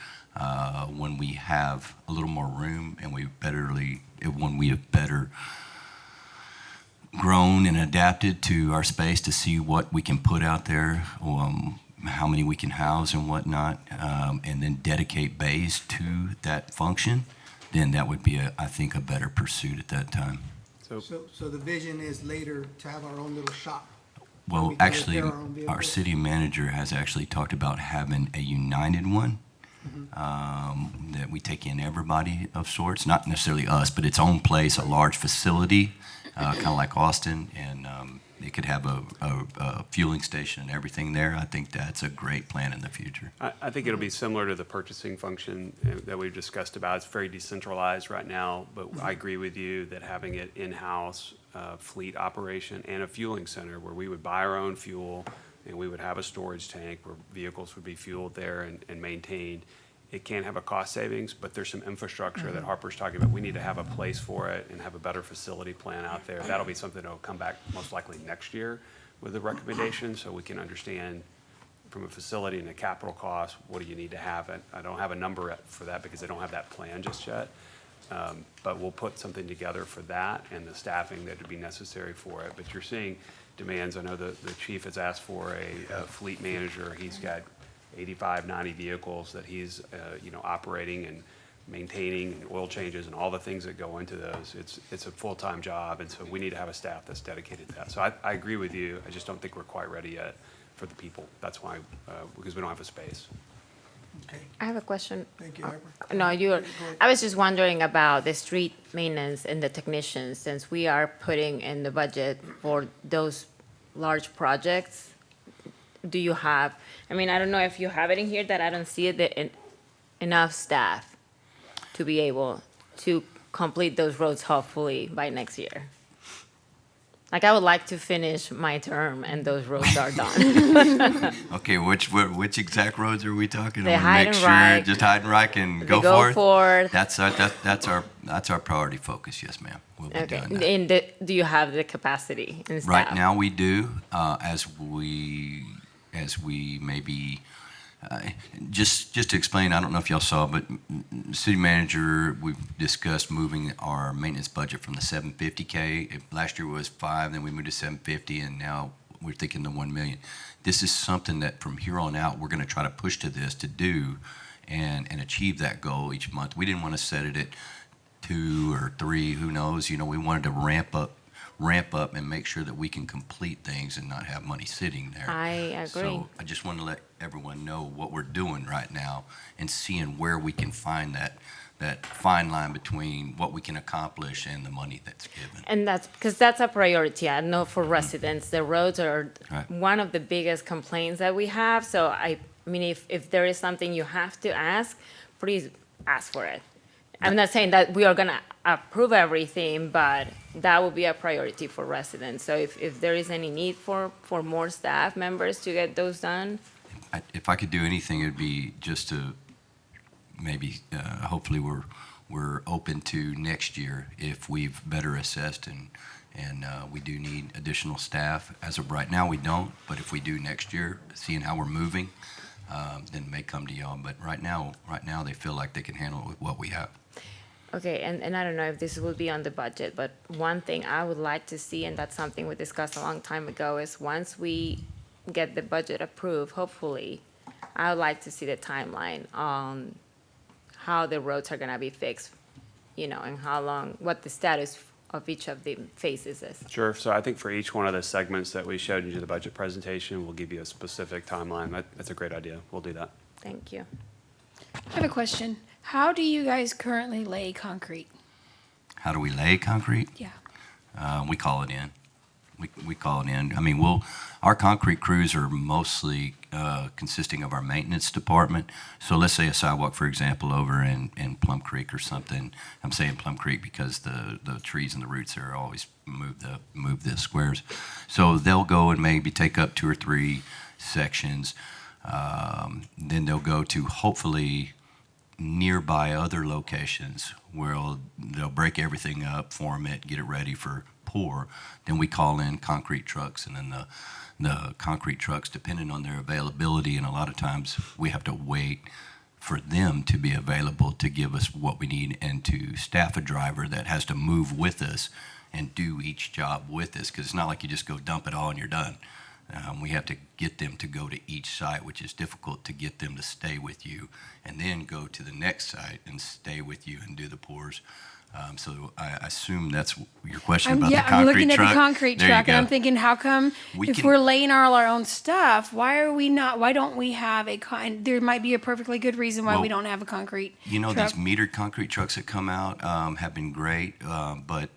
when we have a little more room and when we have better grown and adapted to our space to see what we can put out there, how many we can house and whatnot, and then dedicate bays to that function, then that would be, I think, a better pursuit at that time. So the vision is later to have our own little shop. Well, We can actually, repair our own vehicles. our city manager has actually talked about having a united one, that we take in everybody of sorts, not necessarily us, but its own place, a large facility, kind of like Austin, and it could have a fueling station and everything there. I think that's a great plan in the future. I think it'll be similar to the purchasing function that we've discussed about. It's very decentralized right now, but I agree with you that having it in-house, fleet operation and a fueling center where we would buy our own fuel and we would have a storage tank where vehicles would be fueled there and maintained. It can have a cost savings, but there's some infrastructure that Harper's talking about. We need to have a place for it and have a better facility plan out there. That'll be something that'll come back most likely next year with a recommendation, so we can understand from a facility and a capital cost, what do you need to have? I don't have a number for that because I don't have that plan just yet. But we'll put something together for that and the staffing that would be necessary for it. But you're seeing demands. I know the chief has asked for a fleet manager. He's got 85, 90 vehicles that he's, operating and maintaining, and oil changes and all the things that go into those. It's a full-time job, and so we need to have a staff that's dedicated to that. So I agree with you. I just don't think we're quite ready yet for the people. That's why, because we don't have a space. I have a question. Thank you, Harper. No, I was just wondering about the street maintenance and the technicians, since we are putting in the budget for those large projects. do you have? I mean, I don't know if you have it in here, that I don't see it, enough staff to be able to complete those roads hopefully by next year. Like, I would like to finish my term and those roads are done. Okay, which exact roads are we talking? The I wanna make sure, Heidenreich. just Heidenreich and The go Go forth? Forth. That's our priority focus, yes, ma'am. We'll be Okay, doing that. do you have the capacity and staff? Right now, we do, as we maybe, just to explain, I don't know if y'all saw, but city manager, we've discussed moving our maintenance budget from the $750K. Last year was 5, then we moved to 750, and now we're thinking the 1 million. This is something that from here on out, we're gonna try to push to this to do and achieve that goal each month. We didn't want to set it at 2 or 3, who knows? You know, we wanted to ramp up and make sure that we can complete things and not have money sitting there. I agree. So I just want to let everyone know what we're doing right now and seeing where we can find that fine line between what we can accomplish and the money that's given. And that's because that's a priority. I know for residents, the roads are Right. one of the biggest complaints that we have. So I mean, if there is something you have to ask, please ask for it. I'm not saying that we are gonna approve everything, but that will be a priority for residents. So if there is any need for more staff members to get those done, If I could do anything, it'd be just to maybe, hopefully we're open to next year if we've better assessed and we do need additional staff. As of right now, we don't, but if we do next year, seeing how we're moving, then it may come to y'all. But right now, they feel like they can handle it with what we have. okay, and I don't know if this will be on the budget, but one thing I would like to see, and that's something we discussed a long time ago, is once we get the budget approved, hopefully, I would like to see the timeline on how the roads are gonna be fixed, you know, and how long, what the status of each of the phases is. Sure. So I think for each one of the segments that we showed you in the budget presentation, we'll give you a specific timeline. That's a great idea. We'll do that. Thank you. I have a question. How do you guys currently lay concrete? How do we lay concrete? Yeah. We call it in. We call it in. I mean, our concrete crews are mostly consisting of our maintenance department. So let's say a sidewalk, for example, over in Plum Creek or something. I'm saying Plum Creek because the trees and the roots there always move the squares. So they'll go and maybe take up 2 or 3 sections. Then they'll go to hopefully nearby other locations where they'll break everything up, form it, get it ready for pour. Then we call in concrete trucks, and then the concrete trucks, depending on their availability, and a lot of times we have to wait for them to be available to give us what we need and to staff a driver that has to move with us and do each job with us, because it's not like you just go dump it all and you're done. We have to get them to go to each site, which is difficult to get them to stay with you, and then go to the next site and stay with you and do the pours. So I assume that's your question about the concrete truck. I'm looking at the concrete There you truck, and I'm go. thinking, how come if we're laying all our own stuff, why don't we have there might be a perfectly good reason why we don't have a concrete You know, truck. these metered concrete trucks that come out have been great, but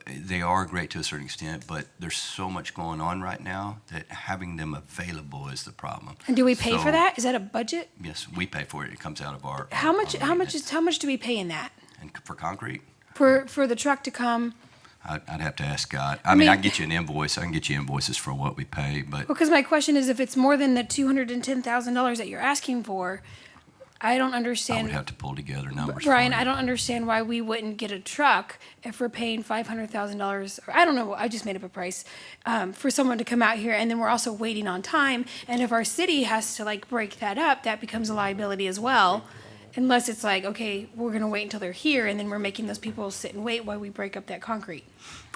they are great to a certain extent, but there's so much going on right now that having them available is the problem. And do we pay So, for that? Is that a budget? Yes, we pay for it. It comes out of our. How much do we pay in that? And for concrete? For the truck to come? I'd have to ask Scott. I mean, I can get you an invoice. I can get you invoices for what we pay, but Because my question is, if it's more than the $210,000 that you're asking for, I don't I understand. would have to pull together numbers. Brian, I don't understand why we wouldn't get a truck if we're paying $500,000, or I don't know, I just made up a price, for someone to come out here, and then we're also waiting on time. And if our city has to like break that up, that becomes a liability as well. Unless it's like, okay, we're gonna wait until they're here, and then we're making those people sit and wait while we break up that concrete.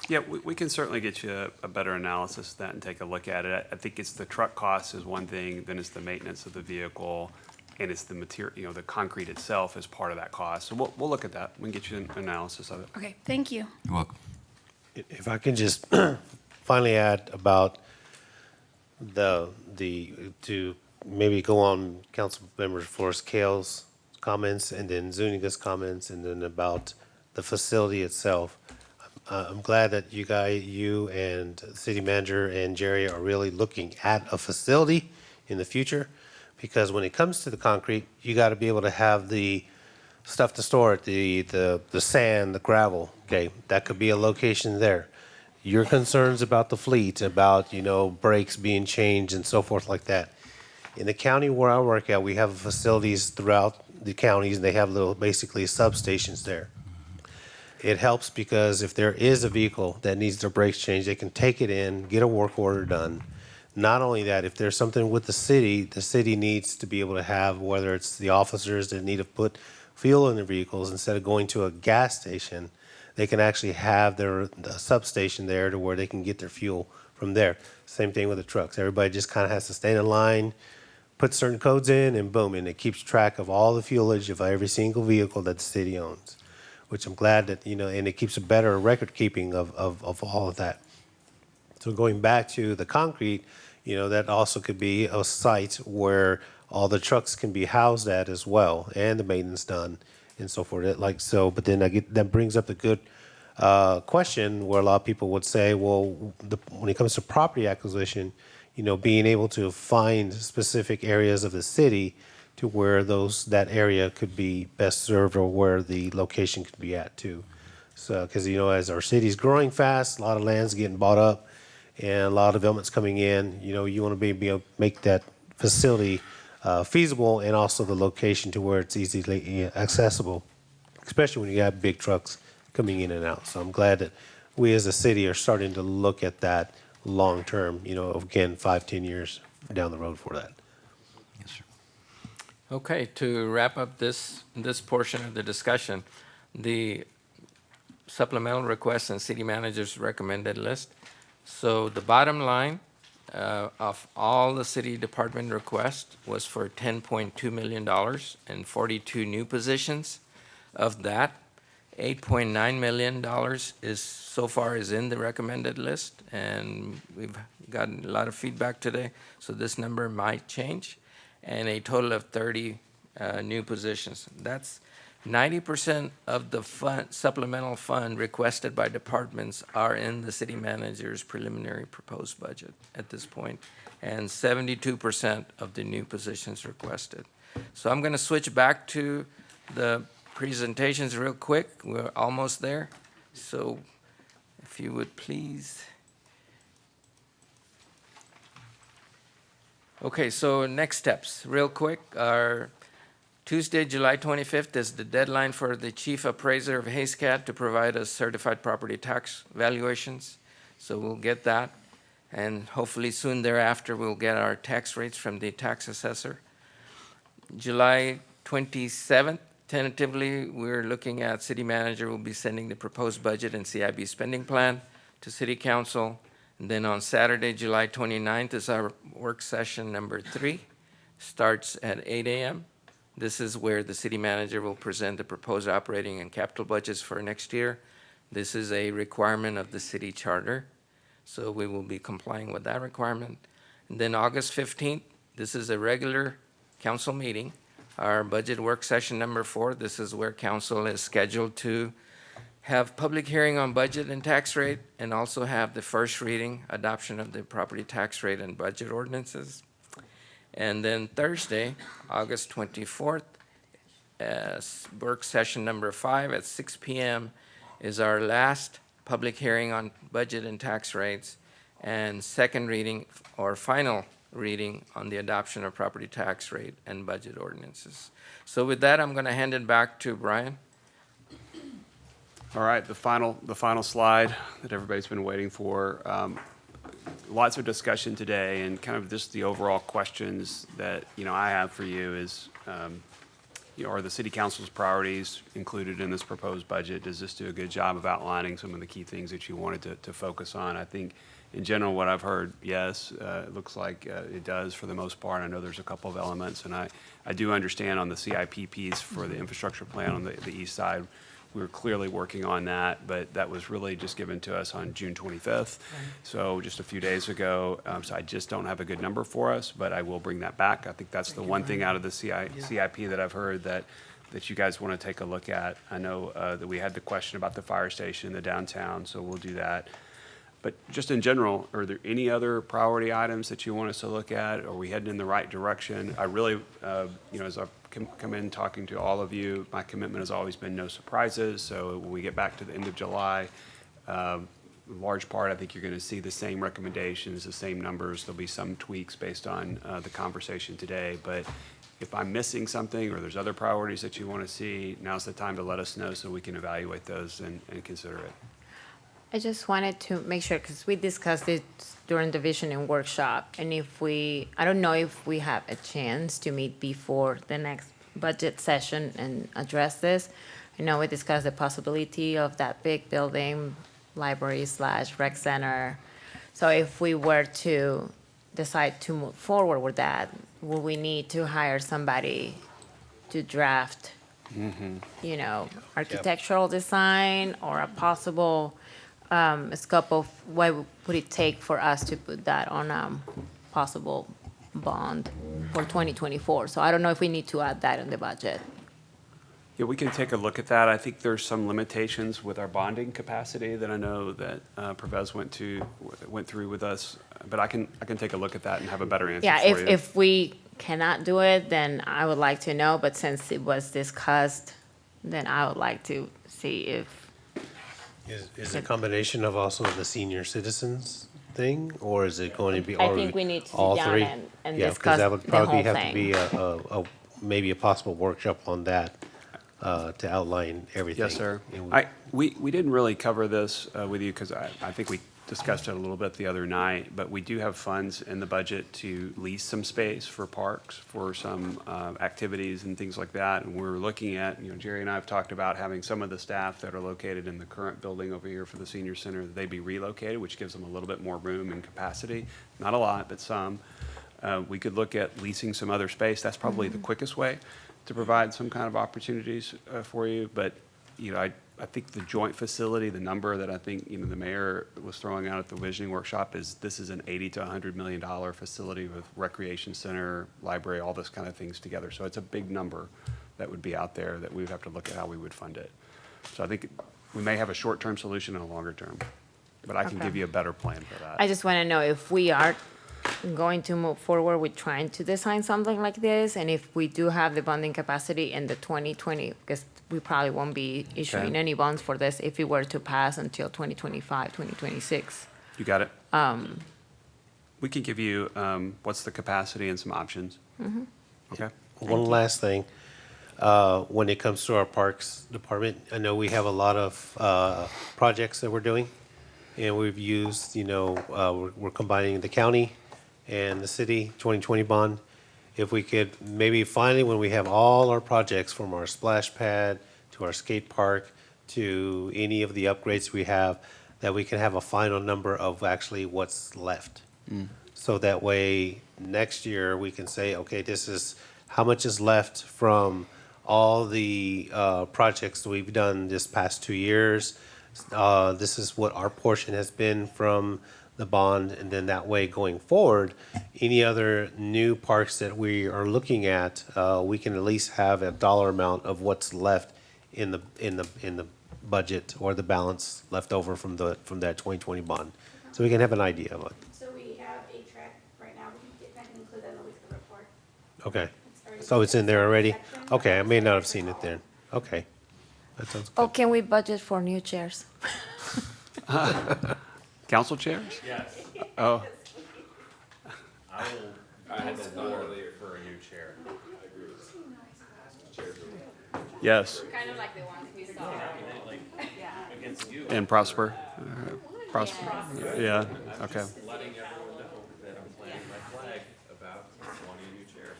Yeah, we can certainly get you a better analysis of that and take a look at it. I think it's the truck cost is one thing, then it's the maintenance of the vehicle, and it's the material, the concrete itself is part of that cost. So we'll look at that. We can get you an analysis of it. Okay, thank you. You're welcome. If I can just finally add about to maybe go on Councilmember Flores Kale's comments and then Zuniga's comments and then about the facility itself. I'm glad that you and city manager and Jerry are really looking at a facility in the future. Because when it comes to the concrete, you got to be able to have the stuff to store it, the sand, the gravel, okay? That could be a location there. Your concerns about the fleet, about, brakes being changed and so forth like that. In the county where I work at, we have facilities throughout the counties, and they have basically substations there. It helps because if there is a vehicle that needs their brakes changed, they can take it in, get a work order done. Not only that, if there's something with the city needs to be able to have, whether it's the officers that need to put fuel in their vehicles, instead of going to a gas station, they can actually have the substation there to where they can get their fuel from there. Same thing with the trucks. Everybody just kind of has to stay in line, put certain codes in, and boom, and it keeps track of all the fuelage of every single vehicle that the city owns, which I'm glad that, and it keeps a better record keeping of all of that. So going back to the concrete, that also could be a site where all the trucks can be housed at as well, and the maintenance done and so forth. But then that brings up the good question where a lot of people would say, well, when it comes to property acquisition, being able to find specific areas of the city to where that area could be best served, or where the location could be at too. So, because as our city's growing fast, a lot of land's getting bought up, and a lot of development's coming in. You want to be able to make that facility feasible, and also the location to where it's easily accessible, especially when you have big trucks coming in and out. So I'm glad that we as a city are starting to look at that long term, again, 5-10 years down the road for that. Okay, to wrap up this portion of the discussion, the supplemental requests and city manager's recommended list. So the bottom line of all the city department requests was for $10.2 million and 42 new positions. Of that, $8.9 million is in the recommended list, and we've gotten a lot of feedback today, so this number might change, and a total of 30 new positions. That's 90% of the supplemental fund requested by departments are in the city manager's preliminary proposed budget at this point, and 72% of the new positions requested. So I'm going to switch back to the presentations real quick. We're almost there. So if you would please. Okay, so next steps, real quick. Our Tuesday, July 25th is the deadline for the chief appraiser of HaysCat to provide us certified property tax valuations. So we'll get that. And hopefully soon thereafter, we'll get our tax rates from the tax assessor. July 27th, tentatively, we're looking at city manager will be sending the proposed budget and CIB spending plan to city council. And then on Saturday, July 29th is our work session number 3. Starts at 8 a.m. This is where the city manager will present the proposed operating and capital budgets for next year. This is a requirement of the city charter, so we will be complying with that requirement. And then August 15th, this is a regular council meeting, our budget work session number 4. This is where council is scheduled to have public hearing on budget and tax rate, and also have the first reading, adoption of the property tax rate and budget ordinances. And then Thursday, August 24th, work session number 5 at 6 p.m. is our last public hearing on budget and tax rates, and second reading or final reading on the adoption of property tax rate and budget ordinances. So with that, I'm going to hand it back to Bryan. All right, the final slide that everybody's been waiting for. Lots of discussion today, and kind of just the overall questions that I have for you is, are the city council's priorities included in this proposed budget? Does this do a good job of outlining some of the key things that you wanted to focus on? I think in general, what I've heard, yes, it looks like it does for the most part. I know there's a couple of elements, and I do understand on the CIP piece for the infrastructure plan on the east side, we were clearly working on that, but that was really just given to us on June 25th, so just a few days ago. So I just don't have a good number for us, but I will bring that back. I think that's the one thing out of the CIP that I've heard that you guys want to take a look at. I know that we had the question about the fire station in the downtown, so we'll do that. But just in general, are there any other priority items that you want us to look at? Are we heading in the right direction? I really, as I've come in talking to all of you, my commitment has always been no surprises. So when we get back to the end of July, in large part, I think you're going to see the same recommendations, the same numbers. There'll be some tweaks based on the conversation today. But if I'm missing something or there's other priorities that you want to see, now's the time to let us know so we can evaluate those and consider it. I just wanted to make sure, because we discussed it during the visioning workshop, and I don't know if we have a chance to meet before the next budget session and address this. I know we discussed the possibility of that big building, library/rec center. So if we were to decide to move forward with that, will we need to hire somebody to draft, architectural design or a possible scope of what would it take for us to put that on a possible bond for 2024? So I don't know if we need to add that in the budget. Yeah, we can take a look at that. I think there's some limitations with our bonding capacity that I know that Pervez went through with us, but I can take a look at that and have a better answer Yeah, for you. if we cannot do it, then I would like to know, but since it was discussed, then I would like to see if. Is it a combination of also the senior citizens thing, or is it going to be I all think we need to sit all down three? and Yeah, discuss that would the probably whole have to be thing. maybe a possible workshop on that to outline everything. Yes, sir. And We didn't really cover this with you because I think we discussed it a little bit the other night, but we do have funds in the budget to lease some space for parks, for some activities and things like that. And we're looking at, Jerry and I have talked about having some of the staff that are located in the current building over here for the senior center, that they be relocated, which gives them a little bit more room and capacity. Not a lot, but some. We could look at leasing some other space. That's probably the quickest way to provide some kind of opportunities for you. But, I think the joint facility, the number that I think, the mayor was throwing out at the visioning workshop is this is an $80 to $100 million facility with recreation center, library, all this kind of things together. So it's a big number that would be out there that we would have to look at how we would fund it. So I think we may have a short-term solution and a longer term, but I can Okay. give you a better plan for that. I just want to know if we are going to move forward with trying to design something like this, and if we do have the bonding capacity in the 2020, because we probably won't be issuing Okay. any bonds for this if it were to pass until 2025, 2026. You got it? We can give you what's the capacity and some options. Okay? One last thing, when it comes to our parks department, I know we have a lot of projects that we're doing, and we've used, we're combining the county and the city 2020 bond. If we could maybe finally, when we have all our projects from our splash pad to our skate park to any of the upgrades we have, that we can have a final number of actually what's left. So that way, next year, we can say, okay, this is how much is left from all the projects we've done this past 2 years. This is what our portion has been from the bond, and then that way going forward, any other new parks that we are looking at, we can at least have a dollar amount of what's left in the budget or the balance left over from that 2020 bond, so we can have an idea of it. So we have a track right now, I can include that in the weekly report. Okay, so it's in there already. Okay, I may not have seen it then. Okay, that sounds good. Oh, can we budget for new chairs? Council chairs? Yes. Oh, I had thought earlier for a new chair. I agree with yes. Kind of like the ones we saw. against you. And Prosper? Prosper, yeah, okay. Letting everyone know that I'm planting my flag about wanting a new chair.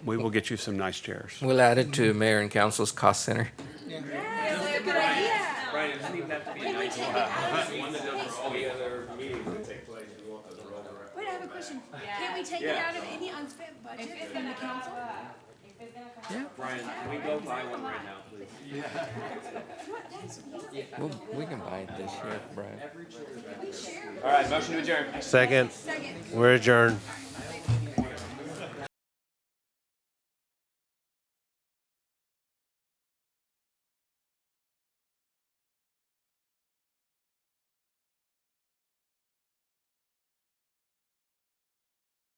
We will get you some nice chairs. We'll add it to mayor and council's cost center. Brian, it doesn't even have to be a nice one that does for all the other meetings that take place. We want those rolled around. Wait, I have a question. Can't we take it out of any unspent budget from the council? Brian, can we go buy one right now, please? We can buy it this year, Brian. All right, motion to adjourn. Second, we're adjourned.